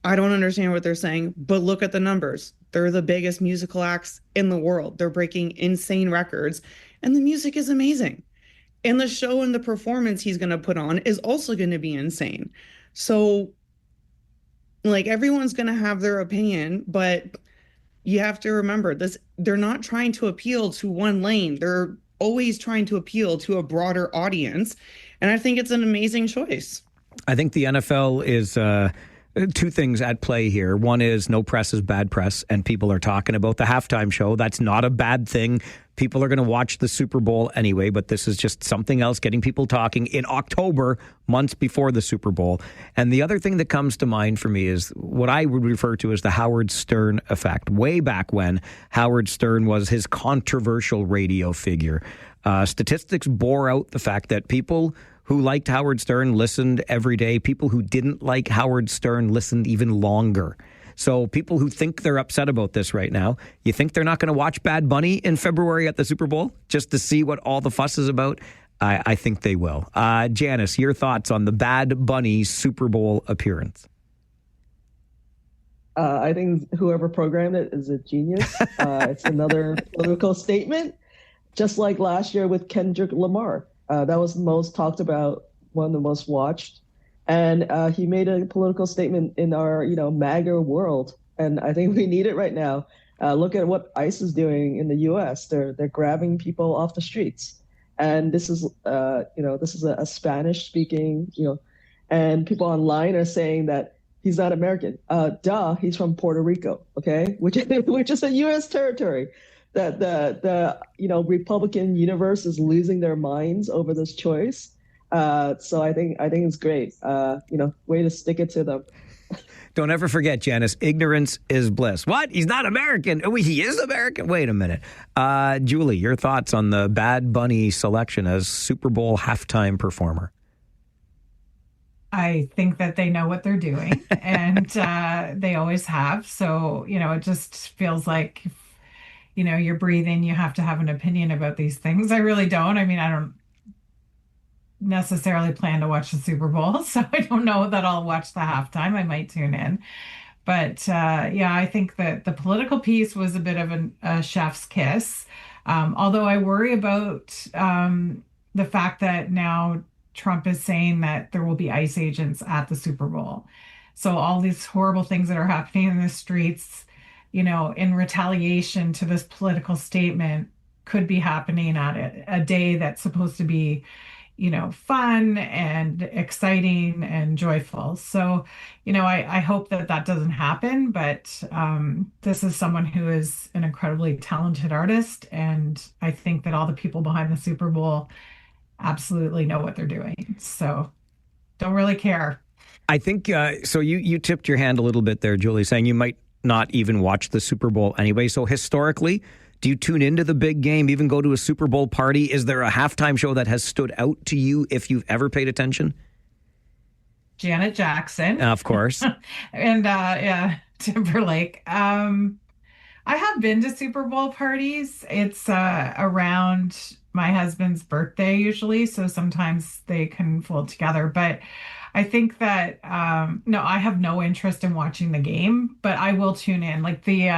I don't understand what they're saying, but look at the numbers. They're the biggest musical acts in the world. They're breaking insane records, and the music is amazing. And the show and the performance he's going to put on is also going to be insane. So, everyone's going to have their opinion, but you have to remember this, they're not trying to appeal to one lane. They're always trying to appeal to a broader audience. And I think it's an amazing choice. I think the NFL is two things at play here. One is no press is bad press, and people are talking about the halftime show. That's not a bad thing. People are going to watch the Super Bowl anyway, but this is just something else, getting people talking in October, months before the Super Bowl. And the other thing that comes to mind for me is what I would refer to as the Howard Stern effect. Way back when Howard Stern was his controversial radio figure, statistics bore out the fact that people who liked Howard Stern listened every day. People who didn't like Howard Stern listened even longer. So people who think they're upset about this right now, you think they're not going to watch Bad Bunny in February at the Super Bowl just to see what all the fuss is about? I think they will. Janice, your thoughts on the Bad Bunny Super Bowl appearance? I think whoever programmed it is a genius. It's another political statement, just like last year with Kendrick Lamar. That was the most talked about, one of the most watched. And he made a political statement in our, MAGA world. And I think we need it right now. Look at what ICE is doing in the U.S. They're grabbing people off the streets. And this is, this is a Spanish-speaking, and people online are saying that he's not American. He's from Puerto Rico, okay, which is a U.S. territory. That the Republican universe is losing their minds over this choice. So I think it's great. Way to stick it to them. Don't ever forget, Janice, ignorance is bliss. What? He's not American. Oh, he is American? Wait a minute. Julie, your thoughts on the Bad Bunny selection as Super Bowl halftime performer? I think that they know what they're doing, and they always have. So, it just feels like, you're breathing, you have to have an opinion about these things. I really don't. I mean, I don't necessarily plan to watch the Super Bowl, so I don't know that I'll watch the halftime. I might tune in. But I think that the political piece was a bit of a chef's kiss. Although I worry about the fact that now Trump is saying that there will be ICE agents at the Super Bowl. So all these horrible things that are happening in the streets, in retaliation to this political statement could be happening at a day that's supposed to be, fun and exciting and joyful. So, I hope that that doesn't happen, but this is someone who is an incredibly talented artist. And I think that all the people behind the Super Bowl absolutely know what they're doing. So don't really care. I think so. You tipped your hand a little bit there, Julie, saying you might not even watch the Super Bowl anyway. So historically, do you tune into the big game, even go to a Super Bowl party? Is there a halftime show that has stood out to you if you've ever paid attention? Janet Jackson. Of course. And Timberlake. I have been to Super Bowl parties. It's around my husband's birthday usually, so sometimes they can fold together. But I think that no, I have no interest in watching the game, but I will tune in. Like the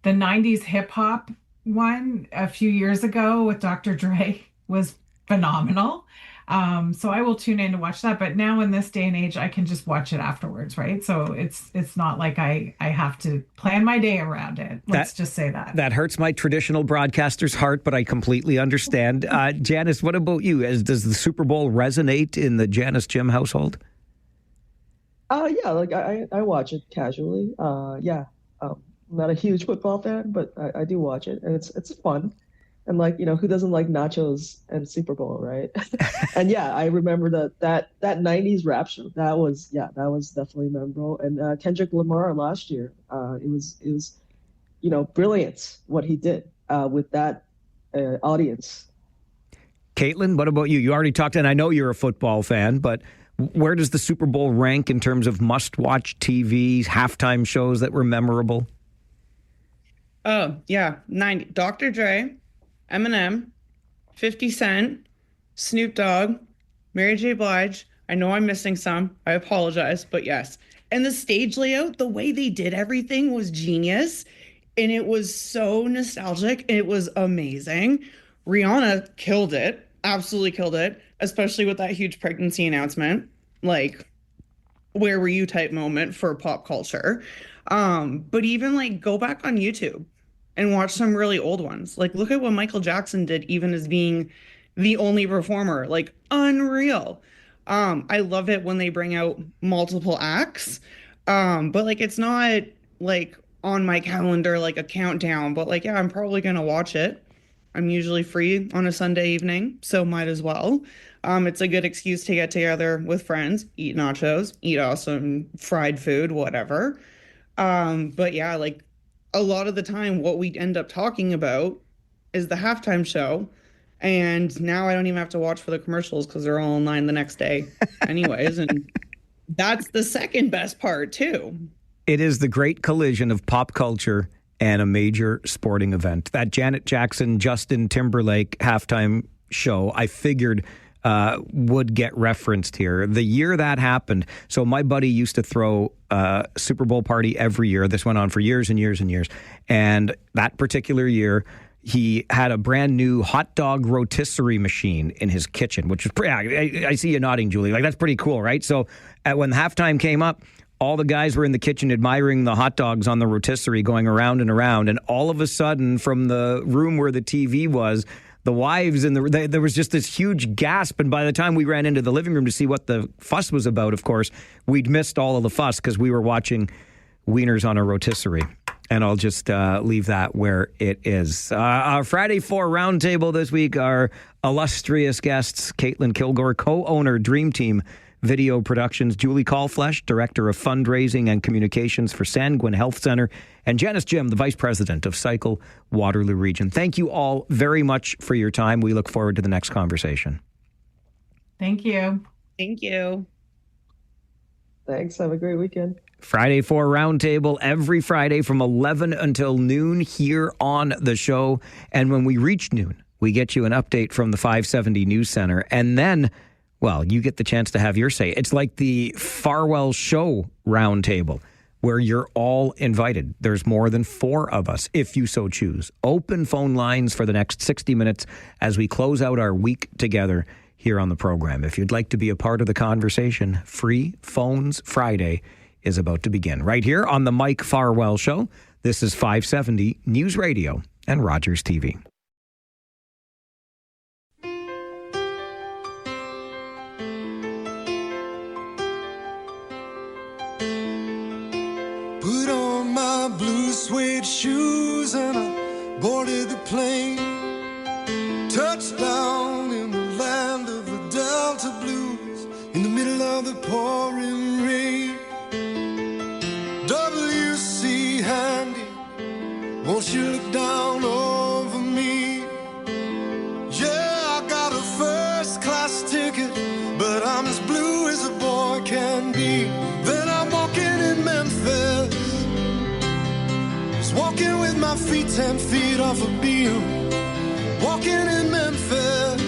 90s hip hop one a few years ago with Dr. Dre was phenomenal. So I will tune in to watch that. But now in this day and age, I can just watch it afterwards, right? So it's not like I have to plan my day around it. Let's just say that. That hurts my traditional broadcaster's heart, but I completely understand. Janice, what about you? Does the Super Bowl resonate in the Janice Jim household? Yeah, like I watch it casually. Yeah. I'm not a huge football fan, but I do watch it, and it's fun. And who doesn't like nachos and Super Bowl, right? And yeah, I remember that 90s rap show. That was definitely memorable. And Kendrick Lamar last year, it was brilliant what he did with that audience. Caitlin, what about you? You already talked, and I know you're a football fan, but where does the Super Bowl rank in terms of must-watch TV, halftime shows that were memorable? Oh, yeah. 90. Dr. Dre, Eminem, 50 Cent, Snoop Dogg, Mary J. Blige. I know I'm missing some. I apologize, but yes. And the stage layout, the way they did everything was genius. And it was so nostalgic. And it was amazing. Rihanna killed it. Absolutely killed it. Especially with that huge pregnancy announcement. Like, where were you type moment for pop culture. But even go back on YouTube and watch some really old ones. Like, look at what Michael Jackson did, even as being the only performer. Like, unreal. I love it when they bring out multiple acts. But it's not on my calendar like a countdown. But yeah, I'm probably gonna watch it. I'm usually free on a Sunday evening, so might as well. It's a good excuse to get together with friends, eat nachos, eat awesome fried food, whatever. But yeah, a lot of the time what we end up talking about is the halftime show. And now I don't even have to watch for the commercials because they're all online the next day anyways. And that's the second best part too. It is the great collision of pop culture and a major sporting event. That Janet Jackson, Justin Timberlake halftime show, I figured would get referenced here. The year that happened, so my buddy used to throw a Super Bowl party every year. This went on for years and years and years. And that particular year, he had a brand new hot dog rotisserie machine in his kitchen, which is pretty, I see you nodding, Julie. That's pretty cool, right? So when halftime came up, all the guys were in the kitchen admiring the hot dogs on the rotisserie going around and around. And all of a sudden, from the room where the TV was, the wives and there was just this huge gasp. And by the time we ran into the living room to see what the fuss was about, of course, we'd missed all of the fuss because we were watching wieners on a rotisserie. And I'll just leave that where it is. Our Friday 4 roundtable this week, our illustrious guests, Caitlin Kilgore, co-owner, Dream Team Video Productions, Julie Callflesh, Director of Fundraising and Communications for Sanguine Health Center, and Janice Jim, the Vice President of Cycle Waterloo Region. Thank you all very much for your time. We look forward to the next conversation. Thank you. Thank you. Thanks. Have a great weekend. Friday 4 Roundtable every Friday from 11 until noon here on the show. And when we reach noon, we get you an update from the 570 News Center. And then, well, you get the chance to have your say. It's like the Farwell Show Roundtable, where you're all invited. There's more than 4 of us, if you so choose. Open phone lines for the next 60 minutes as we close out our week together here on the program. If you'd like to be a part of the conversation, Free Phones Friday is about to begin. Right here on the Mike Farwell Show. This is 570 News Radio and Rogers TV. shoes and I boarded the plane. Touchdown in the land of the Delta Blues, in the middle of the pouring rain. W.C. Handy, won't you look down over me? Yeah, I got a first class ticket, but I'm as blue as a boy can be. Then I'm walking in Memphis, just walking with my feet 10 feet off a beam. Walking in Memphis,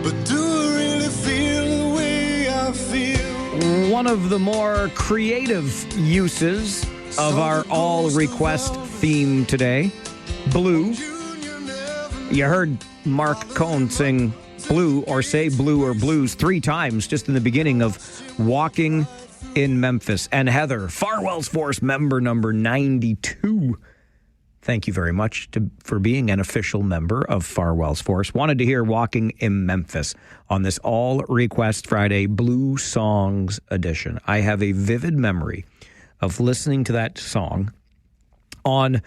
but do I really feel the way I feel? One of the more creative uses of our all request theme today, Blue. You heard Mark Cohn sing Blue or say Blue or Blues 3 times just in the beginning of Walking in Memphis. And Heather, Farwell's Force member number 92. Thank you very much for being an official member of Farwell's Force. Wanted to hear Walking in Memphis on this All Request Friday Blue Songs edition. I have a vivid memory of listening to that song on,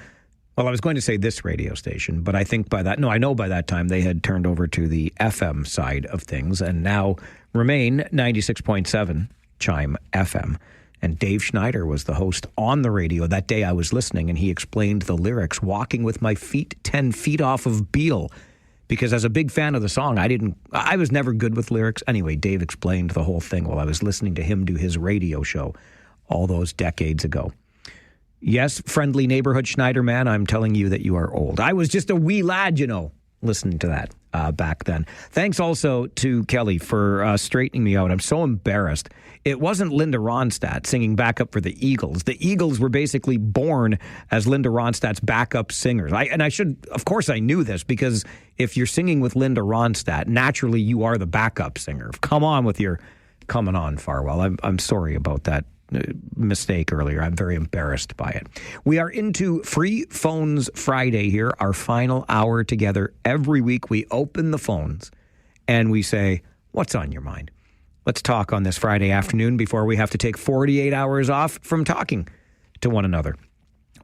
well, I was going to say this radio station, but I think by that, no, I know by that time they had turned over to the FM side of things and now remain 96.7 Chime FM. And Dave Schneider was the host on the radio. That day I was listening, and he explained the lyrics, walking with my feet 10 feet off of Beale. Because as a big fan of the song, I was never good with lyrics. Anyway, Dave explained the whole thing while I was listening to him do his radio show all those decades ago. Yes, friendly neighborhood Schneider man, I'm telling you that you are old. I was just a wee lad, listening to that back then. Thanks also to Kelly for straightening me out. I'm so embarrassed. It wasn't Linda Ronstadt singing backup for the Eagles. The Eagles were basically born as Linda Ronstadt's backup singers. Of course I knew this, because if you're singing with Linda Ronstadt, naturally you are the backup singer. Come on with your coming on, Farwell. I'm sorry about that mistake earlier. I'm very embarrassed by it. We are into Free Phones Friday here, our final hour together. Every week we open the phones and we say, what's on your mind? Let's talk on this Friday afternoon before we have to take 48 hours off from talking to one another.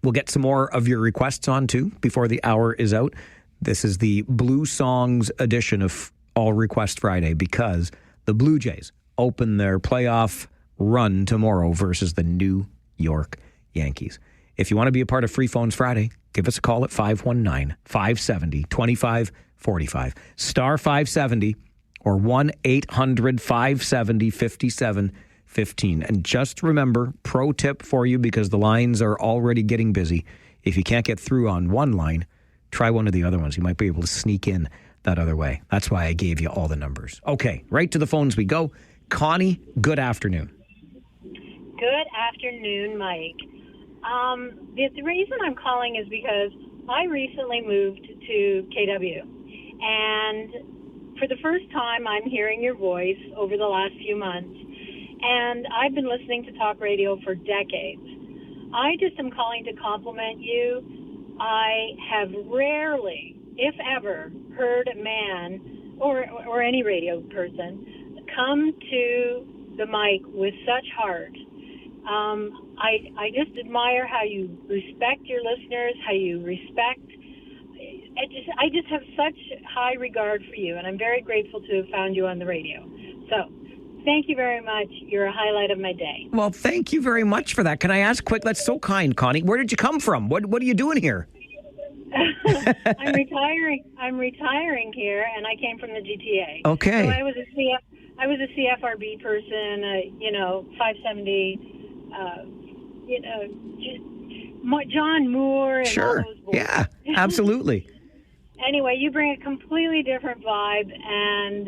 We'll get some more of your requests on too before the hour is out. This is the Blue Songs edition of All Request Friday because the Blue Jays open their playoff run tomorrow versus the New York Yankees. If you want to be a part of Free Phones Friday, give us a call at 519-570-2545. Star 570 or 1-800-570-5715. And just remember, pro tip for you, because the lines are already getting busy. If you can't get through on one line, try one of the other ones. You might be able to sneak in that other way. That's why I gave you all the numbers. Okay, right to the phones we go. Connie, good afternoon. Good afternoon, Mike. The reason I'm calling is because I recently moved to KW, and for the first time I'm hearing your voice over the last few months, and I've been listening to talk radio for decades. I just am calling to compliment you. I have rarely, if ever, heard a man or any radio person come to the mic with such heart. I just admire how you respect your listeners, how you respect. I just have such high regard for you, and I'm very grateful to have found you on the radio. So, thank you very much. You're a highlight of my day. Well, thank you very much for that. Can I ask quick? That's so kind, Connie. Where did you come from? What are you doing here? I'm retiring here, and I came from the GTA. Okay. So I was a CFRB person, 570, John Moore and all those boys. Yeah, absolutely. Anyway, you bring a completely different vibe, and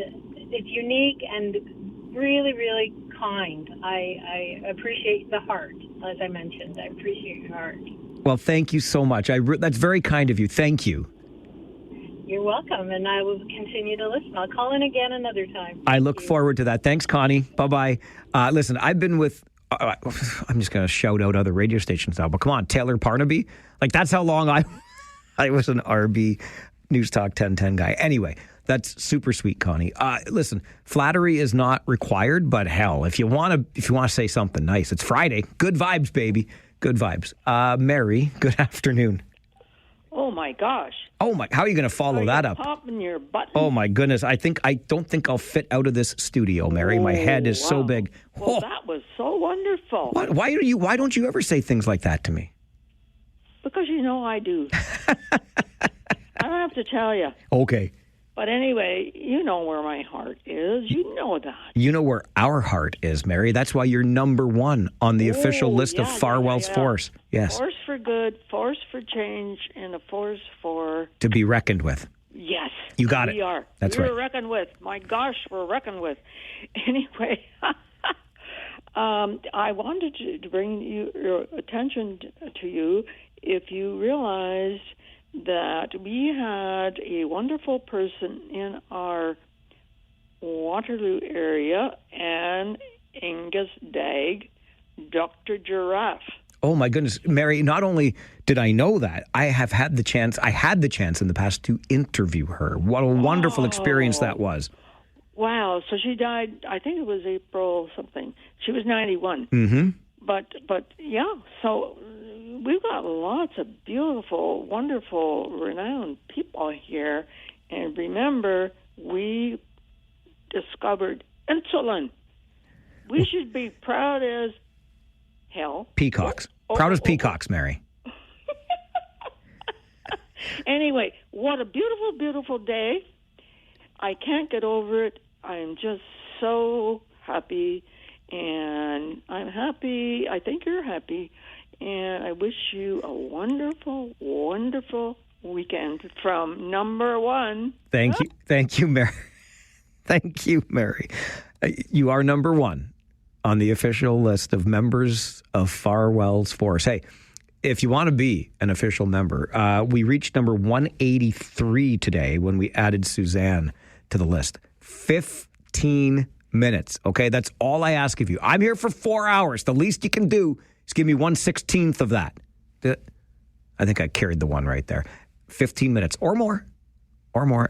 it's unique and really, really kind. I appreciate the heart, as I mentioned. I appreciate your heart. Well, thank you so much. That's very kind of you. Thank you. You're welcome, and I will continue to listen. I'll call in again another time. I look forward to that. Thanks, Connie. Bye-bye. Listen, I've been with, I'm just going to shout out other radio stations now, but come on, Taylor Parnaby. Like, that's how long I was an RB News Talk 1010 guy. Anyway, that's super sweet, Connie. Listen, flattery is not required, but hell, if you want to say something nice, it's Friday. Good vibes, baby. Good vibes. Mary, good afternoon. Oh my gosh. Oh my! How are you going to follow that up? Popping your button. Oh my goodness! I don't think I'll fit out of this studio, Mary. My head is so big. Well, that was so wonderful. Why don't you ever say things like that to me? Because you know I do. I don't have to tell you. Okay. But anyway, you know where my heart is. You know that. You know where our heart is, Mary. That's why you're number one on the official list of Farwell's Force. Yes. Force for good, force for change, and a force for... To be reckoned with. Yes. You got it. We are. That's we're right. reckoned with. My gosh, we're reckoned with. Anyway, I wanted to bring your attention to you if you realized that we had a wonderful person in our Waterloo area, and Angus Dagg, Dr. Giraffe. Oh my goodness, Mary, not only did I know that, I had the chance in the past to interview her. What a wonderful experience that was. Wow, so she died, I think it was April something. She was 91. Mm-hmm. But yeah, so we've got lots of beautiful, wonderful, renowned people here. And remember, we discovered insulin. We should be proud as hell. Peacocks. Proud as peacocks, Mary. Anyway, what a beautiful, beautiful day. I can't get over it. I'm just so happy. And I'm happy. I think you're happy. And I wish you a wonderful, wonderful weekend from number one. Thank you, Mary. Thank you, Mary. You are number one on the official list of members of Farwell's Force. Hey, if you want to be an official member, we reached number 183 today when we added Suzanne to the list. 15 minutes. Okay, that's all I ask of you. I'm here for 4 hours. The least you can do is give me 1/16 of that. I think I carried the one right there. 15 minutes or more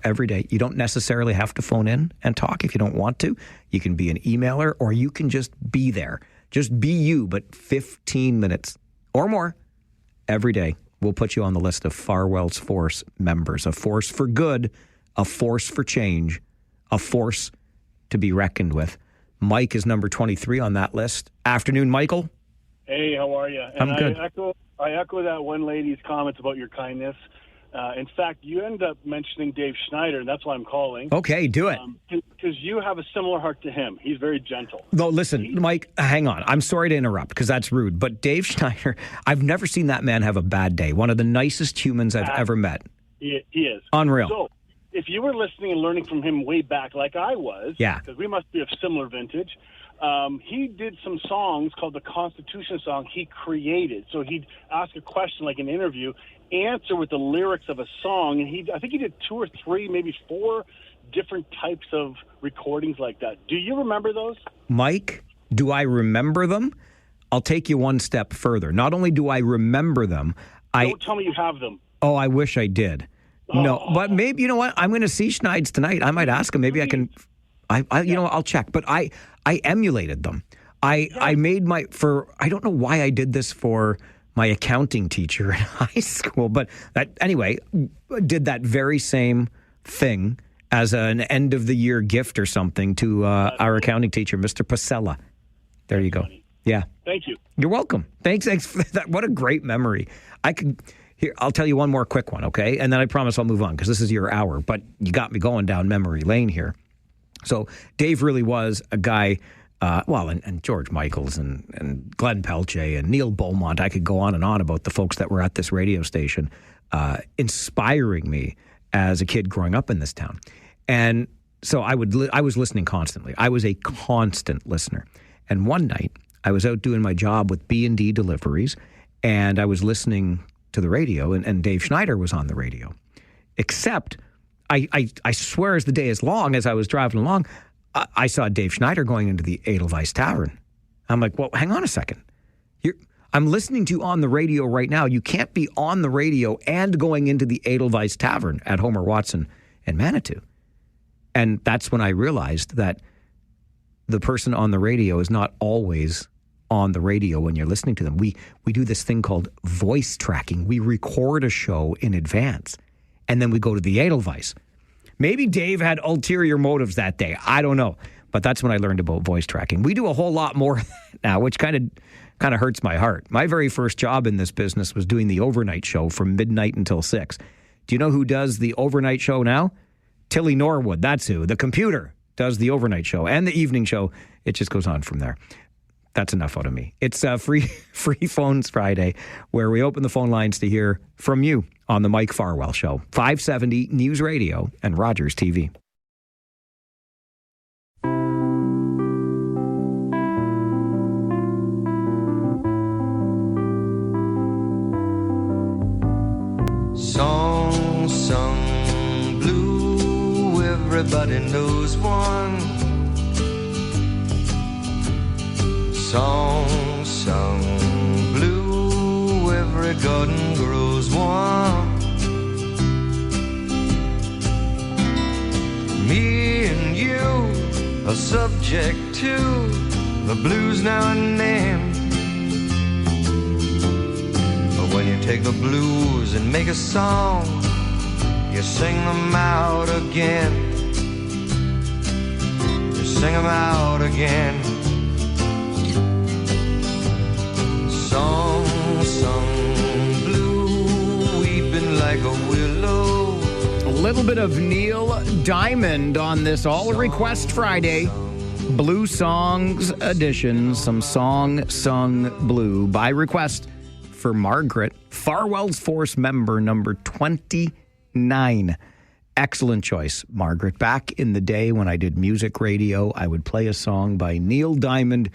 every day. You don't necessarily have to phone in and talk if you don't want to. You can be an emailer or you can just be there. Just be you, but 15 minutes or more every day. We'll put you on the list of Farwell's Force members. A force for good, a force for change, a force to be reckoned with. Mike is number 23 on that list. Afternoon, Michael. Hey, how are you? I'm good. I echo that one lady's comments about your kindness. In fact, you end up mentioning Dave Schneider, and that's why I'm calling. Okay, do it. Because you have a similar heart to him. He's very gentle. No, listen, Mike, hang on. I'm sorry to interrupt because that's rude. But Dave Schneider, I've never seen that man have a bad day. One of the nicest humans I've ever met. He is. Unreal. So, if you were listening and learning from him way back like I was, because we must be of similar vintage, he did some songs called the Constitution song he created. So he'd ask a question like an interview, answer with the lyrics of a song, and I think he did 2 or 3, maybe 4 different types of recordings like that. Do you remember those? Mike, do I remember them? I'll take you one step further. Not only do I remember them, Don't tell me you have them. Oh, I wish I did. No, but maybe, you know what? I'm going to see Schneids tonight. I might ask him. Maybe I can, you know, I'll check. But I emulated them. I made I don't know why I did this for my accounting teacher in high school, but anyway, did that very same thing as an end of the year gift or something to our accounting teacher, Mr. Pasella. There you go. Yeah. Thank you. You're welcome. Thanks for that. What a great memory. Here, I'll tell you one more quick one, okay? And then I promise I'll move on because this is your hour, but you got me going down memory lane here. So Dave really was a guy, and George Michaels and Glenn Pelche and Neil Beaumont. I could go on and on about the folks that were at this radio station, inspiring me as a kid growing up in this town. And so I was listening constantly. I was a constant listener. And one night I was out doing my job with B&D deliveries, and I was listening to the radio, and Dave Schneider was on the radio. Except, I swear as the day is long, as I was driving along, I saw Dave Schneider going into the Edelweiss Tavern. I'm like, well, hang on a second. I'm listening to you on the radio right now. You can't be on the radio and going into the Edelweiss Tavern at Homer Watson and Manitou. And that's when I realized that the person on the radio is not always on the radio when you're listening to them. We do this thing called voice tracking. We record a show in advance, and then we go to the Edelweiss. Maybe Dave had ulterior motives that day. I don't know. But that's when I learned about voice tracking. We do a whole lot more now, which kind of hurts my heart. My very first job in this business was doing the overnight show from midnight until 6. Do you know who does the overnight show now? Tilly Norwood. That's who. The computer does the overnight show and the evening show. It just goes on from there. That's enough out of me. It's Free Phones Friday, where we open the phone lines to hear from you on the Mike Farwell Show. 570 News Radio and Rogers TV. Song sung blue, everybody knows one. Song sung blue, every garden grows one. Me and you are subject to the blues now and then. But when you take the blues and make a song, you sing them out again. You sing them out again. Song sung blue, weeping like a willow. A little bit of Neil Diamond on this All Request Friday. Blue Songs edition. Some song sung blue by request for Margaret, Farwell's Force member number 29. Excellent choice, Margaret. Back in the day when I did music radio, I would play a song by Neil Diamond,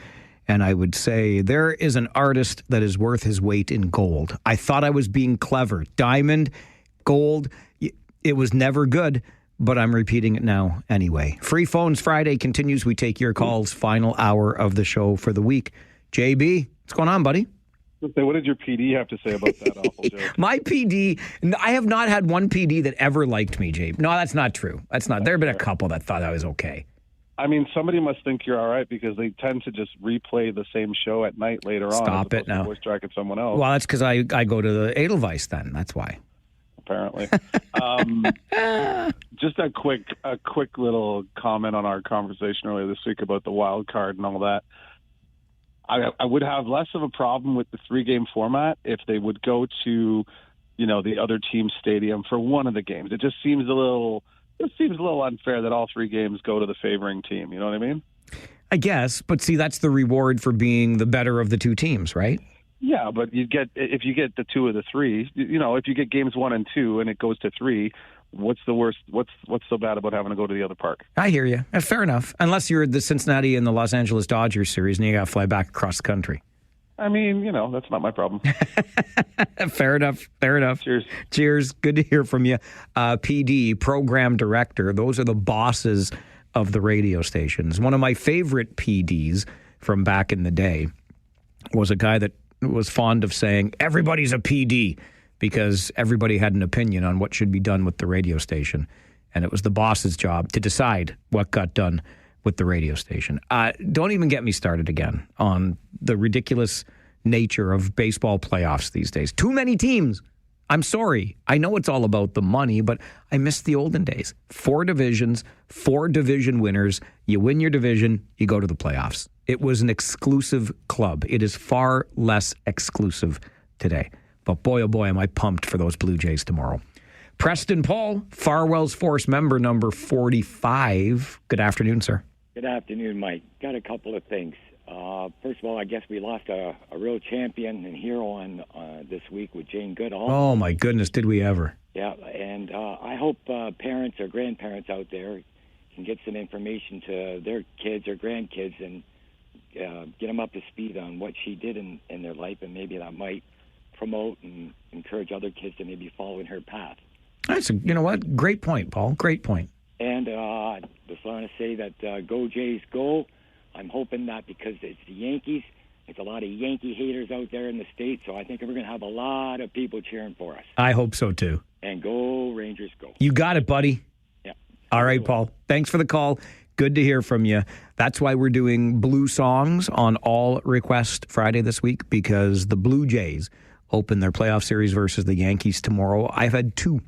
and I would say, there is an artist that is worth his weight in gold. I thought I was being clever. Diamond, gold, it was never good, but I'm repeating it now anyway. Free Phones Friday continues. We take your calls, final hour of the show for the week. JB, what's going on, buddy? What did your PD have to say about that awful joke? My PD, I have not had one PD that ever liked me, JB. No, that's not true. That's not. There have been a couple that thought I was okay. I mean, somebody must think you're all right because they tend to just replay the same show at night later on. Stop it now. Voice tracking someone else. Well, that's because I go to the Edelweiss then. That's why. Apparently. Just a quick little comment on our conversation earlier this week about the wild card and all that. I would have less of a problem with the 3-game format if they would go to, the other team's stadium for one of the games. It just seems a little unfair that all 3 games go to the favoring team. You know what I mean? I guess, but see, that's the reward for being the better of the 2 teams, right? Yeah, but if you get the 2 of the 3, if you get games 1 and 2 and it goes to 3, what's the worst? What's so bad about having to go to the other park? I hear you. Fair enough. Unless you're the Cincinnati and the Los Angeles Dodgers series and you got to fly back across the country. I mean, that's not my problem. Fair enough. Cheers. Good to hear from you. PD, program director. Those are the bosses of the radio stations. One of my favorite PDs from back in the day was a guy that was fond of saying, everybody's a PD, because everybody had an opinion on what should be done with the radio station. And it was the boss's job to decide what got done with the radio station. Don't even get me started again on the ridiculous nature of baseball playoffs these days. Too many teams. I'm sorry. I know it's all about the money, but I miss the olden days. 4 divisions, 4 division winners. You win your division, you go to the playoffs. It was an exclusive club. It is far less exclusive today. But boy, oh boy, am I pumped for those Blue Jays tomorrow. Preston Paul, Farwell's Force member number 45. Good afternoon, sir. Good afternoon, Mike. Got a couple of things. First of all, I guess we lost a real champion and hero on this week with Jane Goodall. Oh, my goodness, did we ever. Yeah, and I hope parents or grandparents out there can get some information to their kids or grandkids and get them up to speed on what she did in their life, and maybe that might promote and encourage other kids to maybe follow in her path. You know what? Great point, Paul. Great point. And just want to say that go Jays go. I'm hoping that because it's the Yankees, there's a lot of Yankee haters out there in the States, so I think we're going to have a lot of people cheering for us. I hope so, too. And go Rangers go. You got it, buddy. Yeah. All right, Paul. Thanks for the call. Good to hear from you. That's why we're doing Blue songs on All Request Friday this week, because the Blue Jays open their playoff series versus the Yankees tomorrow. I've had two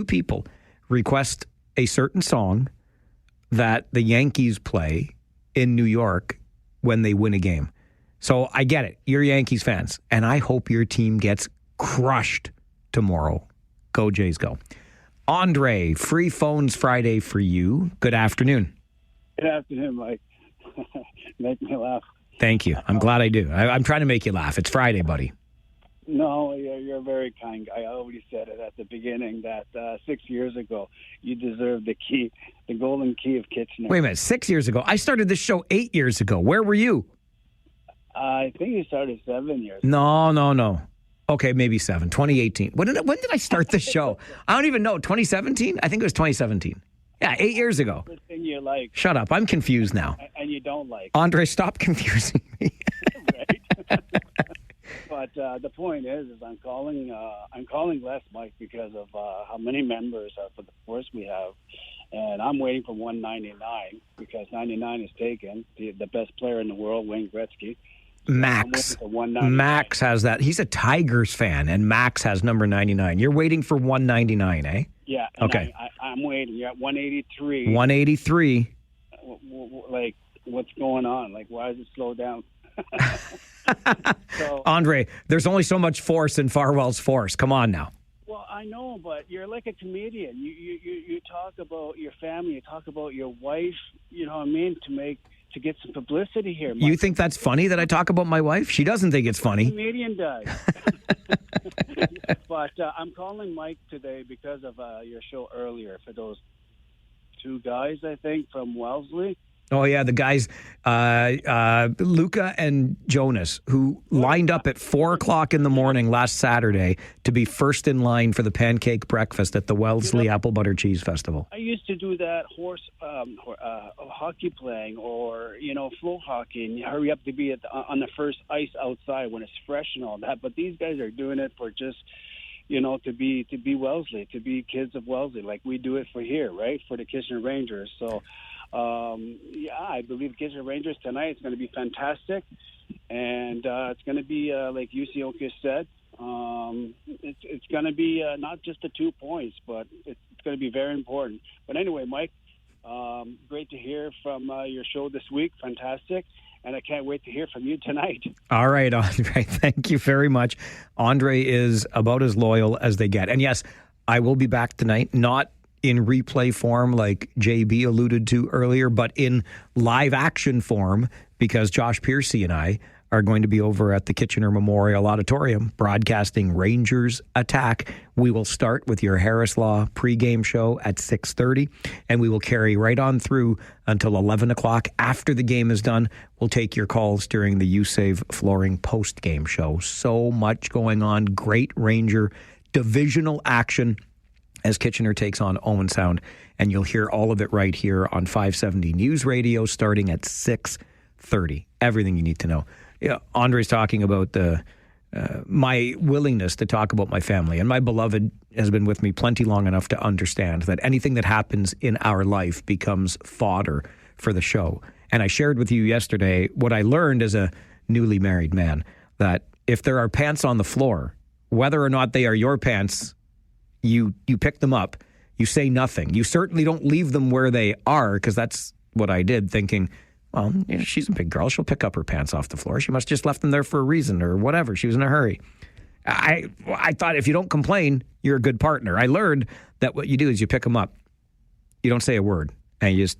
people request a certain song that the Yankees play in New York when they win a game. So I get it. You're Yankees fans, and I hope your team gets crushed tomorrow. Go Jays, go. Andre, free phones Friday for you. Good afternoon. Good afternoon, Mike. Make me laugh. Thank you. I'm glad I do. I'm trying to make you laugh. It's Friday, buddy. No, you're a very kind guy. I already said it at the beginning that 6 years ago you deserved the golden key of Kitchener. Wait a minute. 6 years ago? I started this show 8 years ago. Where were you? I think you started 7 years. No. Okay, maybe 7. 2018. When did I start this show? I don't even know. 2017? I think it was 2017. Yeah, 8 years ago. Everything you like. Shut up. I'm confused now. And you don't like. Andre, stop confusing me. Right. But the point is I'm calling less, Mike, because of how many members for the force we have. And I'm waiting for 199 because 99 is taken. The best player in the world, Wayne Gretzky. Max has that. He's a Tigers fan, and Max has number 99. You're waiting for 199, eh? Yeah. Okay. I'm waiting. You're at 183. 183. Like, what's going on? Like, why does it slow down? Andre, there's only so much force in Farwell's force. Come on now. Well, I know, but you're like a comedian. You talk about your family. You talk about your wife. You know what I mean? To get some publicity here. Mike. You think that's funny that I talk about my wife? She doesn't think it's funny. The comedian does. But I'm calling Mike today because of your show earlier for those two guys, I think, from Wellesley. Oh, yeah, the guys, Luca and Jonas, who lined up at 4 o'clock in the morning last Saturday to be first in line for the pancake breakfast at the Wellesley Apple Butter Cheese Festival. I used to do that hockey playing or, floor hockey, and you hurry up to be on the first ice outside when it's fresh and all that. But these guys are doing it for just, to be Wellesley, to be kids of Wellesley, like we do it for here, right, for the Kitchener Rangers. So, I believe Kitchener Rangers tonight. It's going to be fantastic, and it's going to be like Yusioka said. It's going to be not just the 2 points, but it's going to be very important. But anyway, Mike, great to hear from your show this week. Fantastic. And I can't wait to hear from you tonight. All right, Andre. Thank you very much. Andre is about as loyal as they get. And yes, I will be back tonight, not in replay form like JB alluded to earlier, but in live action form, because Josh Piercy and I are going to be over at the Kitchener Memorial Auditorium broadcasting Rangers Attack. We will start with your Harris Law pregame show at 6:30, and we will carry right on through until 11 o'clock. After the game is done, we'll take your calls during the USAVE Flooring postgame show. So much going on. Great Ranger divisional action as Kitchener takes on Owen Sound, and you'll hear all of it right here on 570 News Radio starting at 6:30. Everything you need to know. Yeah, Andre's talking about my willingness to talk about my family, and my beloved has been with me plenty long enough to understand that anything that happens in our life becomes fodder for the show. And I shared with you yesterday what I learned as a newly married man, that if there are pants on the floor, whether or not they are your pants, you pick them up, you say nothing. You certainly don't leave them where they are, because that's what I did, thinking, well, she's a big girl. She'll pick up her pants off the floor. She must just left them there for a reason or whatever. She was in a hurry. I thought if you don't complain, you're a good partner. I learned that what you do is you pick them up. You don't say a word, and you just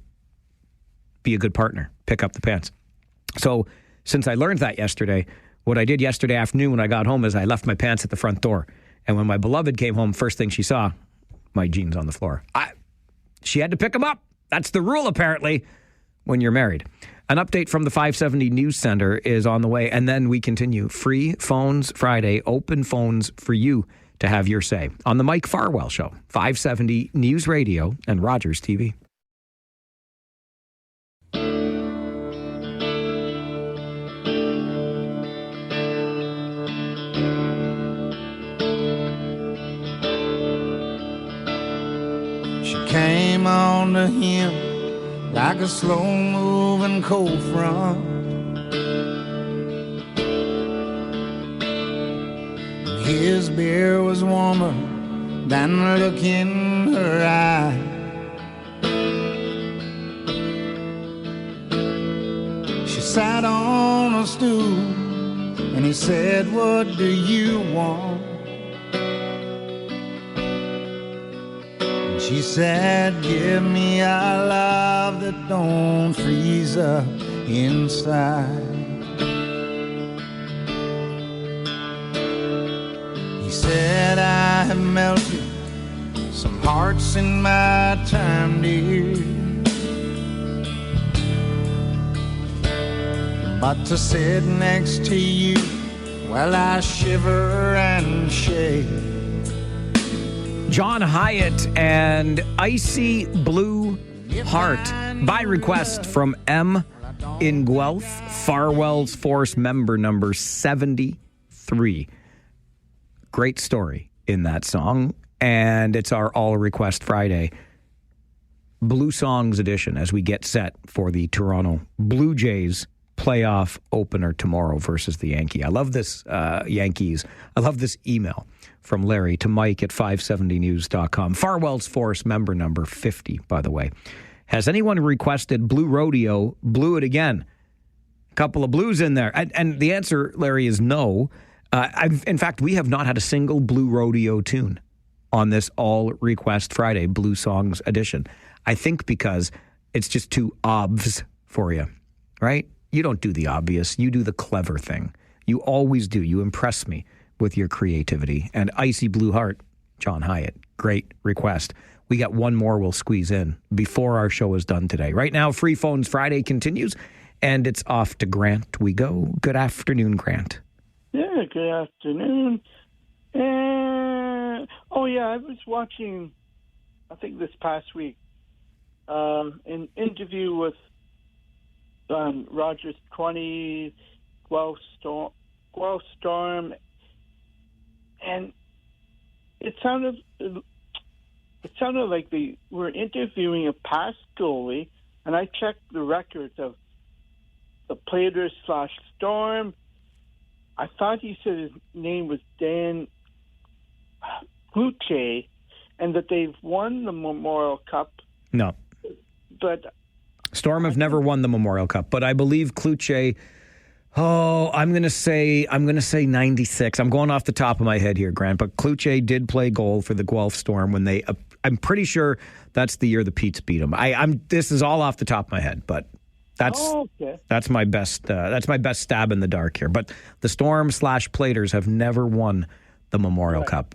be a good partner. Pick up the pants. So since I learned that yesterday, what I did yesterday afternoon when I got home is I left my pants at the front door. And when my beloved came home, first thing she saw, my jeans on the floor. She had to pick them up. That's the rule, apparently, when you're married. An update from the 570 News Center is on the way, and then we continue. Free Phones Friday, open phones for you to have your say on the Mike Farwell Show, 570 News Radio and Rogers TV. She came on to him like a slow-moving cold front. His beer was warmer than the look in her eye. She sat on a stool and he said, "What do you want?" And she said, "Give me a love that don't freeze up inside." He said, "I have melted some hearts in my time, dear, but to sit next to you while I shiver and shake." John Hyatt and Icy Blue Heart by request from M in Guelph, Farwell's Force member number 73. Great story in that song, and it's our All Request Friday Blue Songs edition as we get set for the Toronto Blue Jays playoff opener tomorrow versus the Yankees. I love this, Yankees. I love this email from Larry to Mike at 570news.com. Farwell's Force member number 50, by the way. Has anyone requested Blue Rodeo? Blew it again. A couple of blues in there. And the answer, Larry, is no. In fact, we have not had a single Blue Rodeo tune on this All Request Friday Blue Songs edition. I think because it's just too obvs for you, right? You don't do the obvious. You do the clever thing. You always do. You impress me with your creativity. And Icy Blue Heart, John Hyatt, great request. We got one more we'll squeeze in before our show is done today. Right now, Free Phones Friday continues, and it's off to Grant we go. Good afternoon, Grant. Yeah, good afternoon. And, I was watching, I think this past week, an interview with Rogers 20, Guelph Storm, and it sounded like they were interviewing a past goalie, and I checked the records of the Platers/Storm. I thought he said his name was Dan Cloutier, and that they've won the Memorial Cup. No. But Storm have never won the Memorial Cup, but I believe Cloutier, I'm going to say 96. I'm going off the top of my head here, Grant, but Cloutier did play goal for the Guelph Storm when they, I'm pretty sure that's the year the Petes beat them. This is all off the top of my head, but that's my best stab in the dark here. But the Storm/Platers have never won the Memorial Cup.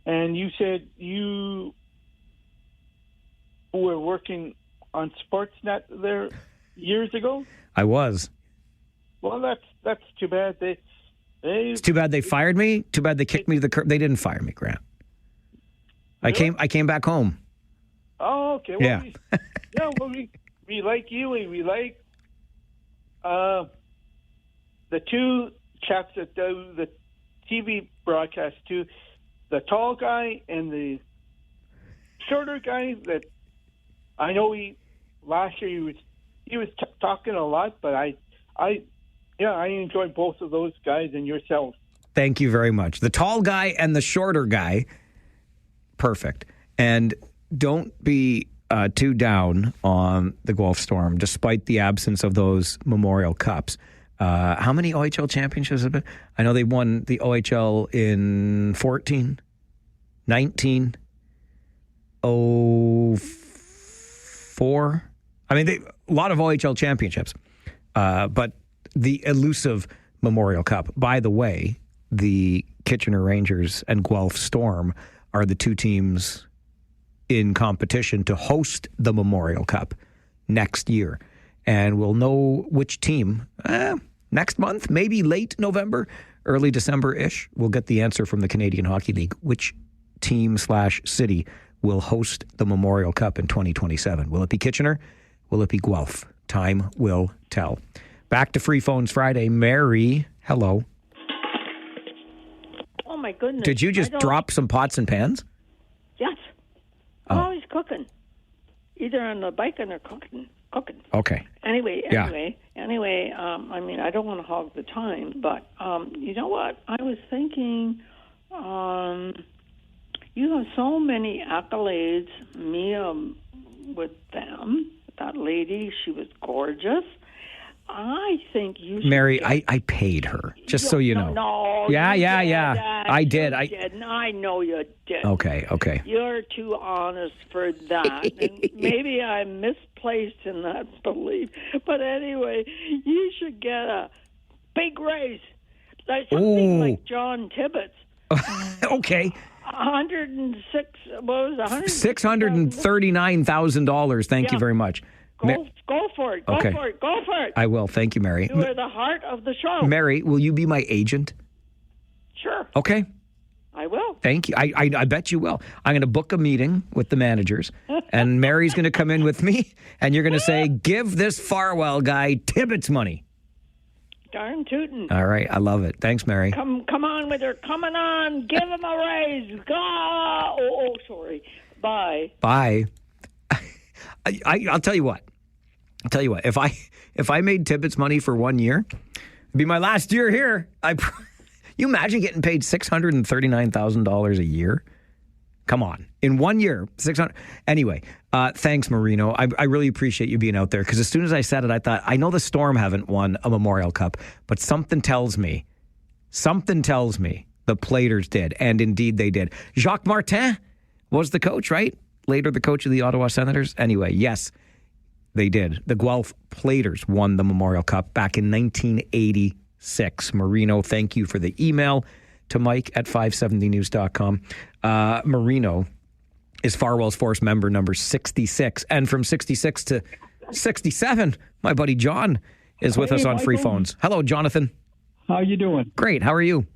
And you said you were working on Sportsnet there years ago? I was. Well, that's too bad. It's too bad they fired me. Too bad they kicked me to the curb. They didn't fire me, Grant. Really? I came back home. Oh, okay. Well, we like you, and we like the two chaps that do the TV broadcast too, the tall guy and the shorter guy. That I know last year he was talking a lot, but I enjoy both of those guys and yourself. Thank you very much. The tall guy and the shorter guy, perfect. And don't be too down on the Guelph Storm, despite the absence of those Memorial Cups. How many OHL championships have been? I know they won the OHL in 14, 19, 04. I mean, a lot of OHL championships. But the elusive Memorial Cup. By the way, the Kitchener Rangers and Guelph Storm are the two teams in competition to host the Memorial Cup next year. And we'll know which team next month, maybe late November, early December-ish. We'll get the answer from the Canadian Hockey League, which team/city will host the Memorial Cup in 2027. Will it be Kitchener? Will it be Guelph? Time will tell. Back to Free Phones Friday. Mary, hello. Oh, my goodness. Did you just drop some pots and pans? Yes. I'm always cooking. either on the bike or they're cooking. Okay. Anyway, Yeah. I mean, I don't want to hog the time, but you know what? I was thinking, you have so many accolades, Mia, with them. That lady, she was gorgeous. I think you should Mary, I paid her, just so you know. No, Yeah. I did. You didn't. I know you did. Okay. You're too honest for that. And maybe I'm misplaced in that belief. But anyway, you should get a big raise. Like something like John Tibbetts. Okay. 106, what was it? $639,000. Thank you very much. Go for it. Go Okay. for it. Go for it. I will. Thank you, Mary. You are the heart of the show. Mary, will you be my agent? Sure. Okay. I will. Thank you. I bet you will. I'm going to book a meeting with the managers, and Mary's going to come in with me, and you're going to say, give this Farwell guy Tibbetts money. Darn tootin'. All right. I love it. Thanks, Mary. Come on with her. Coming on. Give him a raise. Go. Oh, sorry. Bye. Bye. I'll tell you what. If I made Tibbetts money for 1 year, it'd be my last year here. You imagine getting paid $639,000 a year? Come on. In 1 year, 600. Anyway, thanks, Marino. I really appreciate you being out there, because as soon as I said it, I thought, I know the Storm haven't won a Memorial Cup, but something tells me the Platers did, and indeed they did. Jacques Martin was the coach, right? Later the coach of the Ottawa Senators. Anyway, yes, they did. The Guelph Platers won the Memorial Cup back in 1986. Marino, thank you for the email to Mike at 570news.com. Marino is Farwell's Force member number 66. And from 66 to 67, my buddy John is with us on free phones. Hello, Jonathan. How you doing? Great. How are you?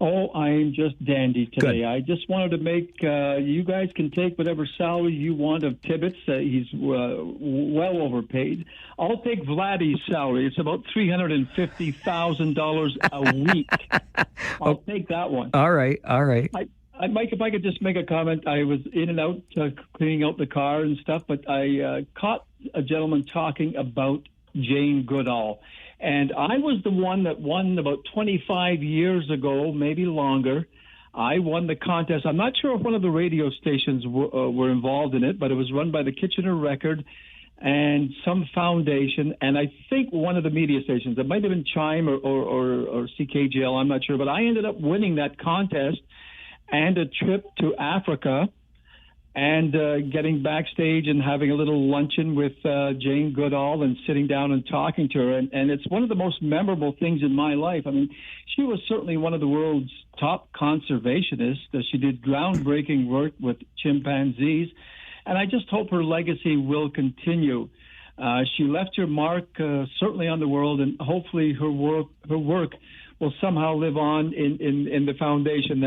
Oh, I'm just dandy today. Good. I just wanted to make, you guys can take whatever salary you want of Tibbetts. He's well overpaid. I'll take Vladdy's salary. It's about $350,000 a week. I'll take that one. All right. Mike, if I could just make a comment. I was in and out cleaning out the car and stuff, but I caught a gentleman talking about Jane Goodall. And I was the one that won about 25 years ago, maybe longer. I won the contest. I'm not sure if one of the radio stations were involved in it, but it was run by the Kitchener Record and some foundation, and I think one of the media stations. It might have been Chime or CKGL, I'm not sure. But I ended up winning that contest and a trip to Africa, and getting backstage and having a little luncheon with Jane Goodall and sitting down and talking to her. And it's one of the most memorable things in my life. I mean, she was certainly one of the world's top conservationists. She did groundbreaking work with chimpanzees. And I just hope her legacy will continue. She left her mark certainly on the world, and hopefully her work will somehow live on in the foundation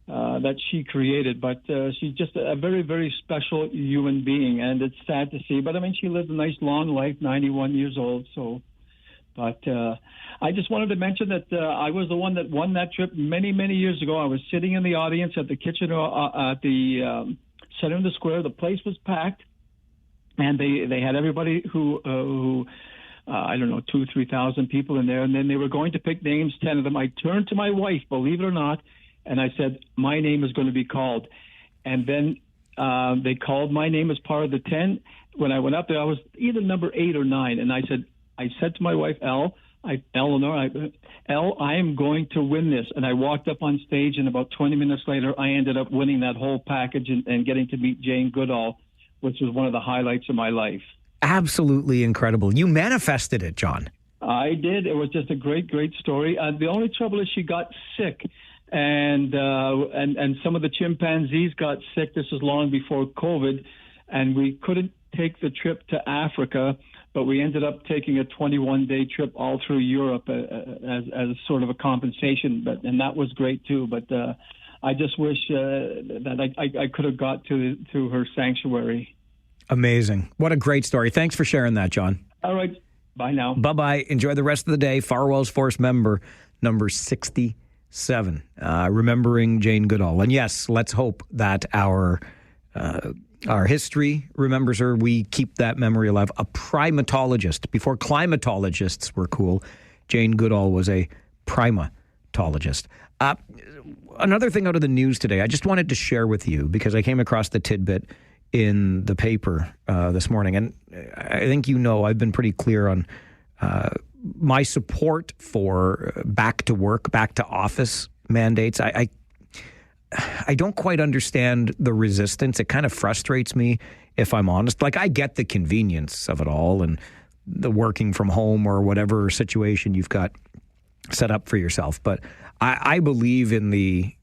that she created. But she's just a very, very special human being, and it's sad to see. But I mean, she lived a nice long life, 91 years old. So, but I just wanted to mention that I was the one that won that trip many, many years ago. I was sitting in the audience at the kitchen at the center of the square. The place was packed, and they had everybody who I don't know, 2,000-3,000 people in there, and then they were going to pick names, 10 of them. I turned to my wife, believe it or not, and I said, my name is going to be called. And then they called my name as part of the 10. When I went up there, I was either number 8 or 9. And I said to my wife, Eleanor, I am going to win this. And I walked up on stage, and about 20 minutes later, I ended up winning that whole package and getting to meet Jane Goodall, which was one of the highlights of my life. Absolutely incredible. You manifested it, John. I did. It was just a great, great story. The only trouble is she got sick. And some of the chimpanzees got sick. This was long before COVID, and we couldn't take the trip to Africa, but we ended up taking a 21-day trip all through Europe as sort of a compensation. And that was great too. But I just wish that I could have got to her sanctuary. Amazing! What a great story. Thanks for sharing that, John. All right. Bye now. Bye-bye. Enjoy the rest of the day. Farwell's Force member number 67, remembering Jane Goodall. And yes, let's hope that our Our history remembers her. We keep that memory alive. A primatologist. Before climatologists were cool, Jane Goodall was a primatologist. Another thing out of the news today, I just wanted to share with you because I came across the tidbit in the paper this morning. And I think I've been pretty clear on my support for back to work, back to office mandates. I don't quite understand the resistance. It kind of frustrates me, if I'm honest. Like, I get the convenience of it all and the working from home or whatever situation you've got set up for yourself. But I believe in the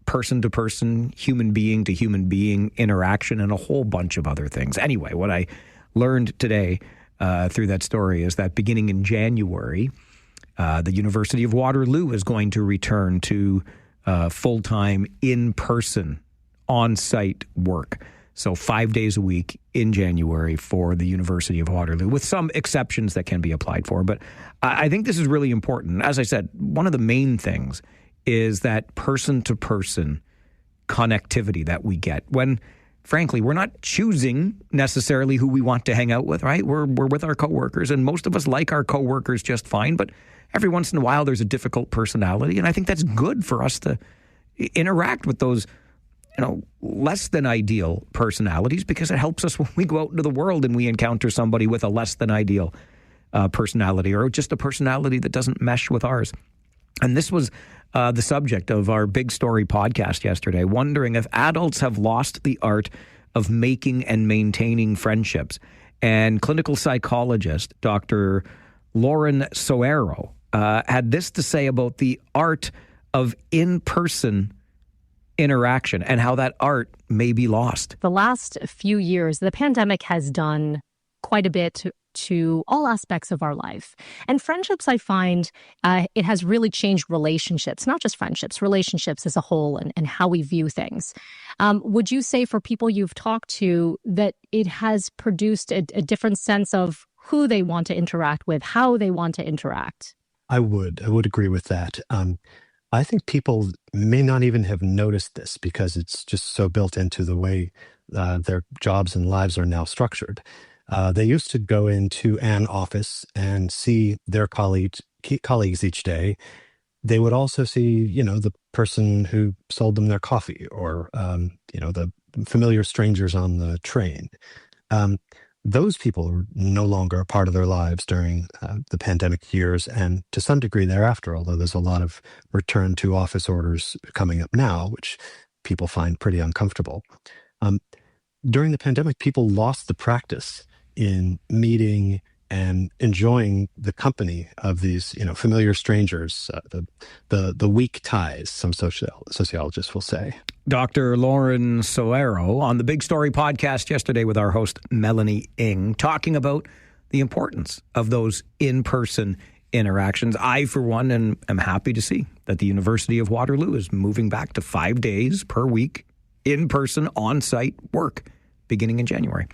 person-to-person, human being to human being interaction and a whole bunch of other things. Anyway, what I learned today through that story is that beginning in January, the University of Waterloo is going to return to full-time, in-person, on-site work. So 5 days a week in January for the University of Waterloo, with some exceptions that can be applied for. But I think this is really important. As I said, one of the main things is that person-to-person connectivity that we get when, frankly, we're not choosing necessarily who we want to hang out with, right? We're with our coworkers, and most of us like our coworkers just fine, but every once in a while there's a difficult personality, and I think that's good for us to interact with those, less than ideal personalities, because it helps us when we go out into the world and we encounter somebody with a less than ideal personality, or just a personality that doesn't mesh with ours. And this was the subject of our Big Story podcast yesterday, wondering if adults have lost the art of making and maintaining friendships. And clinical psychologist Dr. Lauren Soero had this to say about the art of in-person interaction and how that art may be lost. The last few years, the pandemic has done quite a bit to all aspects of our life. And friendships, I find, it has really changed relationships, not just friendships, relationships as a whole, and how we view things. Would you say for people you've talked to that it has produced a different sense of who they want to interact with, how they want to interact? I would agree with that. I think people may not even have noticed this because it's just so built into the way their jobs and lives are now structured. They used to go into an office and see their colleagues each day. They would also see, the person who sold them their coffee, or, the familiar strangers on the train. Those people are no longer a part of their lives during the pandemic years, and to some degree thereafter, although there's a lot of return to office orders coming up now, which people find pretty uncomfortable. During the pandemic, people lost the practice in meeting and enjoying the company of these, familiar strangers, the weak ties, some sociologists will say. Dr. Lauren Soero on the Big Story podcast yesterday with our host, Melanie Ng, talking about the importance of those in-person interactions. I, for one, am happy to see that the University of Waterloo is moving back to 5 days per week in-person, on-site work beginning in January.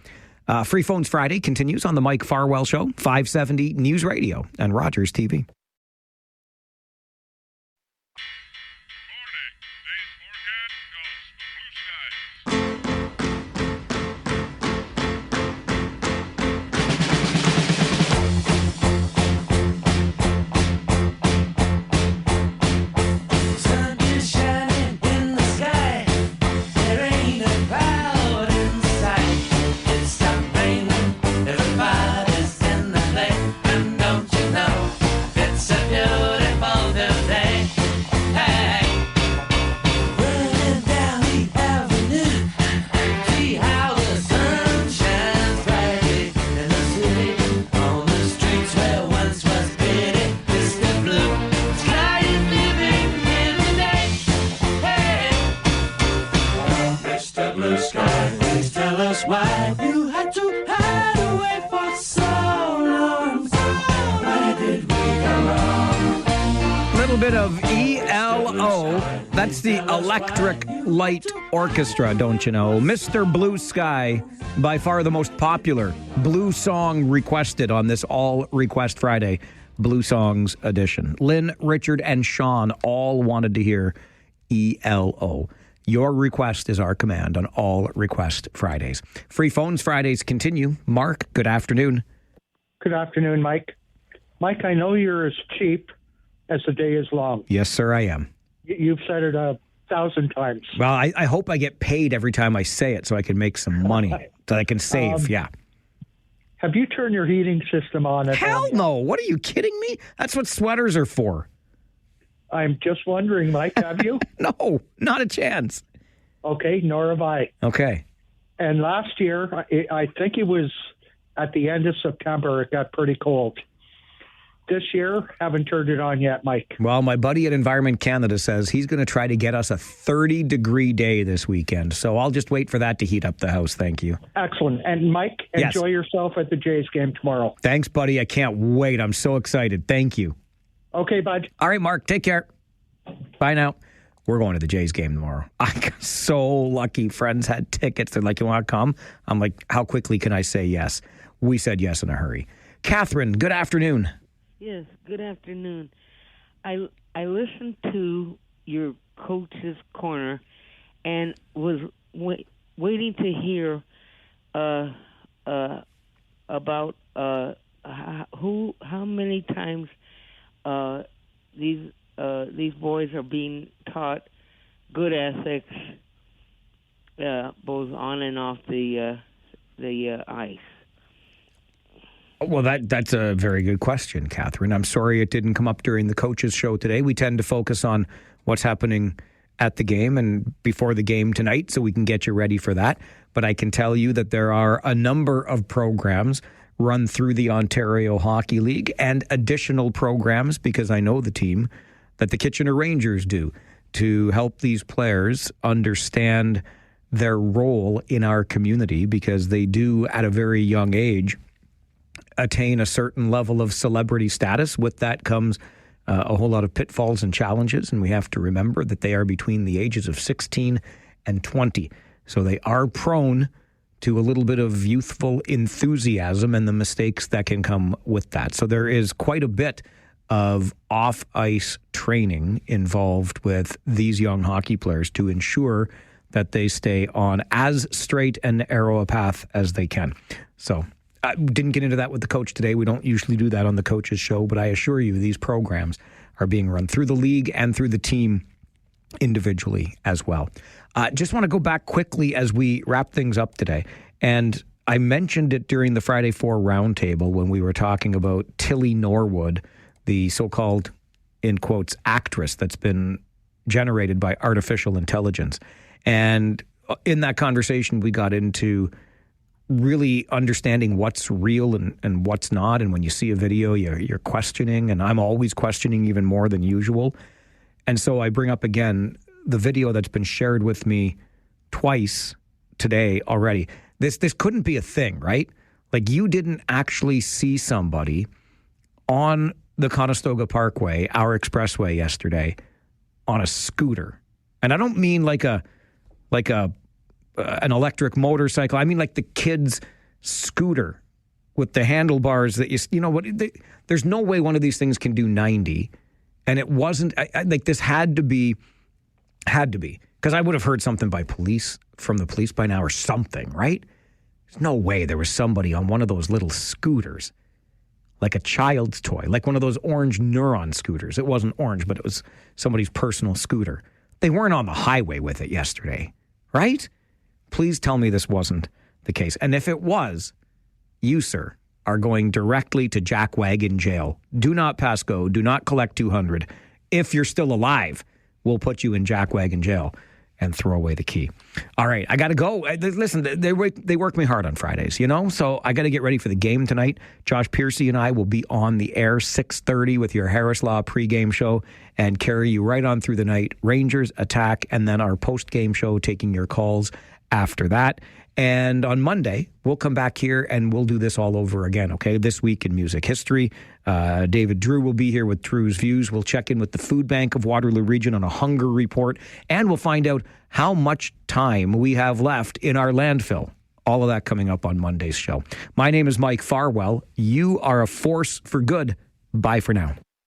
Free Phones Friday continues on the Mike Farwell Show, 570 News Radio and Rogers TV. Bit of ELO. That's the Electric Light Orchestra, don't you know? Mr. Blue Sky, by far the most popular blue song requested on this All Request Friday Blue Songs edition. Lynn, Richard, and Sean all wanted to hear ELO. Your request is our command on all Request Fridays. Free Phones Fridays continue. Mark, good afternoon. Good afternoon, Mike. Mike, I know you're as cheap as the day is long. Yes, sir, I am. You've said it 1,000 times. Well, I hope I get paid every time I say it so I can make some money, so I can save, yeah. Have you turned your heating system on? Hell no. What are you kidding me? That's what sweaters are for. I'm just wondering, Mike, have you? No, not a chance. Okay, nor have I. Okay. And last year, I think it was at the end of September, it got pretty cold. This year, haven't turned it on yet, Mike. Well, my buddy at Environment Canada says he's going to try to get us a 30-degree day this weekend. So I'll just wait for that to heat up the house. Thank you. Excellent. And Mike, enjoy yourself at the Jays game tomorrow. Thanks, buddy. I can't wait. I'm so excited. Thank you. Okay, bud. All right, Mark. Take care. Bye now. We're going to the Jays game tomorrow. I got so lucky. Friends had tickets. They're like, you want to come? I'm like, how quickly can I say yes? We said yes in a hurry. Catherine, good afternoon. Yes, good afternoon. I listened to your Coach's Corner and was waiting to hear about how many times these boys are being taught good ethics, both on and off the ice. Well, that's a very good question, Catherine. I'm sorry it didn't come up during the coaches' show today. We tend to focus on what's happening at the game and before the game tonight, so we can get you ready for that. But I can tell you that there are a number of programs run through the Ontario Hockey League and additional programs, because I know the team, that the Kitchener Rangers do to help these players understand their role in our community, because they do, at a very young age, attain a certain level of celebrity status. With that comes a whole lot of pitfalls and challenges, and we have to remember that they are between the ages of 16 and 20. So they are prone to a little bit of youthful enthusiasm and the mistakes that can come with that. So there is quite a bit of off-ice training involved with these young hockey players to ensure that they stay on as straight and narrow a path as they can. So I didn't get into that with the coach today. We don't usually do that on the coach's show, but I assure you these programs are being run through the league and through the team individually as well. Just want to go back quickly as we wrap things up today. And I mentioned it during the Friday 4 roundtable when we were talking about Tilly Norwood, the so-called, in quotes, actress that's been generated by artificial intelligence. And in that conversation, we got into really understanding what's real and what's not. And when you see a video, you're questioning, and I'm always questioning even more than usual. And so I bring up again the video that's been shared with me twice today already. This couldn't be a thing, right? Like, you didn't actually see somebody on the Conestoga Parkway, our expressway yesterday, on a scooter. And I don't mean like an electric motorcycle. I mean like the kid's scooter with the handlebars that you know what? There's no way one of these things can do 90, and it wasn't. Like, this had to be, because I would have heard something from the police by now or something, right? There's no way there was somebody on one of those little scooters, like a child's toy, like one of those orange Neuron scooters. It wasn't orange, but it was somebody's personal scooter. They weren't on the highway with it yesterday, right? Please tell me this wasn't the case. And if it was, you, sir, are going directly to Jackwagon jail. Do not pass go. Do not collect $200. If you're still alive, we'll put you in Jackwagon jail and throw away the key. All right, I got to go. Listen, they work me hard on Fridays, so I got to get ready for the game tonight. Josh Piercy and I will be on the air 6:30 with your Harris Law pregame show and carry you right on through the night. Rangers attack, and then our postgame show taking your calls after that. And on Monday, we'll come back here and we'll do this all over again, okay? This Week in Music History. David Drew will be here with Drew's Views. We'll check in with the Food Bank of Waterloo Region on a hunger report, and we'll find out how much time we have left in our landfill. All of that coming up on Monday's show. My name is Mike Farwell. You are a force for good. Bye for now.